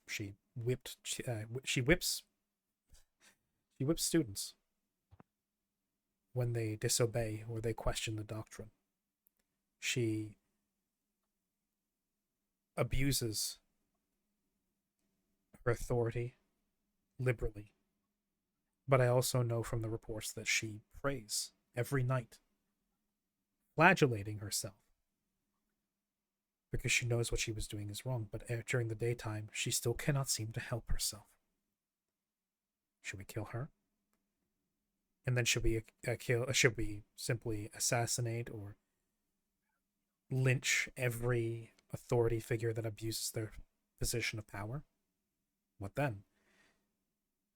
She whips students when they disobey or they question the doctrine. She abuses her authority liberally. But I also know from the reports that she prays every night, flagellating herself because she knows what she was doing is wrong, but during the daytime, she still cannot seem to help herself. Should we kill her? And then should we kill? Should we simply assassinate or lynch every authority figure that abuses their position of power? What then?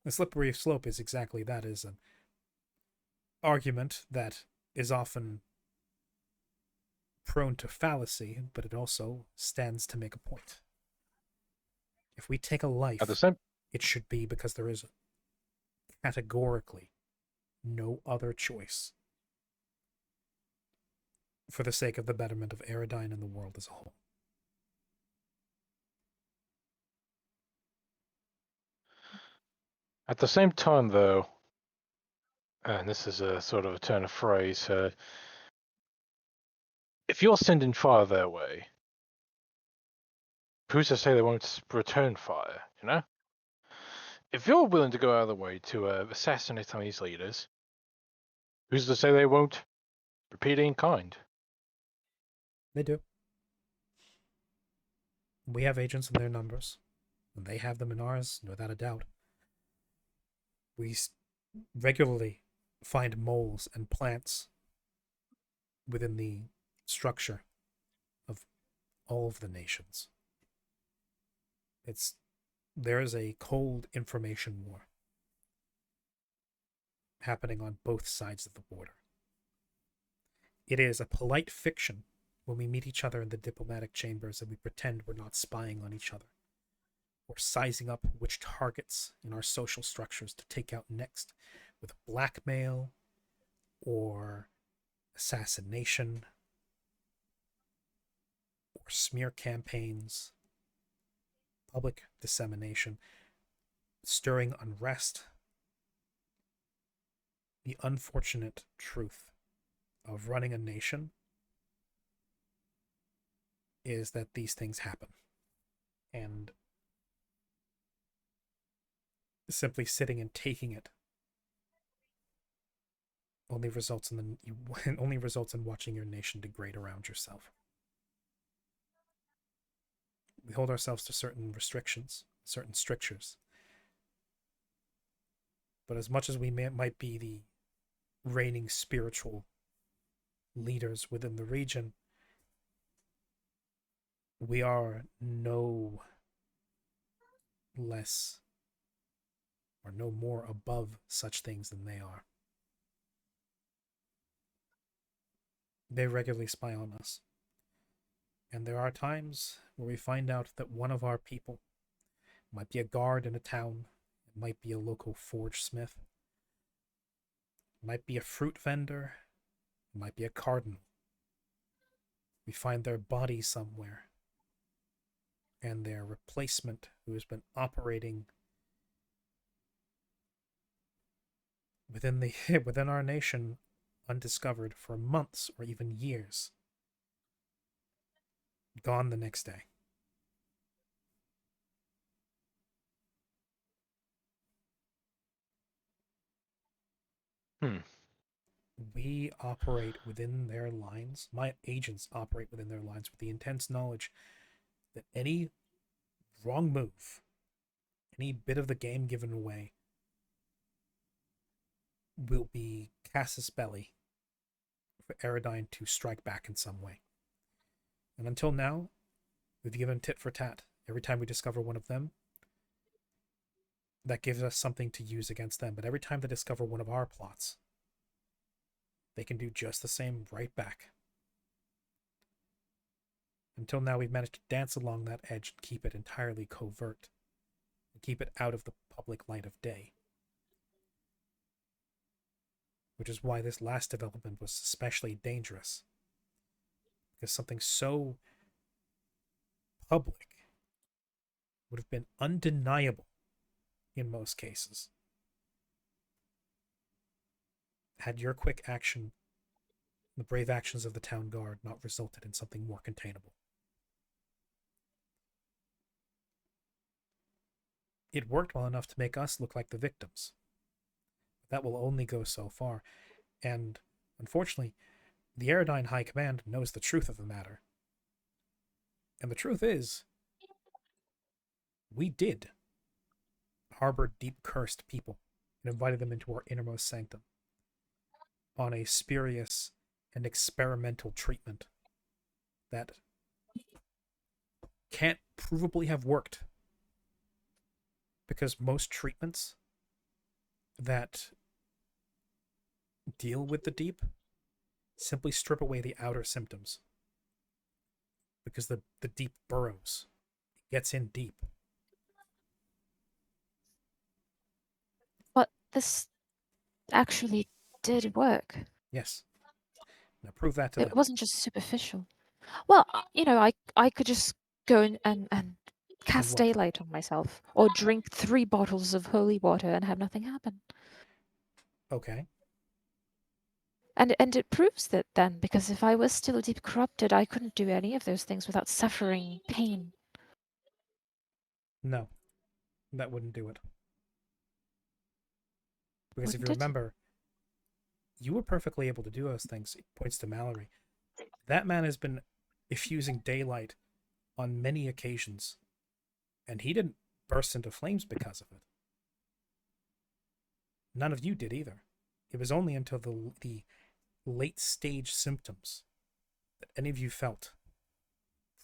The slippery slope is exactly that, is an argument that is often prone to fallacy, but it also stands to make a point. If we take a life, At the same it should be because there is categorically no other choice for the sake of the betterment of Aerodyne and the world as a whole. At the same time, though, and this is a sort of a turn of phrase, if you're sending fire their way, who's to say they won't return fire, you know? If you're willing to go out of the way to assassinate some of these leaders, who's to say they won't repeat it in kind? They do. We have agents in their numbers, and they have them in ours, without a doubt. We regularly find moles and plants within the structure of all of the nations. There is a cold information war happening on both sides of the border. It is a polite fiction when we meet each other in the diplomatic chambers and we pretend we're not spying on each other, or sizing up which targets in our social structures to take out next with blackmail or assassination or smear campaigns, public dissemination, stirring unrest. The unfortunate truth of running a nation is that these things happen. And simply sitting and taking it only results in watching your nation degrade around yourself. We hold ourselves to certain restrictions, certain strictures. But as much as we might be the reigning spiritual leaders within the region, we are no less or no more above such things than they are. They regularly spy on us. And there are times where we find out that one of our people might be a guard in a town, it might be a local forge smith, it might be a fruit vendor, it might be a cardinal. We find their body somewhere, and their replacement, who has been operating within our nation undiscovered for months or even years, gone the next day. We operate within their lines. My agents operate within their lines with the intense knowledge that any wrong move, any bit of the game given away, will be casus belli for Aerodyne to strike back in some way. And until now, we've given tit for tat. Every time we discover one of them, that gives us something to use against them. But every time they discover one of our plots, they can do just the same right back. Until now, we've managed to dance along that edge and keep it entirely covert, and keep it out of the public light of day. Which is why this last development was especially dangerous. Because something so public would have been undeniable in most cases had your quick action, the brave actions of the town guard, not resulted in something more containable. It worked well enough to make us look like the victims. But that will only go so far. And unfortunately, the Aerodyne High Command knows the truth of the matter. And the truth is, we did harbor deep cursed people and invited them into our innermost sanctum. on a spurious and experimental treatment that can't provably have worked, because most treatments that deal with the deep simply strip away the outer symptoms, because the deep burrows, it gets in deep. But this actually did work. Yes. Now prove that to It them. wasn't just superficial. Well, I could just go and cast what? daylight on myself, or drink 3 bottles of holy water and have nothing happen. Okay. And it proves that then, because if I was still deep corrupted, I couldn't do any of those things without suffering pain. No. That wouldn't do it. Because if Wouldn't you it? remember, you were perfectly able to do those things. It points to Mallory. That man has been effusing daylight on many occasions, and he didn't burst into flames because of it. None of you did either. It was only until the late stage symptoms that any of you felt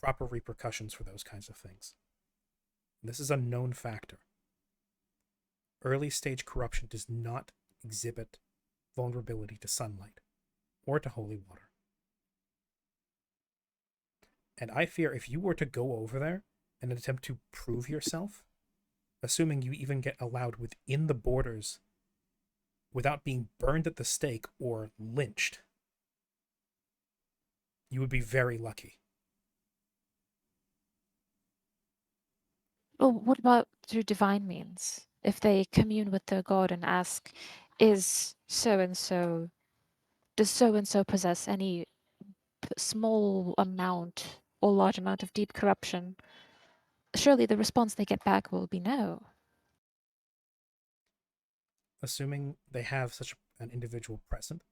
proper repercussions for those kinds of things. This is a known factor. Early stage corruption does not exhibit vulnerability to sunlight or to holy water. And I fear if you were to go over there and attempt to prove yourself, assuming you even get allowed within the borders without being burned at the stake or lynched, you would be very lucky. Well, what about through divine means? If they commune with their god and ask, does so and so possess any small amount or large amount of deep corruption? Surely the response they get back will be no. Assuming they have such an individual present,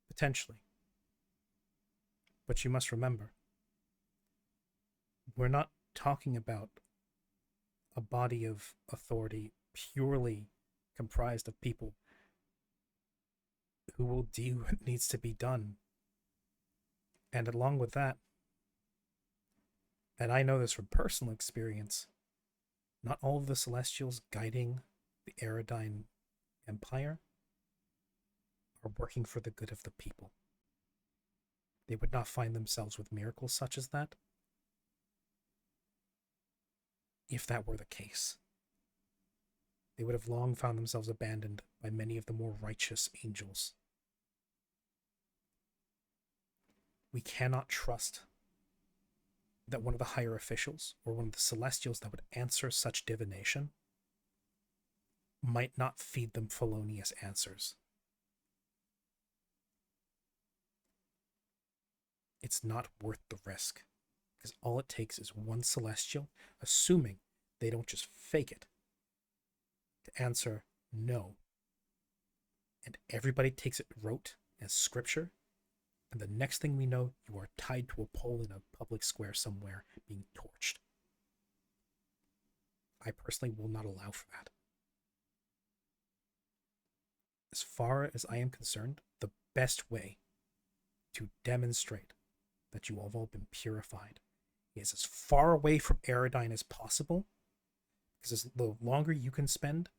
potentially. But you must remember, we're not talking about a body of authority purely comprised of people who will do what needs to be done. And along with that, and I know this from personal experience, not all of the Celestials guiding the Aerodine Empire are working for the good of the people. They would not find themselves with miracles such as that if that were the case. They would have long found themselves abandoned by many of the more righteous angels. We cannot trust that one of the higher officials or one of the Celestials that would answer such divination might not feed them felonious answers. It's not worth the risk, because all it takes is one Celestial, assuming they don't just fake it, to answer no. And everybody takes it rote as scripture, and the next thing we know, you are tied to a pole in a public square somewhere being torched. I personally will not allow for that. As far as I am concerned, the best way to demonstrate that you have all been purified is as far away from Aerodine as possible, because the longer you can spend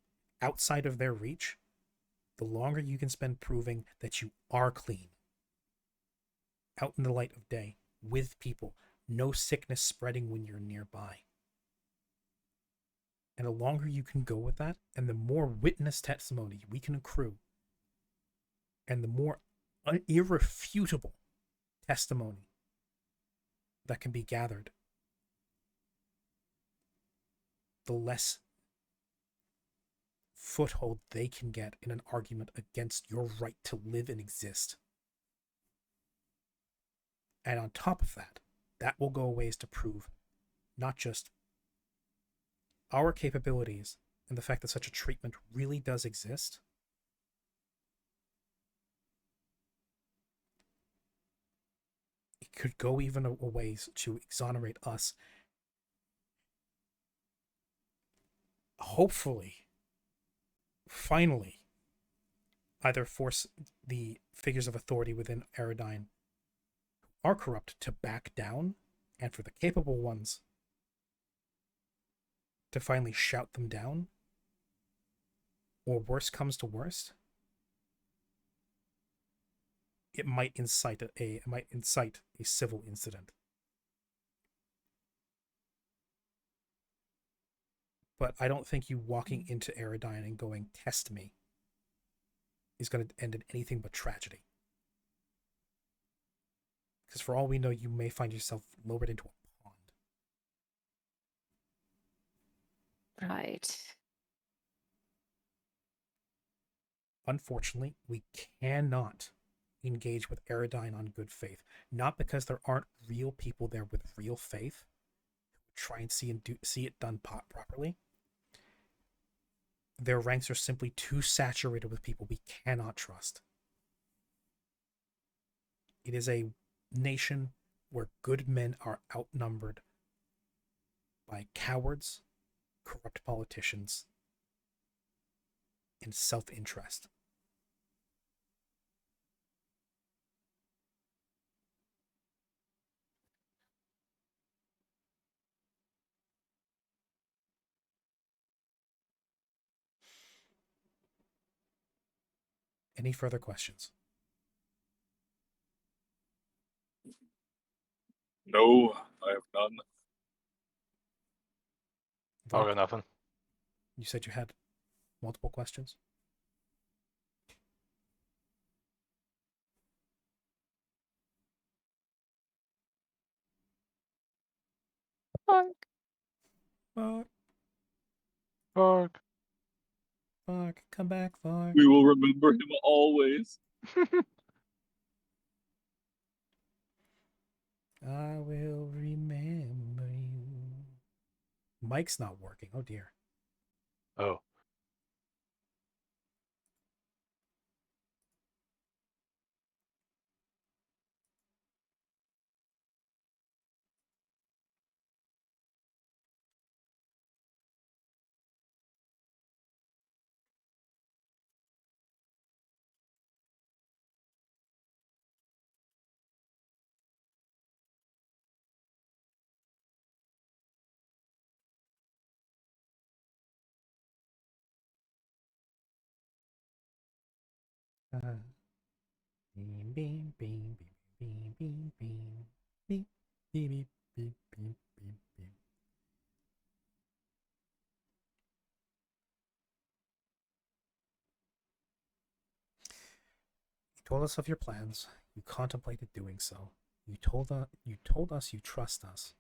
outside of their reach, the longer you can spend proving that you are clean, out in the light of day, with people, no sickness spreading when you're nearby. And the longer you can go with that, and the more witness testimony we can accrue, and the more irrefutable testimony that can be gathered, the less foothold they can get in an argument against your right to live and exist. And on top of that, that will go a ways to prove not just our capabilities and the fact that such a treatment really does exist, it could go even a ways to exonerate us, hopefully, finally, either force the figures of authority within Aradine who are corrupt to back down, and for the capable ones to finally shout them down, or worse comes to worst, it might incite a civil incident. But I don't think you walking into Aradine and going, "Test me," is going to end in anything but tragedy. Because for all we know, you may find yourself lowered into a pond. Right. Unfortunately, we cannot engage with Aradine on good faith. Not because there aren't real people there with real faith who try and see it done properly. Their ranks are simply too saturated with people we cannot trust. It is a nation where good men are outnumbered by cowards, corrupt politicians, and self-interest. Any further questions? No, I have none. I'll Vark, go nothing. you said you had multiple questions? Fuck. Vark, Fuck. Vark, come back, Vark. We will remember him always. I will remember you. Mic's not working. Oh dear. Oh. Beam, beam, beam, beam, beam, beam, beam, beam, beam, beam, beam, beam, beam. You told us of your plans. You contemplated doing so. You told us you trust us.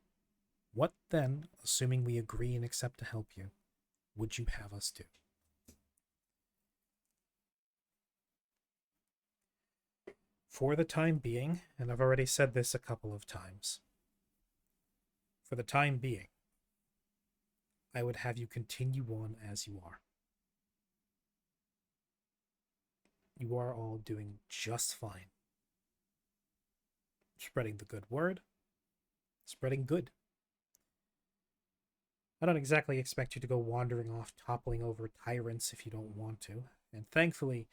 What then, assuming we agree and accept to help you, would you have us do? For the time being, and I've already said this a couple of times, for the time being, I would have you continue on as you are. You are all doing just fine. Spreading the good word, spreading good. I don't exactly expect you to go wandering off, toppling over tyrants if you don't want to. And thankfully,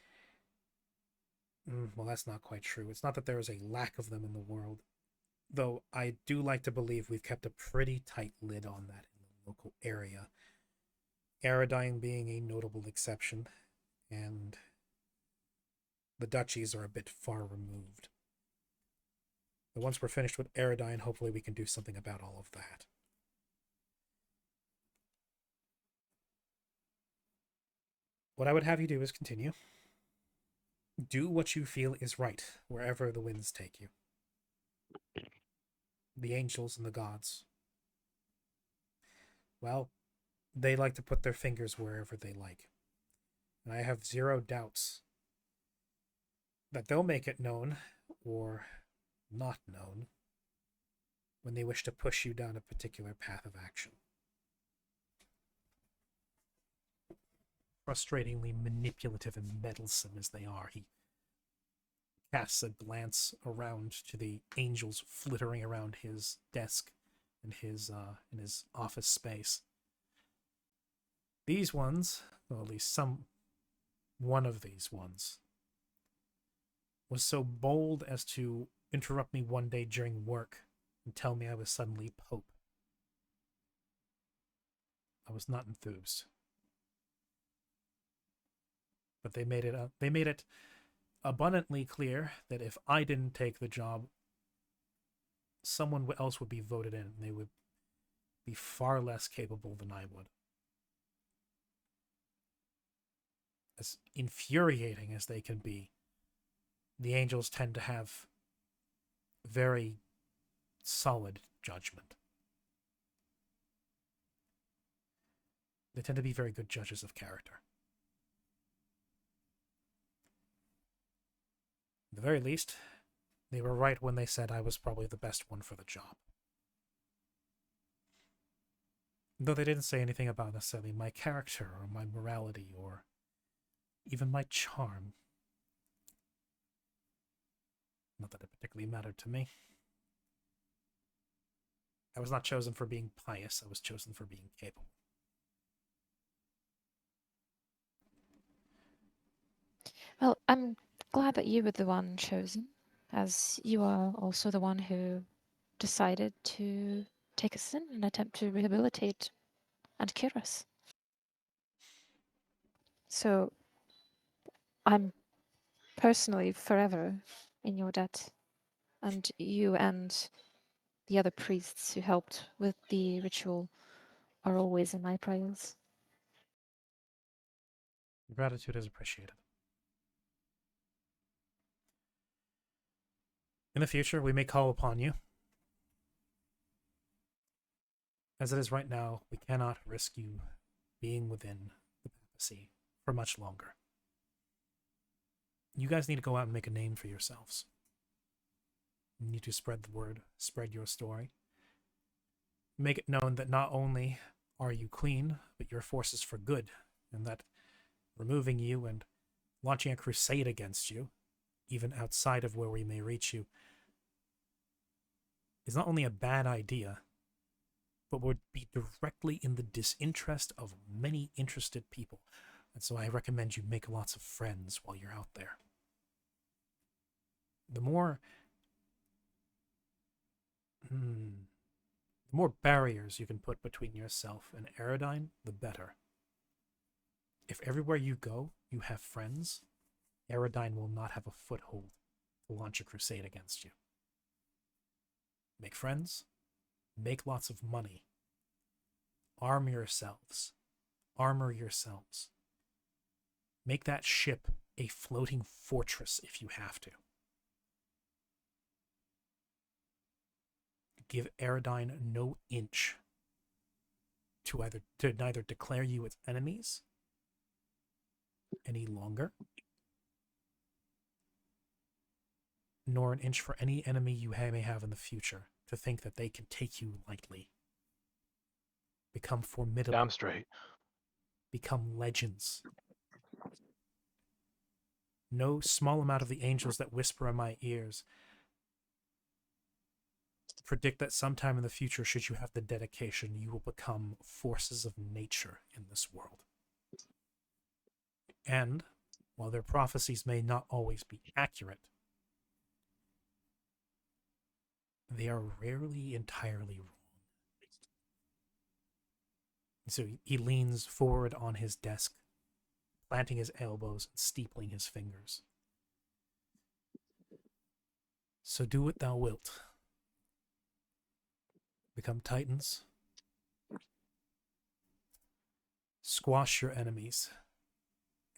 well, that's not quite true. It's not that there is a lack of them in the world. Though I do like to believe we've kept a pretty tight lid on that in the local area. Aradine being a notable exception, and the duchies are a bit far removed. But once we're finished with Aradine, hopefully we can do something about all of that. What I would have you do is continue. Do what you feel is right, wherever the winds take you. The angels and the gods, well, they like to put their fingers wherever they like. And I have zero doubts that they'll make it known, or not known, when they wish to push you down a particular path of action. Frustratingly manipulative and meddlesome as they are, he casts a glance around to the angels flittering around his desk and in his office space. These ones, well, at least one of these ones, was so bold as to interrupt me one day during work and tell me I was suddenly Pope. I was not enthused. But they made it abundantly clear that if I didn't take the job, someone else would be voted in, and they would be far less capable than I would. As infuriating as they can be, the angels tend to have very solid judgment. They tend to be very good judges of character. At the very least, they were right when they said I was probably the best one for the job. Though they didn't say anything about necessarily my character or my morality or even my charm. Not that it particularly mattered to me. I was not chosen for being pious, I was chosen for being capable. Well, I'm glad that you were the one chosen, as you are also the one who decided to take us in and attempt to rehabilitate and cure us. So I'm personally forever in your debt, and you and the other priests who helped with the ritual are always in my prayers. Gratitude is appreciated. In the future, we may call upon you. As it is right now, we cannot risk you being within the papacy for much longer. You guys need to go out and make a name for yourselves. You need to spread the word, spread your story. Make it known that not only are you clean, but your force is for good, and that removing you and launching a crusade against you, even outside of where we may reach you, is not only a bad idea, but would be directly in the disinterest of many interested people. And so I recommend you make lots of friends while you're out there. The more barriers you can put between yourself and Aradine, the better. If everywhere you go, you have friends, Aradine will not have a foothold to launch a crusade against you. Make friends, make lots of money, armor yourselves, make that ship a floating fortress if you have to. Give Aradine no inch to neither declare you its enemies any longer, nor an inch for any enemy you may have in the future to think that they can take you lightly. Become formidable. Damn straight. Become legends. No small amount of the angels that whisper in my ears predict that sometime in the future, should you have the dedication, you will become forces of nature in this world. And while their prophecies may not always be accurate, they are rarely entirely wrong. So he leans forward on his desk, planting his elbows and steepling his fingers. So do what thou wilt. Become titans. Squash your enemies.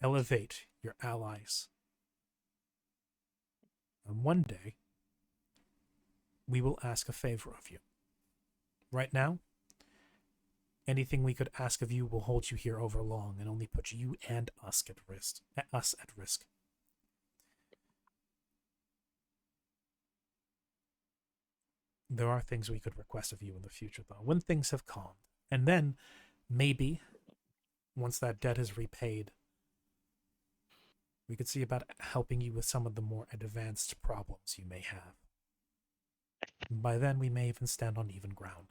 Elevate your allies. And one day, we will ask a favor of you. Right now, anything we could ask of you will hold you here over long and only put you and us at risk. There are things we could request of you in the future, though, when things have calmed. And then, maybe, once that debt is repaid, we could see about helping you with some of the more advanced problems you may have. And by then, we may even stand on even ground.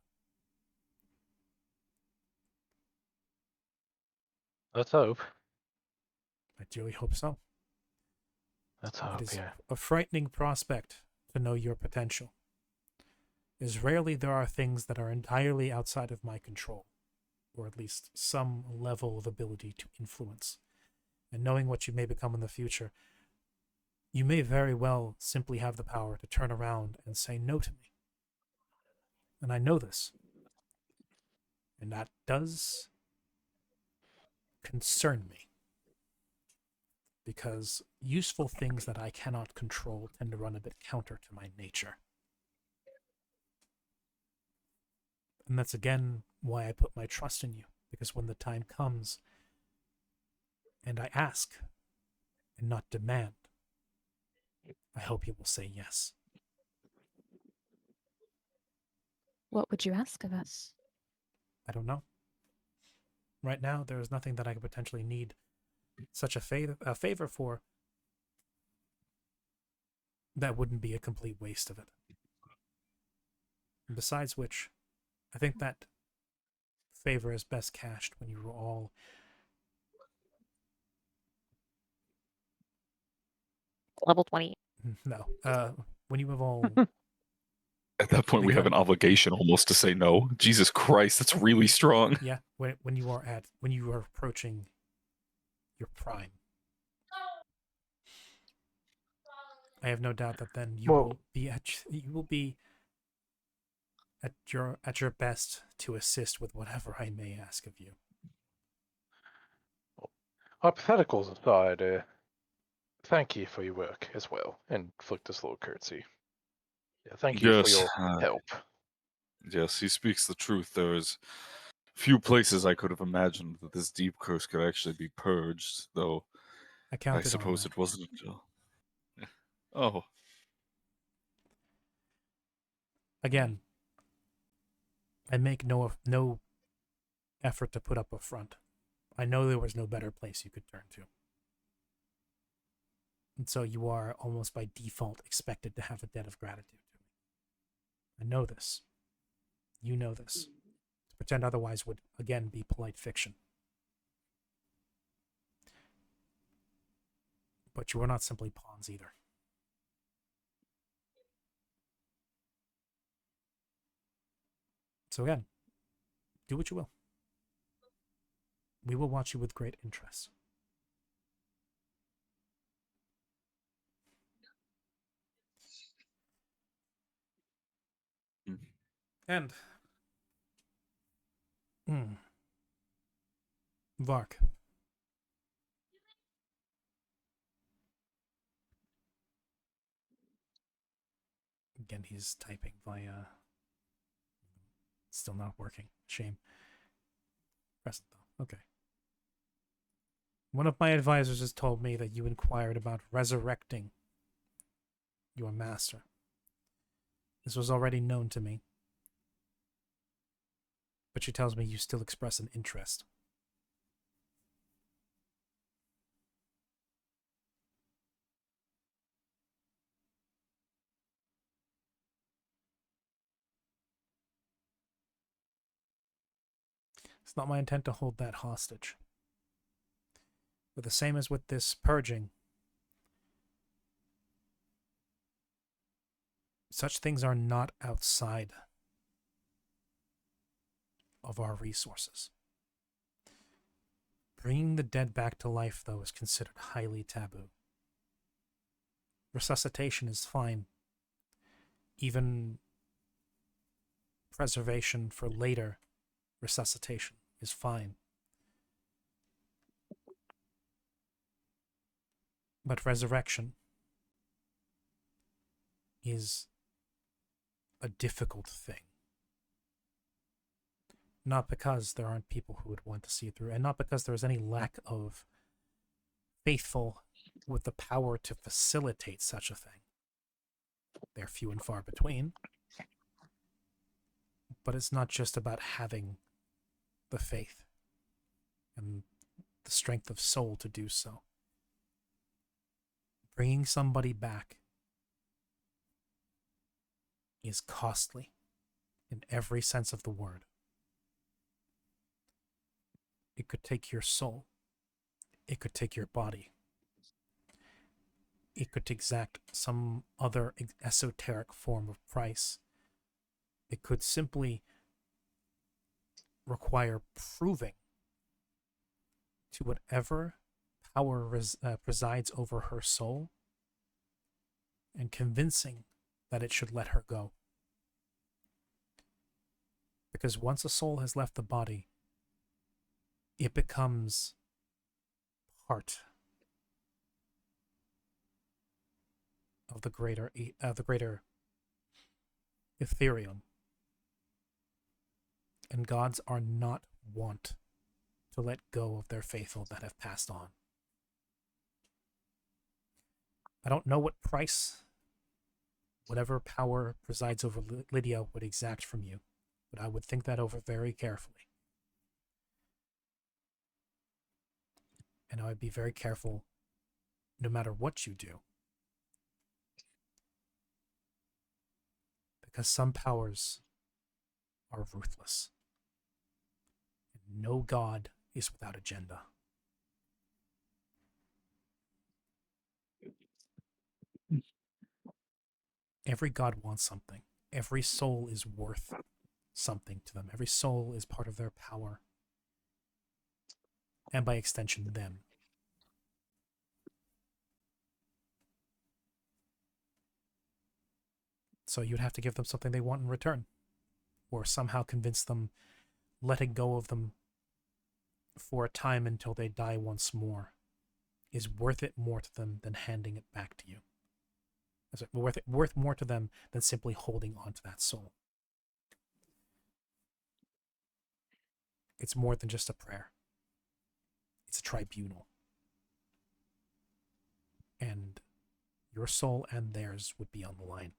Let's hope. I dearly hope so. Let's It hope, is yeah. a frightening prospect to know your potential. As rarely there are things that are entirely outside of my control, or at least some level of ability to influence. And knowing what you may become in the future, you may very well simply have the power to turn around and say no to me. And I know this. And that does concern me. Because useful things that I cannot control tend to run a bit counter to my nature. And that's again why I put my trust in you. Because when the time comes, and I ask, and not demand, I hope you will say yes. What would you ask of us? I don't know. Right now, there is nothing that I could potentially need such a favor for that wouldn't be a complete waste of it. And besides which, I think that favor is best cashed when you are all Level 20. no, when you have all At that point, we have an begun- obligation almost to say no. Jesus Christ, that's really strong. yeah, when you are approaching your prime. I have no doubt that then you Well- will be at your best to assist with whatever I may ask of you. Hypotheticals aside, thank you for your work as well. And flick this little curtsy. Yeah, thank you for Yes, your help. Yes, he speaks the truth. There is few places I could have imagined that this deep curse could actually be purged, though I I counted on suppose that. it wasn't until. Oh, Again, I make no effort to put up a front. I know there was no better place you could turn to. And so you are almost by default expected to have a debt of gratitude to me. I know this. You know this. To pretend otherwise would, again, be polite fiction. But you are not simply pawns either. So again, do what you will. We will watch you with great interest. Hmm. And Vark. Again, he's typing via. Still not working. Shame. Press it though. Okay. One of my advisors has told me that you inquired about resurrecting your master. This was already known to me. But she tells me you still express an interest. It's not my intent to hold that hostage. But the same as with this purging, such things are not outside of our resources. Bringing the dead back to life, though, is considered highly taboo. Resuscitation is fine. Even preservation for later resuscitation is fine. But resurrection is a difficult thing. Not because there aren't people who would want to see it through, and not because there's any lack of faithful with the power to facilitate such a thing. They're few and far between. But it's not just about having the faith and the strength of soul to do so. Bringing somebody back is costly in every sense of the word. It could take your soul. It could take your body. it could exact some other esoteric form of price. It could simply require proving to whatever power presides over her soul and convincing that it should let her go. Because once a soul has left the body, it becomes part of the greater Ethereum. And gods are not wont to let go of their faithful that have passed on. I don't know what price whatever power presides over Lydia would exact from you, but I would think that over very carefully. And I would be very careful no matter what you do. Because some powers are ruthless. And no god is without agenda. Every god wants something. Every soul is worth something to them. Every soul is part of their power. And by extension, them. So you'd have to give them something they want in return. Or somehow convince them letting go of them for a time until they die once more is worth it more to them than handing it back to you. Is it worth more to them than simply holding on to that soul? It's more than just a prayer. It's a tribunal. And your soul and theirs would be on the line.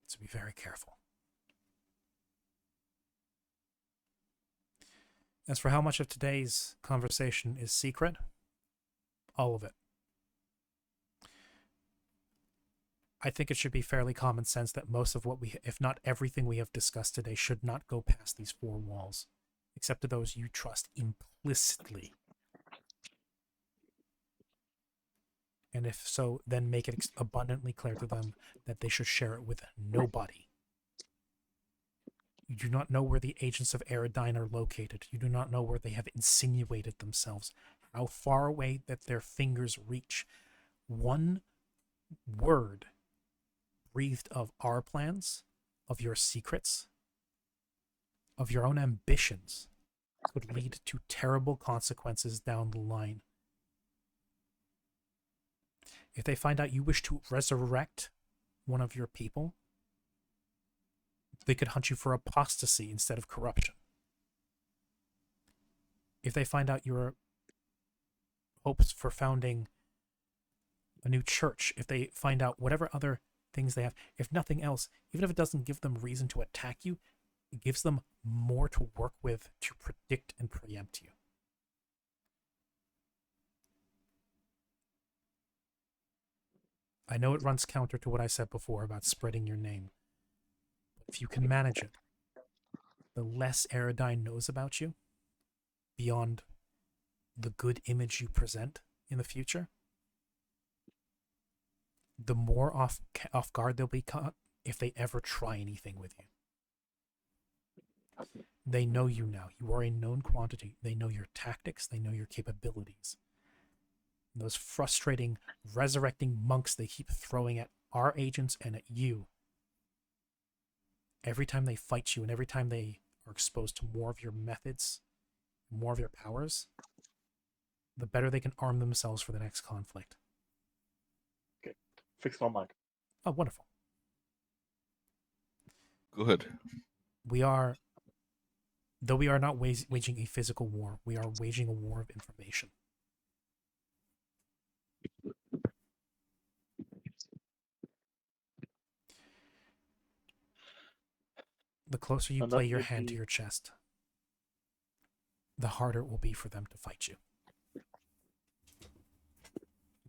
So be very careful. As for how much of today's conversation is secret, all of it. I think it should be fairly common sense that most of what we, if not everything we have discussed today, should not go past these four walls, except to those you trust implicitly. And if so, then make it abundantly clear to them that they should share it with nobody. You do not know where the agents of Aerodyne are located. You do not know where they have insinuated themselves, how far away that their fingers reach. One word breathed of our plans, of your secrets, of your own ambitions, could lead to terrible consequences down the line. If they find out you wish to resurrect one of your people, they could hunt you for apostasy instead of corruption. If they find out your hopes for founding a new church, if they find out whatever other things they have, if nothing else, even if it doesn't give them reason to attack you, it gives them more to work with to predict and preempt you. I know it runs counter to what I said before about spreading your name. But if you can manage it, the less Aerodyne knows about you, beyond the good image you present in the future, the more off guard they'll be caught if they ever try anything with you. They know you now. You are a known quantity. They know your tactics. They know your capabilities. And those frustrating, resurrecting monks they keep throwing at our agents and at you, every time they fight you and every time they are exposed to more of your methods, more of your powers, the better they can arm themselves for the next conflict. Okay, fixed my mic. Oh, wonderful. Good. We are, though we are not waging a physical war, we are waging a war of information. The closer you And play that your would hand to be- your chest, the harder it will be for them to fight you.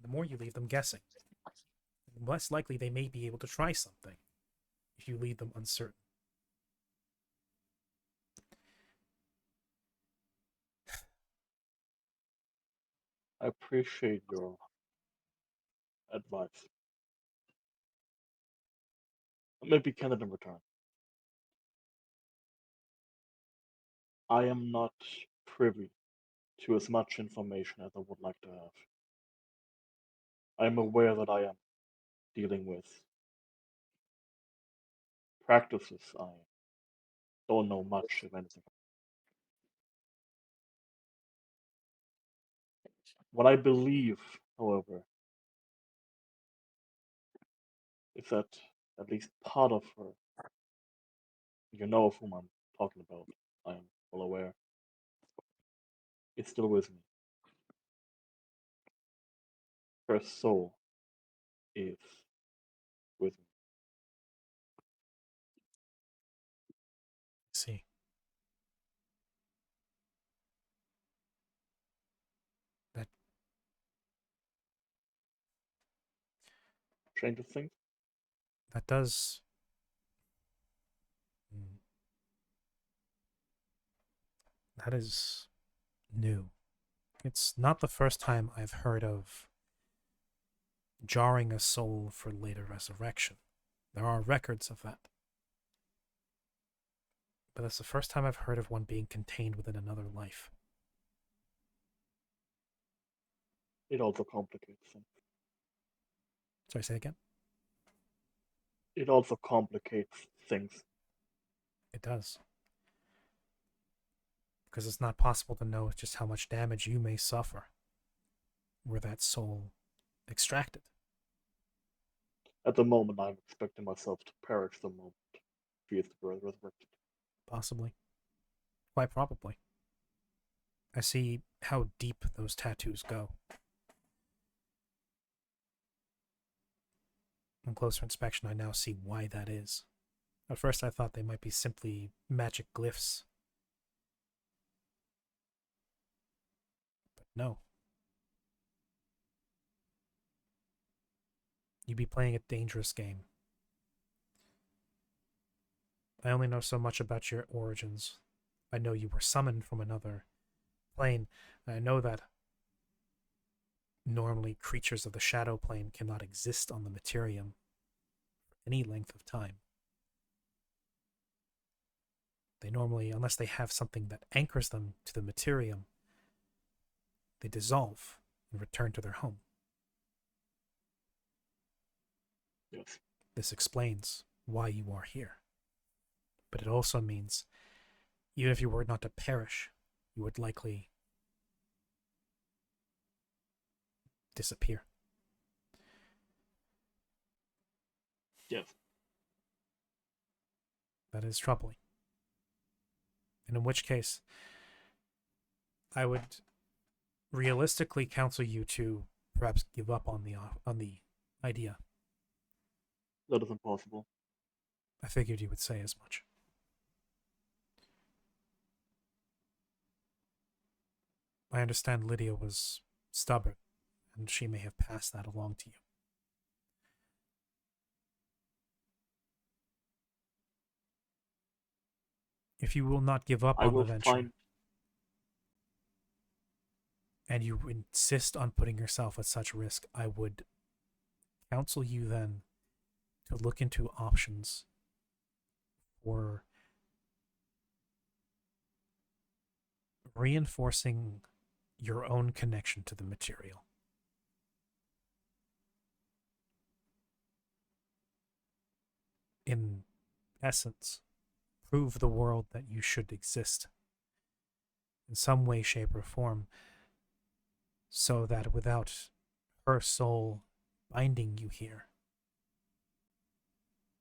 The more you leave them guessing, the less likely they may be able to try something if you leave them uncertain. I appreciate appreciate your advice. Maybe Kenneth in return. I am not privy to as much information as I would like to have. I am aware that I am dealing with practices I don't know much of anything. What I believe, however, is that at least part of her, you know of whom I'm talking about, I am well aware, is still with me. Her soul is with me. See. That Changes things? that does. Mm, that is new. It's not the first time I've heard of jarring a soul for later resurrection. There are records of that. But that's the first time I've heard of one being contained within another life. It also complicates things. Sorry, say again? It also complicates things. It does. Because it's not possible to know just how much damage you may suffer were that soul extracted. At the moment, I'm expecting myself to perish the moment she is resurrected. Possibly. Quite probably. I see how deep those tattoos go. On closer inspection, I now see why that is. At first, I thought they might be simply magic glyphs. But no. You'd be playing a dangerous game. I only know so much about your origins. I know you were summoned from another plane. I know that normally creatures of the shadow plane cannot exist on the materium for any length of time. They normally, unless they have something that anchors them to the materium, they dissolve and return to their home. Yes. This explains why you are here. But it also means, even if you were not to perish, you would likely disappear. Yes. That is troubling. And in which case, I would realistically counsel you to perhaps give up on the idea. That is impossible. I figured you would say as much. I understand Lydia was stubborn, and she may have passed that along to you. If you will not give up I on the will venture, find. and you insist on putting yourself at such risk, I would counsel you then to look into options for reinforcing your own connection to the material. In essence, prove the world that you should exist in some way, shape, or form, so that without her soul binding you here,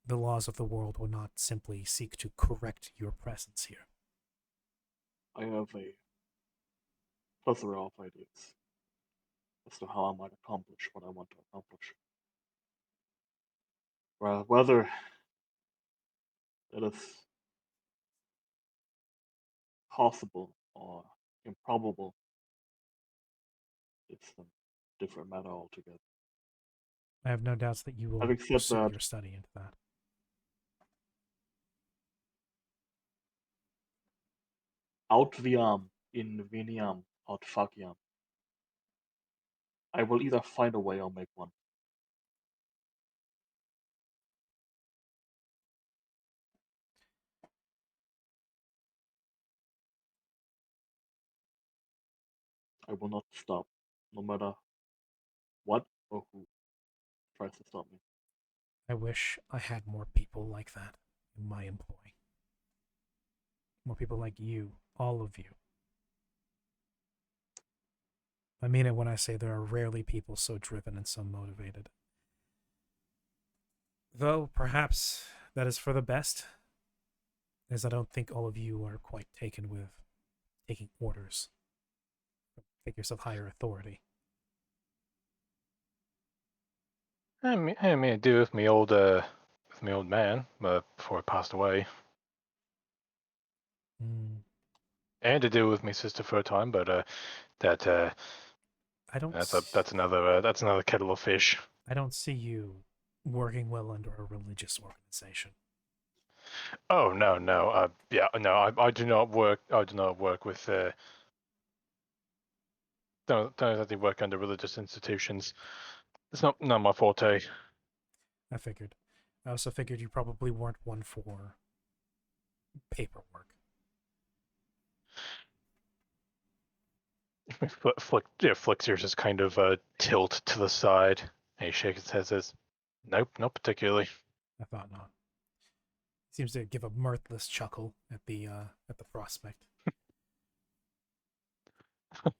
the laws of the world will not simply seek to correct your presence here. I have a plethora of ideas as to how I might accomplish what I want to accomplish. Well, whether it is possible or improbable, it's a different matter altogether. I have no doubts that you will Having said pursue that, your study into that. aut viam in veniam aut faciam. I will either find a way or make one. I will not stop, no matter what or who tries to stop me. I wish I had more people like that in my employ. More people like you, all of you. I mean it when I say there are rarely people so driven and so motivated. Though perhaps that is for the best, as I don't think all of you are quite taken with taking orders from figures of higher authority. I mean, I do with me old man, before he passed away, and to do with my sister for a time, but that I don't. that's another kettle of fish. I don't see you working well under a religious organization. Oh no, yeah, no, I do not work. I do not work with. Don't exactly work under religious institutions. It's not my forte. I figured. I also figured you probably weren't one for paperwork. Flixier's just kind of tilt to the side. And he shakes his head, says, "Nope, not particularly." I thought not. Seems to give a mirthless chuckle at the prospect.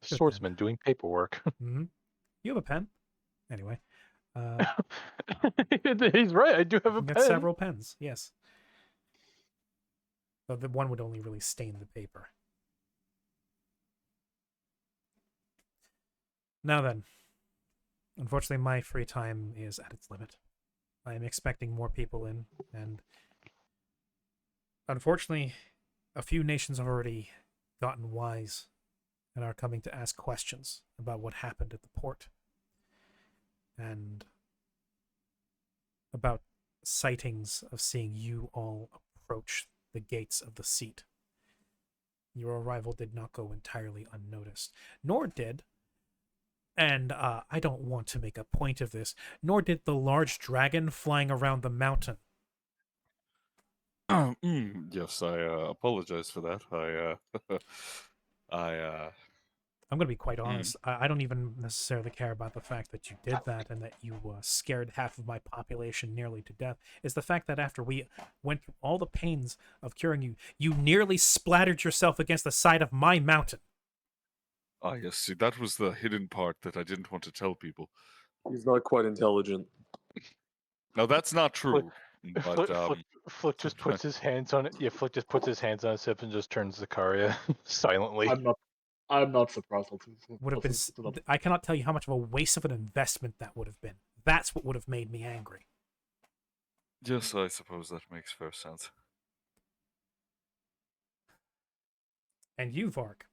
Swordsman doing paperwork. Mm-hmm. You have a pen. Anyway. He's right, I do have a You've got pen. several pens, yes. But the one would only really stain the paper. Now then, unfortunately my free time is at its limit. I am expecting more people in, and unfortunately, a few nations have already gotten wise and are coming to ask questions about what happened at the port. And about sightings of seeing you all approach the gates of the seat. Your arrival did not go entirely unnoticed, nor did, and I don't want to make a point of this, nor did the large dragon flying around the mountain. Yes, I apologize for that. I'm going to be quite honest. I don't even necessarily care about the fact that you did that and that you scared half of my population nearly to death. Is the fact that after we went through all the pains of curing you, you nearly splattered yourself against the side of my mountain. Ah, yes, see, that was the hidden part that I didn't want to tell people. He's not quite intelligent. No, that's not true. But Flick just puts his hands on it. Yeah, Flick just puts his hands on his hip and just turns the Karia silently. I'm not surprised. Would have been. I cannot tell you how much of a waste of an investment that would have been. That's what would have made me angry. Yes, I suppose that makes fair sense. And you, Vark,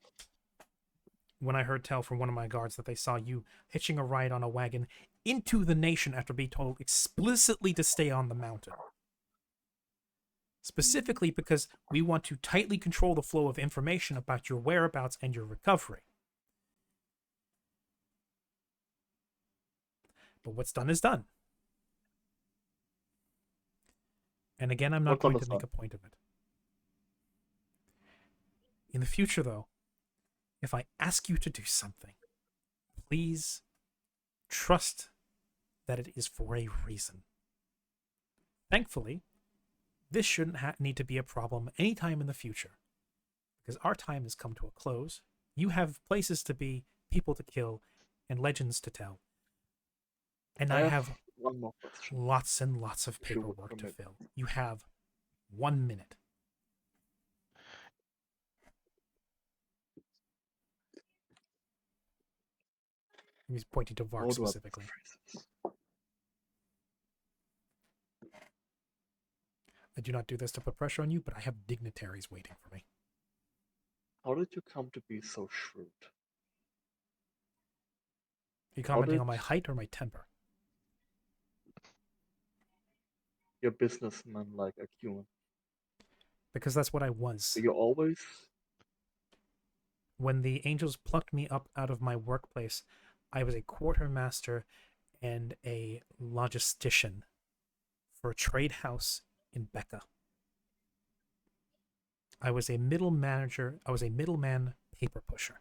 when I heard tell from one of my guards that they saw you hitching a ride on a wagon into the nation after being told explicitly to stay on the mountain. Specifically because we want to tightly control the flow of information about your whereabouts and your recovery. But what's done is done. And again, I'm not going to make a point of it. In the future, though, if I ask you to do something, please trust that it is for a reason. Thankfully, this shouldn't need to be a problem anytime in the future, because our time has come to a close. You have places to be, people to kill, and legends to tell. And I have one more question. Lots and lots of paperwork to fill. You have 1 minute. He's pointing to Vark specifically. I do not do this to put pressure on you, but I have dignitaries waiting for me. How did you come to be so shrewd? Are you commenting on my height or my temper? You're businessman-like acumen. Because that's what I was. You always... When the angels plucked me up out of my workplace, I was a quartermaster and a logistician for a trade house in Becca. I was a middle manager. I was a middleman paper pusher,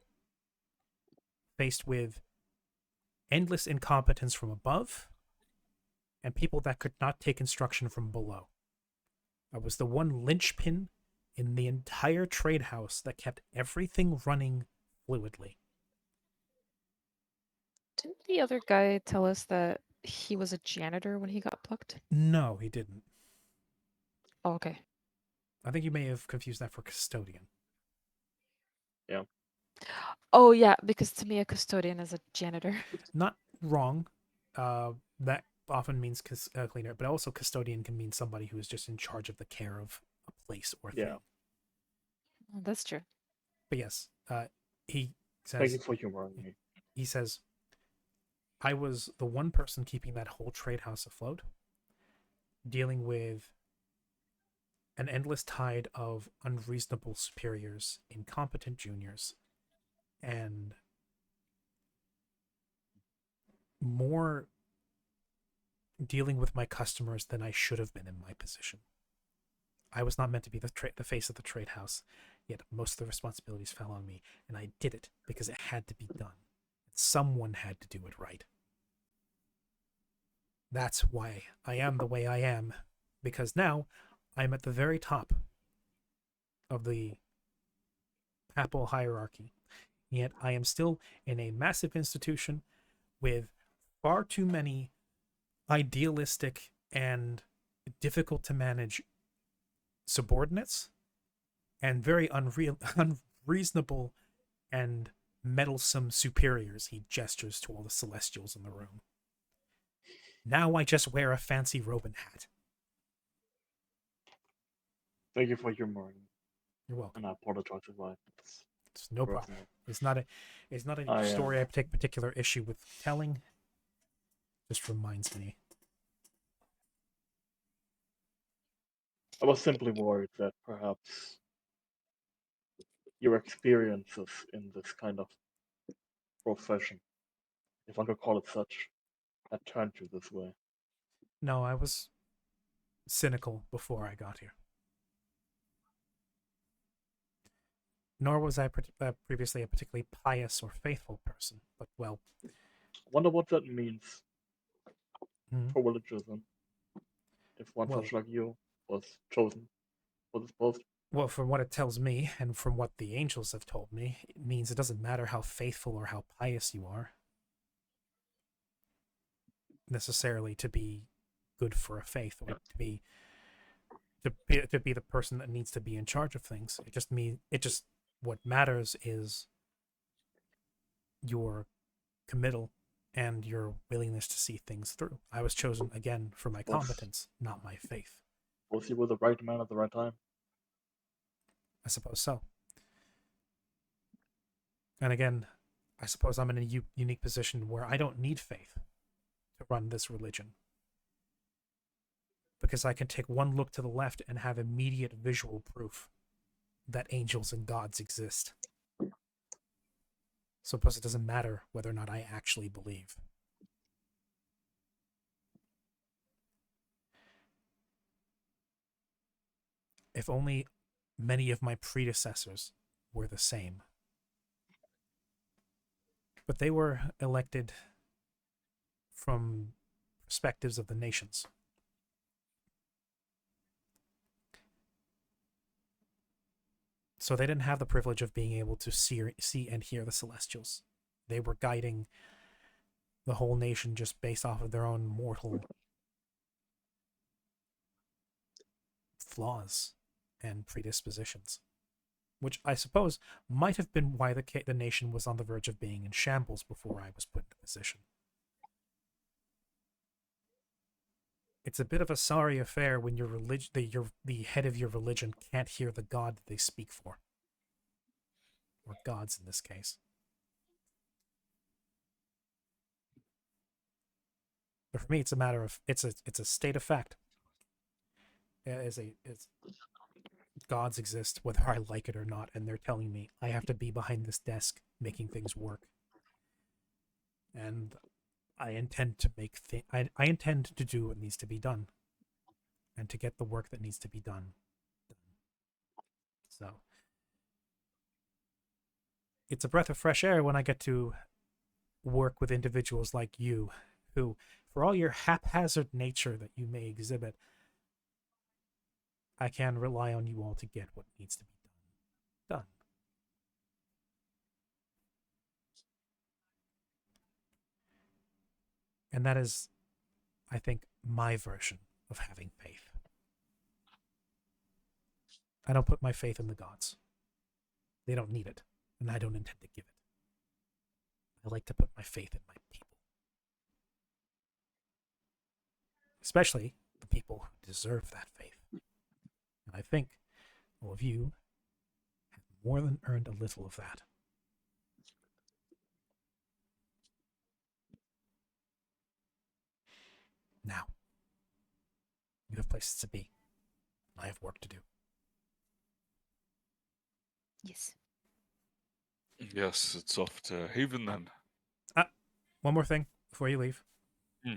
faced with endless incompetence from above and people that could not take instruction from below. I was the one linchpin in the entire trade house that kept everything running fluidly. Didn't the other guy tell us that he was a janitor when he got plucked? No, he didn't. Oh, okay. I think you may have confused that for custodian. Oh yeah, because to me a custodian is a janitor. Not wrong. That often means cleaner, but also custodian can mean somebody who is just in charge of the care of a place or thing. Yeah. Oh, that's true. But yes, he Thank says you for humoring me. he says, I was the one person keeping that whole trade house afloat, dealing with an endless tide of unreasonable superiors, incompetent juniors, and more dealing with my customers than I should have been in my position. I was not meant to be the face of the trade house, yet most of the responsibilities fell on me, and I did it because it had to be done. Someone had to do it right. That's why I am the way I am, because now I'm at the very top of the papal hierarchy, yet I am still in a massive institution with far too many idealistic and difficult to manage subordinates and very unreasonable and meddlesome superiors. He gestures to all the celestials in the room. Now I just wear a fancy robe and hat. Thank you for humoring me. You're welcome. And I apologize if It's no problem. personal. It's not a story I take particular issue with telling. Just reminds me. I was simply worried that perhaps your experiences in this kind of profession, if I could call it such, had turned you this way. No, I was cynical before I got here. Nor was I previously a particularly pious or faithful person, but well. I wonder what that means Hmm. for religiousism. If one Well- such like you was chosen for this post. Well, from what it tells me, and from what the angels have told me, it means it doesn't matter how faithful or how pious you are, necessarily to be good for a faith, or to be the person that needs to be in charge of things. What matters is your committal and your willingness to see things through. I was chosen again for my competence, not my faith. Was you were the right man at the right time? I suppose so. And again, I suppose I'm in a unique position where I don't need faith to run this religion. Because I can take one look to the left and have immediate visual proof that angels and gods exist. So plus it doesn't matter whether or not I actually believe. If only many of my predecessors were the same. But they were elected from perspectives of the nations. So they didn't have the privilege of being able to see and hear the celestials. They were guiding the whole nation just based off of their own mortal flaws and predispositions, which I suppose might have been why the nation was on the verge of being in shambles before I was put in position. It's a bit of a sorry affair when the head of your religion can't hear the God that they speak for, or gods in this case. But for me, it's a matter of it's a state of fact. Gods exist whether I like it or not, and they're telling me I have to be behind this desk making things work. and I intend to I intend to do what needs to be done, and to get the work that needs to be done. So it's a breath of fresh air when I get to work with individuals like you, who, for all your haphazard nature that you may exhibit, I can rely on you all to get what needs to be done. And that is, I think, my version of having faith. I don't put my faith in the gods. They don't need it, and I don't intend to give it. I like to put my faith in my people. Especially the people who deserve that faith. And I think all of you have more than earned a little of that. Now, you have places to be. I have work to do. Yes. Yes, it's off to Haven then. One more thing before you leave. Hmm.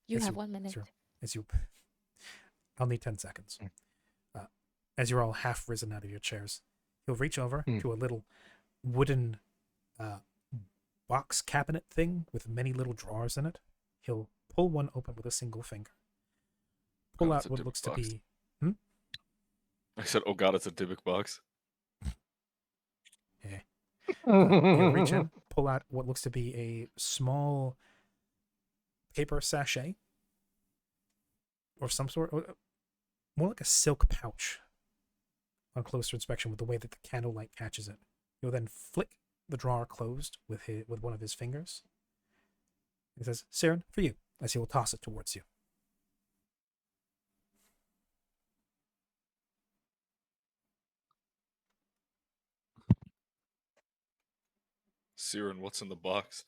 You As have you- 1 minute. I'll need 10 seconds. As you're all half risen out of your chairs, he'll reach over to a little wooden box cabinet thing with many little drawers in it. He'll pull one open with a single finger. Pull Oh, out it's a what Dybbuk looks to box. be I said, oh god, it's a Dybbuk box. he'll reach in, pull out what looks to be a small paper sachet or some sort, more like a silk pouch on closer inspection with the way that the candlelight catches it. He'll then flick the drawer closed with one of his fingers. He says, "Siren, for you," as he will toss it towards you. Siren, what's in the box?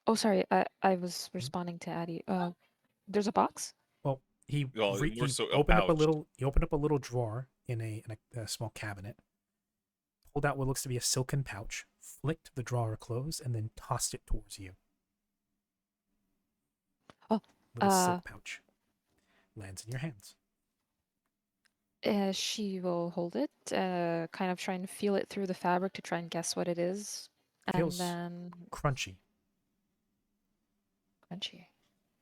Oh, sorry. I was responding to Addie. There's a box? Well, he Well, re- more he so a opened up a pouch. little. He opened up a little drawer in a small cabinet. Pulled out what looks to be a silken pouch, flicked the drawer closed, and then tossed it towards you. Oh, Little silk pouch lands in your hands. She will hold it, kind of try and feel it through the fabric to try and guess what it is. And Feels then crunchy. crunchy.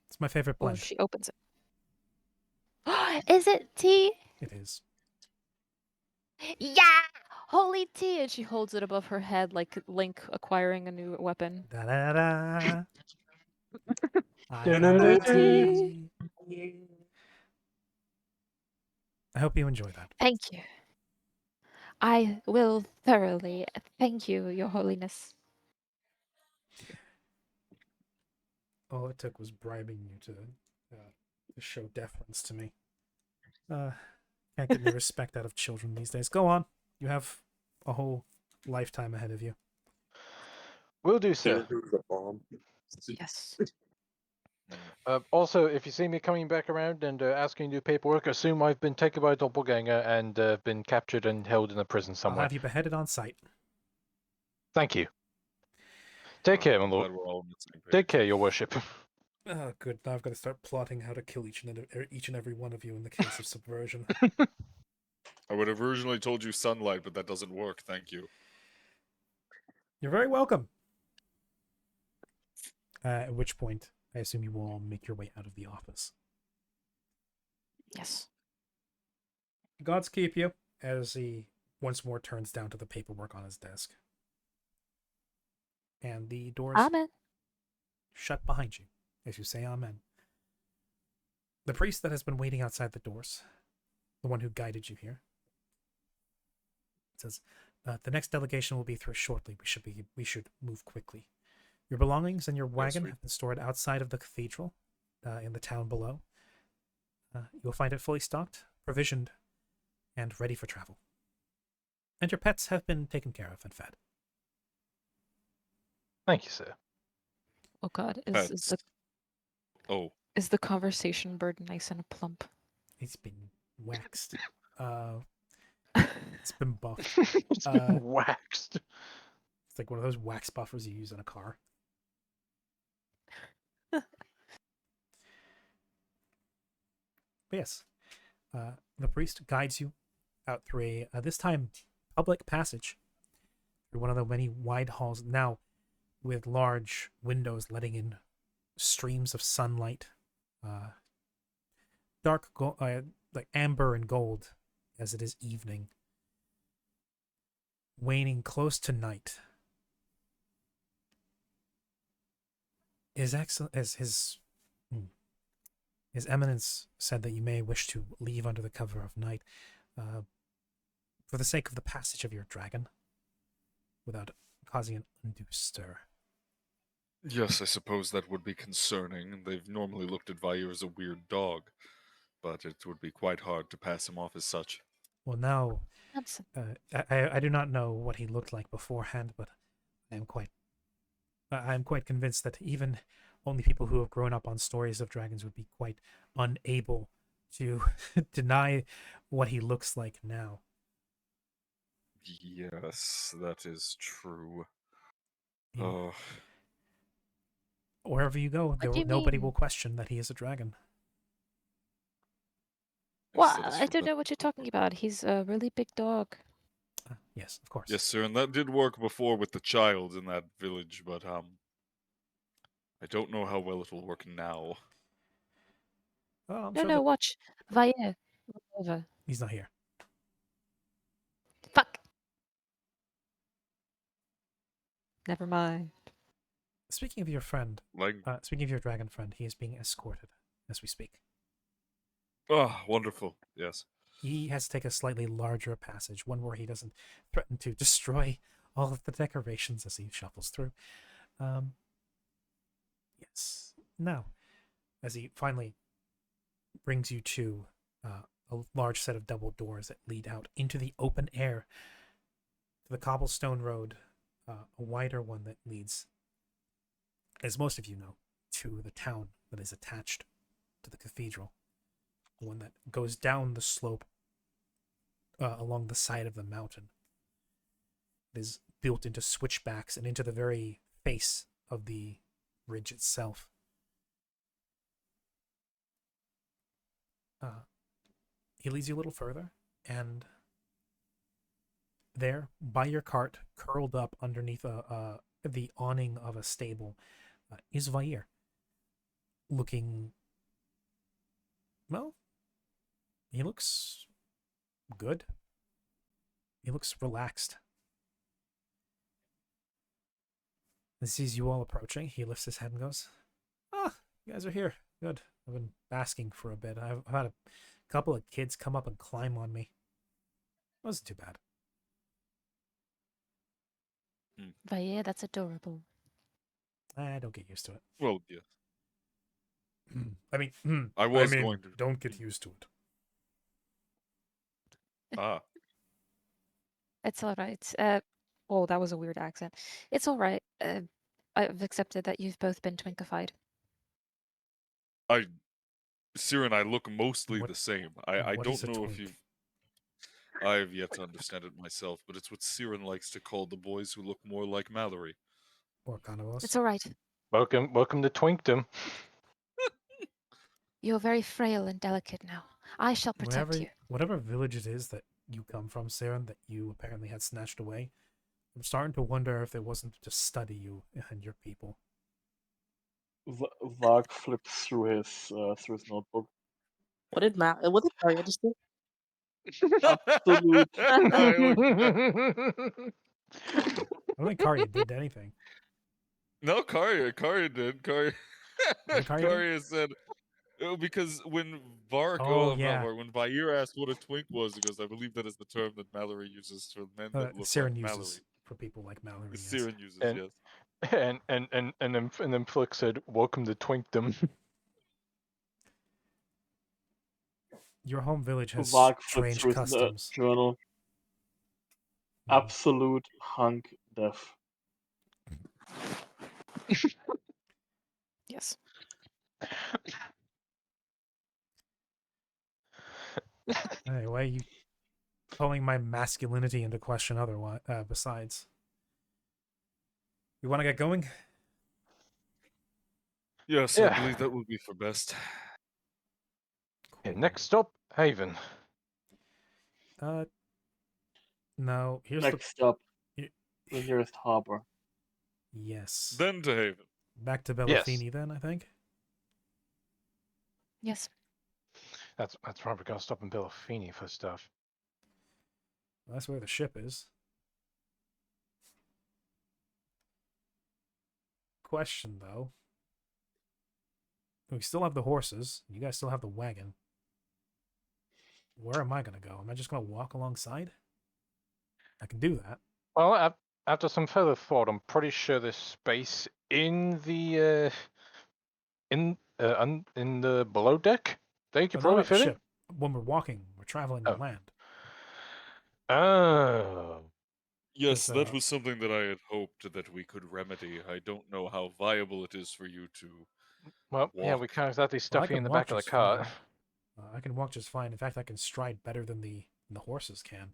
It's my favorite Well, blend. she opens it. Is it tea? It is. Yeah! Holy tea! And she holds it above her head like Link acquiring a new weapon. Da da da. I Da-da-da-da. got a tea. I hope you enjoy that. Thank you. I will thoroughly. Thank you, Your Holiness. All it took was bribing you to show deference to me. Can't get any respect out of children these days. Go on. You have a whole lifetime ahead of you. Will do, sir. There's a bomb. Yes. Also, if you see me coming back around and asking to do paperwork, assume I've been taken by a doppelganger and been captured and held in a prison I'll somewhere. have you beheaded on sight. Thank you. Take care, my I'm lord. glad we're all on the same page. Take care, your worship. Oh, good. Now I've got to start plotting how to kill each and every one of you in the case of subversion. I would have originally told you sunlight, but that doesn't work. Thank you. You're very welcome. At which point, I assume you will all make your way out of the office. Yes. Gods keep you, as he once more turns down to the paperwork on his desk. And the doors Amen. shut behind you as you say amen. The priest that has been waiting outside the doors, the one who guided you here, says, "The next delegation will be through shortly. We should move quickly. Your belongings and your wagon sweet. have been stored outside of the cathedral, in the town below. You'll find it fully stocked, provisioned, and ready for travel. And your pets have been taken care of and fed." Thank you, sir. Oh God, Pets. Oh, is the conversation bird nice and plump? It's been waxed. It's been buffed. It's been waxed. It's like one of those wax buffers you use in a car. But yes, the priest guides you out through a this time public passage through one of the many wide halls, now with large windows letting in streams of sunlight, dark like amber and gold as it is evening, waning close to night. His Eminence said that you may wish to leave under the cover of night, for the sake of the passage of your dragon, without causing an undue stir. Yes, I suppose that would be concerning. They've normally looked at Vair as a weird dog, but it would be quite hard to pass him off as such. Well, now, Handsome. I do not know what he looked like beforehand, but I am quite convinced that even only people who have grown up on stories of dragons would be quite unable to deny what he looks like now. Yes, that is true. He- Oh, Wherever you go, do you nobody mean? will question that he is a dragon. Well, that is I true, don't but- know what you're talking about. He's a really big dog. Yes, of course. Yes, sir, and that did work before with the child in that village, but I don't know how well it will work now. Oh, I'm No, sure no, that watch. Vayer. Over. he's not here. Fuck. Never mind. Speaking of your friend, Like, speaking of your dragon friend, he is being escorted as we speak. wonderful. Yes. He has to take a slightly larger passage, one where he doesn't threaten to destroy all of the decorations as he shuffles through. Yes. Now, as he finally brings you to a large set of double doors that lead out into the open air, to the cobblestone road, a wider one that leads, as most of you know, to the town that is attached to the cathedral. One that goes down the slope along the side of the mountain. It is built into switchbacks and into the very face of the ridge itself. He leads you a little further, and there, by your cart, curled up underneath the awning of a stable, is Vair, looking, well, he looks good. He looks relaxed. He sees you all approaching. He lifts his head and goes, "Ah, you guys are here. Good. I've been basking for a bit. I've had a couple of kids come up and climb on me. Wasn't too bad." Vayer, that's adorable. I don't get used to it. Well, yes. I mean, I was going to. Don't get used to it. Ah, It's all right. Oh, that was a weird accent. It's all right. I've accepted that you've both been twinkified. Sir and I look mostly What- the same. I what is don't a know if twink? you've. I have yet to understand it myself, but it's what Siren likes to call the boys who look more like Mallory. Or carnivores. It's all right. Welcome to Twinkdom. You're very frail and delicate now. I shall protect you. Whatever village it is that you come from, Saren, that you apparently had snatched away, I'm starting to wonder if it wasn't to study you and your people. Varg flips through his notebook. What did Mario just do? Absolute. I like that. I don't think Karya did anything. No, Karya did. Karya did? Karya said because when Varg, yeah. not Varg, when Vair asked what a twink was, he goes, "I believe that is the term that Mallory uses for men that look Saren like uses Mallory." for people like Mallory. Yes. Siren uses, And- yes. and then Flick said, "Welcome to Twinkdom." Your home village has Varg flips strange through his customs. journal. Absolute hunk deaf. Yes. Hey, why are you calling my masculinity into question otherwise, besides? We want to get going? Yes, Yeah. I believe that would be for best. Yeah, Cool. next stop, Haven. No, here's Next up, the... the nearest harbor. Yes. Then to Haven. Back to Yes. Bellafini then, I think. Yes. That's right. We're gonna stop in Bellafini for stuff. Well, that's where the ship is. Question, though. We still have the horses. You guys still have the wagon. Where am I going to go? Am I just going to walk alongside? I can do that. Well, after some further thought, I'm pretty sure there's space in the in the below deck. They could But not probably at the fit in. ship. When we're walking, we're traveling Oh. on land. Oh. Yes, Because, that was something that I had hoped that we could remedy. I don't know how viable it is for you to. Well, yeah, we Walk. can't exactly well, I stuff you can in the walk back of the just cart. fine. I can walk just fine. In fact, I can stride better than the horses can.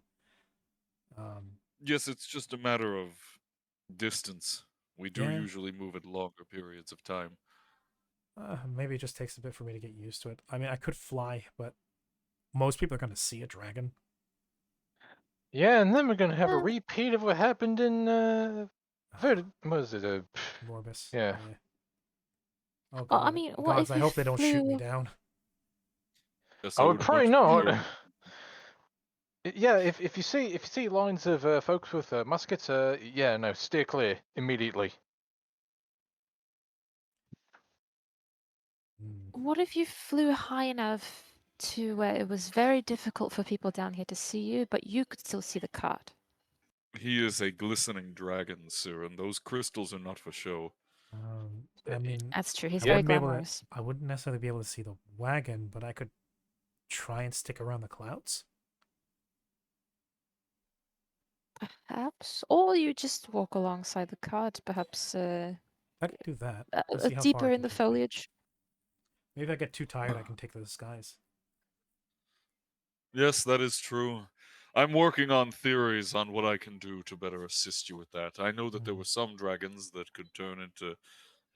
Yes, it's just a matter of distance. We do Yeah. usually move at longer periods of time. Maybe it just takes a bit for me to get used to it. I mean, I could fly, but most people are going to see a dragon. Yeah, and then we're gonna have a Well- repeat of what happened in what was it? Morbus. Yeah. Oh, Well, I God. mean, what Gods, if I you hope they don't shoot me flew- down. Yes, I would probably much not. prefer- Yeah, if you see lines of folks with muskets, yeah, no, steer clear immediately. Hmm. What if you flew high enough to where it was very difficult for people down here to see you, but you could still see the cart? He is a glistening dragon, sir, and those crystals are not for show. I mean, That's true. He's I very wouldn't be able to. glamorous. I wouldn't necessarily be able to see the wagon, but I could try and stick around the clouds. Perhaps, or you just walk alongside the cart. Perhaps I could do that. Let's see how far deeper it in can the take me. foliage. Maybe if I get too tired, I can take to the skies. Yes, that is true. I'm working on theories on what I can do to better assist you with that. I know that there were some dragons that could turn into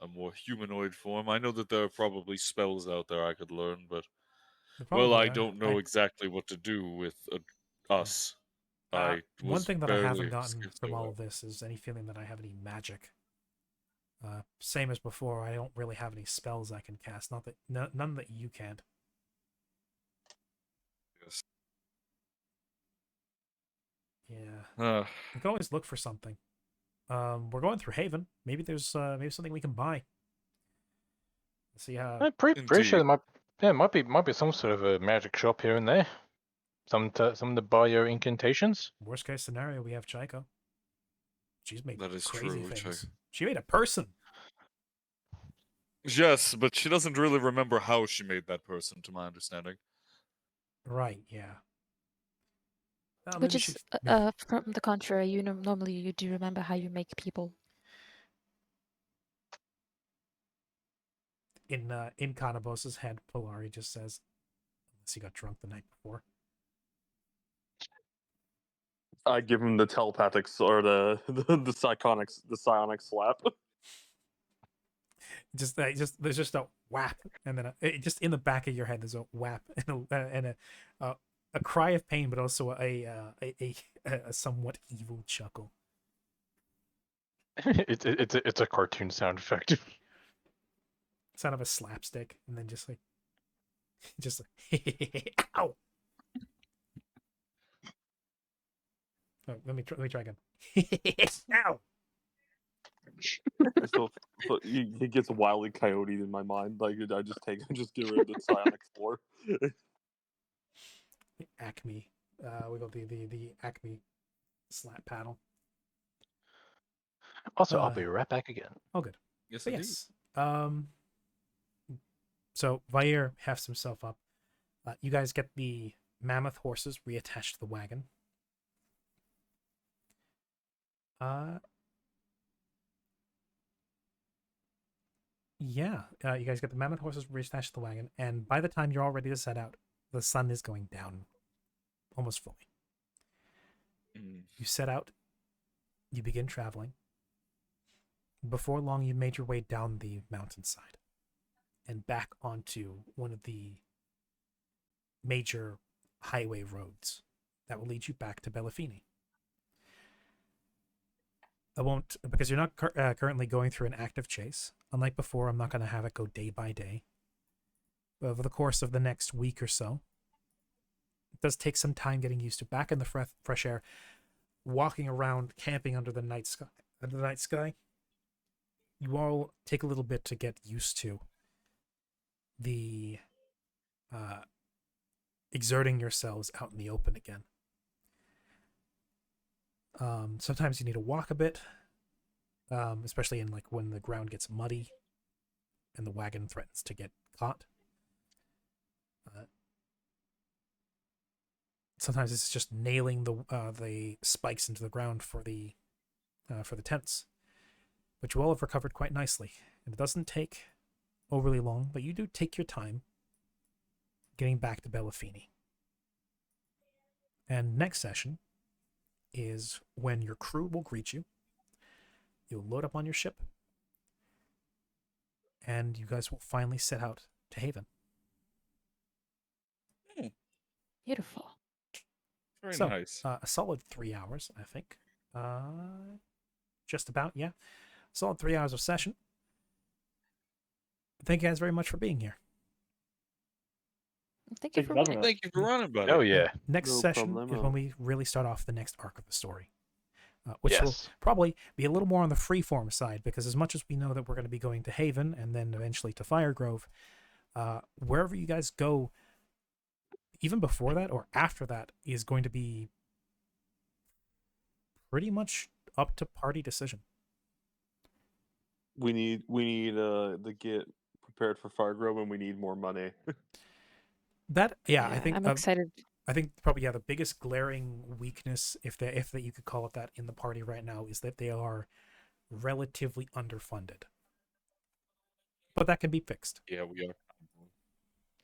a more humanoid form. I know that there are probably spells out there I could learn, but There well, probably I are. don't know exactly what to do with us. I One was thing that I barely haven't gotten from all schizo- of this is any feeling that I have any magic. Same as before, I don't really have any spells I can cast. Not that none that you can't. Yes. Yeah, we can always look for something. We're going through Haven. Maybe there's maybe something we can buy. Let's see how. I'm pretty sure there might be some sort of a magic shop here and there. Some to buy your incantations. Worst case scenario, we have Chaiko. She's made That is crazy true, things. Chaiko. She made a person. Yes, but she doesn't really remember how she made that person, to my understanding. Right, yeah. Which Maybe is, maybe- from the contrary, you know, normally you do remember how you make people. in Kanabos's head, Polari just says, unless he got drunk the night before. I give him the telepathic or the psionic slap. Just there's just a whap, and then just in the back of your head there's a whap and a cry of pain, but also a somewhat evil chuckle. It's a cartoon sound effect. Sound of a slapstick, and then just like ow. Oh, let me try again. Ow. so he gets wildly coyoted in my mind. Like I just get rid of the psionic floor. Acme. We got the Acme slap paddle. Also, I'll be right back again. Oh, good. Yes, But indeed. yes. So Vair hefts himself up. You guys get the mammoth horses reattached to the wagon. Yeah, you guys get the mammoth horses reattached to the wagon, and by the time you're all ready to set out, the sun is going down almost fully. Mm. You set out, you begin traveling. Before long, you made your way down the mountainside and back onto one of the major highway roads that will lead you back to Bellafini. I won't, because you're not currently going through an active chase. Unlike before, I'm not going to have it go day by day. But over the course of the next week or so, it does take some time getting used to back in the fresh air, walking around, camping under the night sky. You all take a little bit to get used to the exerting yourselves out in the open again. Sometimes you need to walk a bit, especially in like when the ground gets muddy and the wagon threatens to get caught. Sometimes it's just nailing the spikes into the ground for the tents, but you all have recovered quite nicely, and it doesn't take overly long. But you do take your time getting back to Bellafini. And next session is when your crew will greet you. You'll load up on your ship, and you guys will finally set out to Haven. Beautiful. Very So, nice. A solid 3 hours, I think. Just about, yeah. Solid 3 hours of session. Thank you guys very much for being here. Thank you Thank for you, running. Governor. Thank you for running, buddy. Oh yeah. Next No session is problemo. when we really start off the next arc of the story, which will Yes. probably be a little more on the freeform side, because as much as we know that we're going to be going to Haven and then eventually to Firegrove, wherever you guys go, even before that or after that, is going to be pretty much up to party decision. We need to get prepared for Firegrove, and we need more money. That, yeah, I think I'm excited. I think probably, yeah, the biggest glaring weakness, if that you could call it that, in the party right now is that they are relatively underfunded. But that can be fixed. Yeah, we are.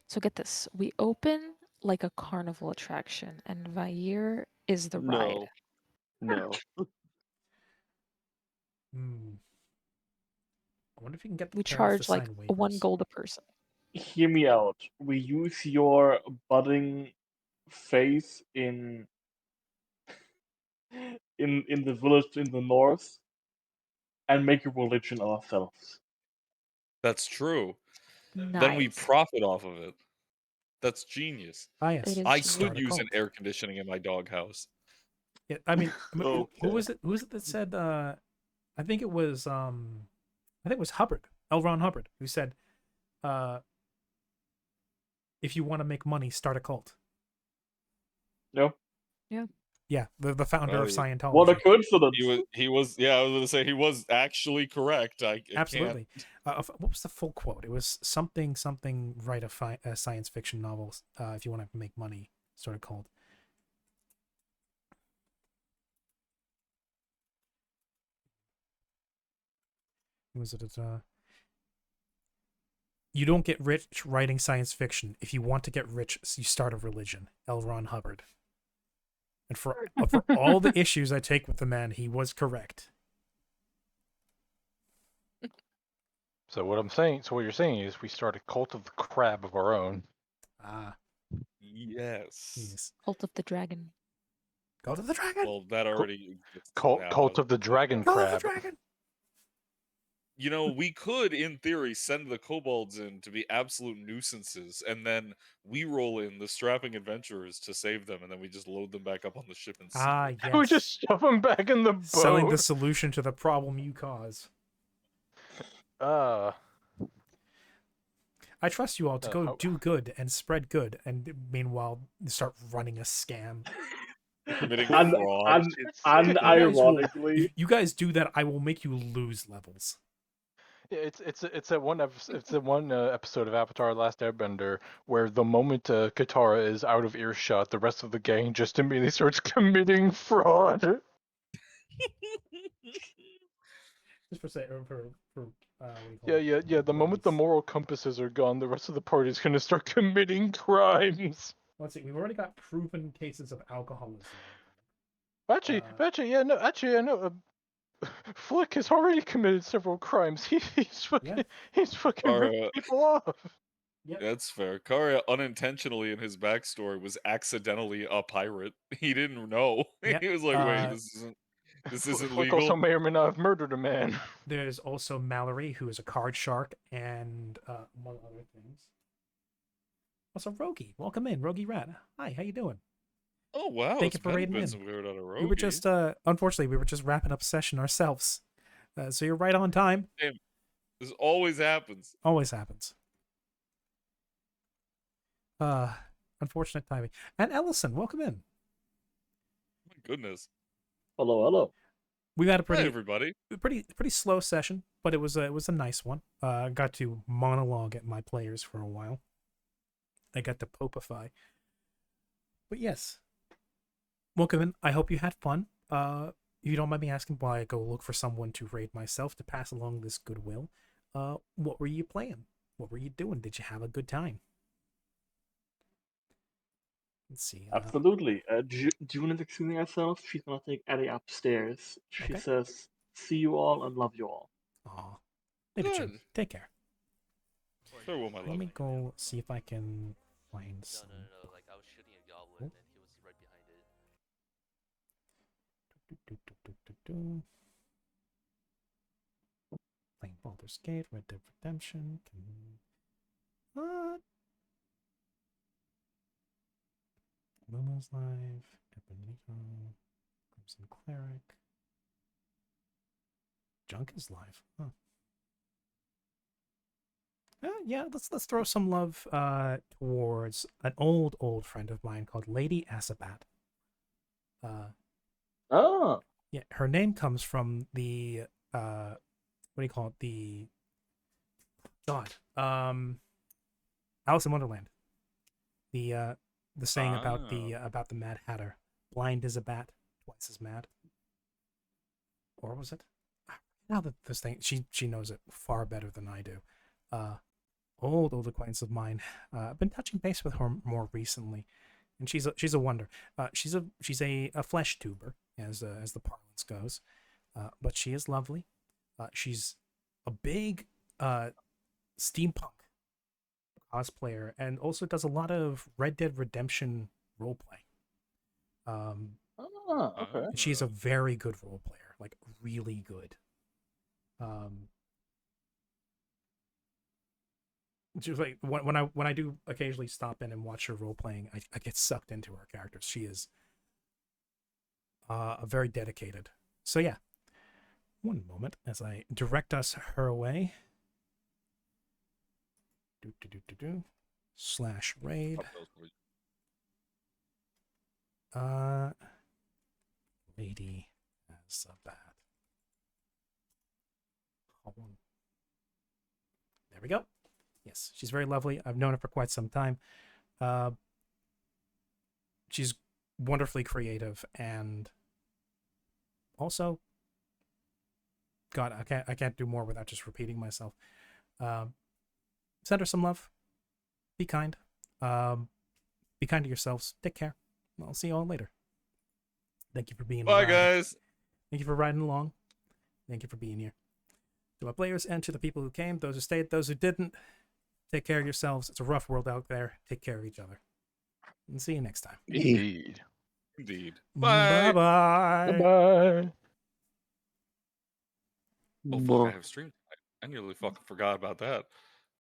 So get this. We open like a carnival attraction, and Vair is the ride. No. Hmm. I wonder if you can get the We parents to charge like sign 1 waivers. gold a person. Hear me out. We use your budding faith in the village in the north and make a religion ourselves. That's true. Nice. Then we profit off of it. That's genius. Ah, yes. It is I genius. could Start a use an cult. air conditioning in my doghouse. Yeah, I mean, who Okay. was it? Who was it that said? I think it was Hubbard, L. Ron Hubbard, who said, "If you want to make money, start a cult." No? Yeah, the founder Oh, of yeah. Scientology. What a coincidence! He was. Yeah, I was gonna say he was actually correct. I can't- Absolutely. What was the full quote? It was something write a science fiction novel. If you want to make money, start a cult. Was it? You don't get rich writing science fiction. If you want to get rich, you start a religion. L. Ron Hubbard. And for all the issues I take with the man, he was correct. So what you're saying is we start a cult of the crab of our own. Ah, Yes. yes. Cult of the Dragon. Go to the dragon. Well, that already exists Cult now. of the dragon Go to the crab. dragon. You know, we could, in theory, send the kobolds in to be absolute nuisances, and then we roll in the strapping adventurers to save them, and then we just load them back up on the ship and Ah, sea. yes. We just shove them back in the boat. Selling the solution to the problem you cause. Uh, I trust you all to go how- do good and spread good, and meanwhile start running a scam. Committing And- fraud. Unironically, If you guys do that, I will make you lose levels. yeah, it's that one episode of Avatar: The Last Airbender where the moment Katara is out of earshot, the rest of the gang just immediately starts committing fraud. Just for say, for what do you call Yeah. it? The moment the moral compasses are gone, the rest of the party's gonna start committing crimes. Let's see. We've already got proven cases of alcoholism. Actually, yeah, no. Flick has already committed several crimes. He's fucking ripping people off. That's fair. Karya unintentionally in his backstory was accidentally a pirate. He didn't know. Yep. He was like, "Wait, this isn't Flick also legal." may or may not have murdered a man. There's also Mallory, who is a card shark, and among other things. Also, Rogi. Welcome in, Rogi Rat. Hi, how you doing? Oh wow! Thank it's you for been raiding in. some weird out of We were just, unfortunately, we were just wrapping up session ourselves. So you're right on time. Damn. This always happens. Always happens. Unfortunate timing. And Ellison, welcome in. My goodness. Hello, hello. We've had a Hi, everybody. pretty slow session, but it was a nice one. I got to monologue at my players for a while. I got to popify. But yes, welcome in. I hope you had fun. If you don't mind me asking, while I go look for someone to raid myself to pass along this goodwill, what were you playing? What were you doing? Did you have a good time? Let's see. Absolutely. June is excusing herself. She's gonna take Eddie upstairs. She Okay. says, "See you all and love you all." Aw. Maybe June. Good. Take care. Farewell, my Let love. me go see if I can find some. No. Like I was shooting a goblin and he was right behind it. Playing Baldur's Gate, Red Dead Redemption. What? Luna's Live, Ebenito, Crimson Cleric. Junk is live. Huh. Yeah, let's throw some love towards an old friend of mine called Lady Asabat. Oh. Yeah, her name comes from the what do you call it? The Alice in Wonderland. The saying about the Mad Hatter. Blind as a bat, twice as mad. Or was it? Now that this thing, she knows it far better than I do. Old acquaintance of mine. I've been touching base with her more recently, and she's a wonder. She's a flesh tuber, as the parlance goes, but she is lovely. She's a big steampunk cosplayer, and also does a lot of Red Dead Redemption roleplay. Okay. And she's a very good role player, like really good. Just like when I do occasionally stop in and watch her role playing, I get sucked into her characters. She is a very dedicated. So yeah, one moment as I direct us her way. /raid. Lady Asabat. There we go. Yes, she's very lovely. I've known her for quite some time. She's wonderfully creative, and also, God, I can't do more without just repeating myself. Send her some love. Be kind. Be kind to yourselves. Take care. I'll see you all later. Thank you for being Bye, around. guys. Thank you for riding along. Thank you for being here. To my players and to the people who came, those who stayed, those who didn't, take care of yourselves. It's a rough world out there. Take care of each other. And see you next time. Indeed. Indeed. Bye. Bye-bye. Bye. Oh, fuck, I have stream tonight. I nearly fucking forgot about that.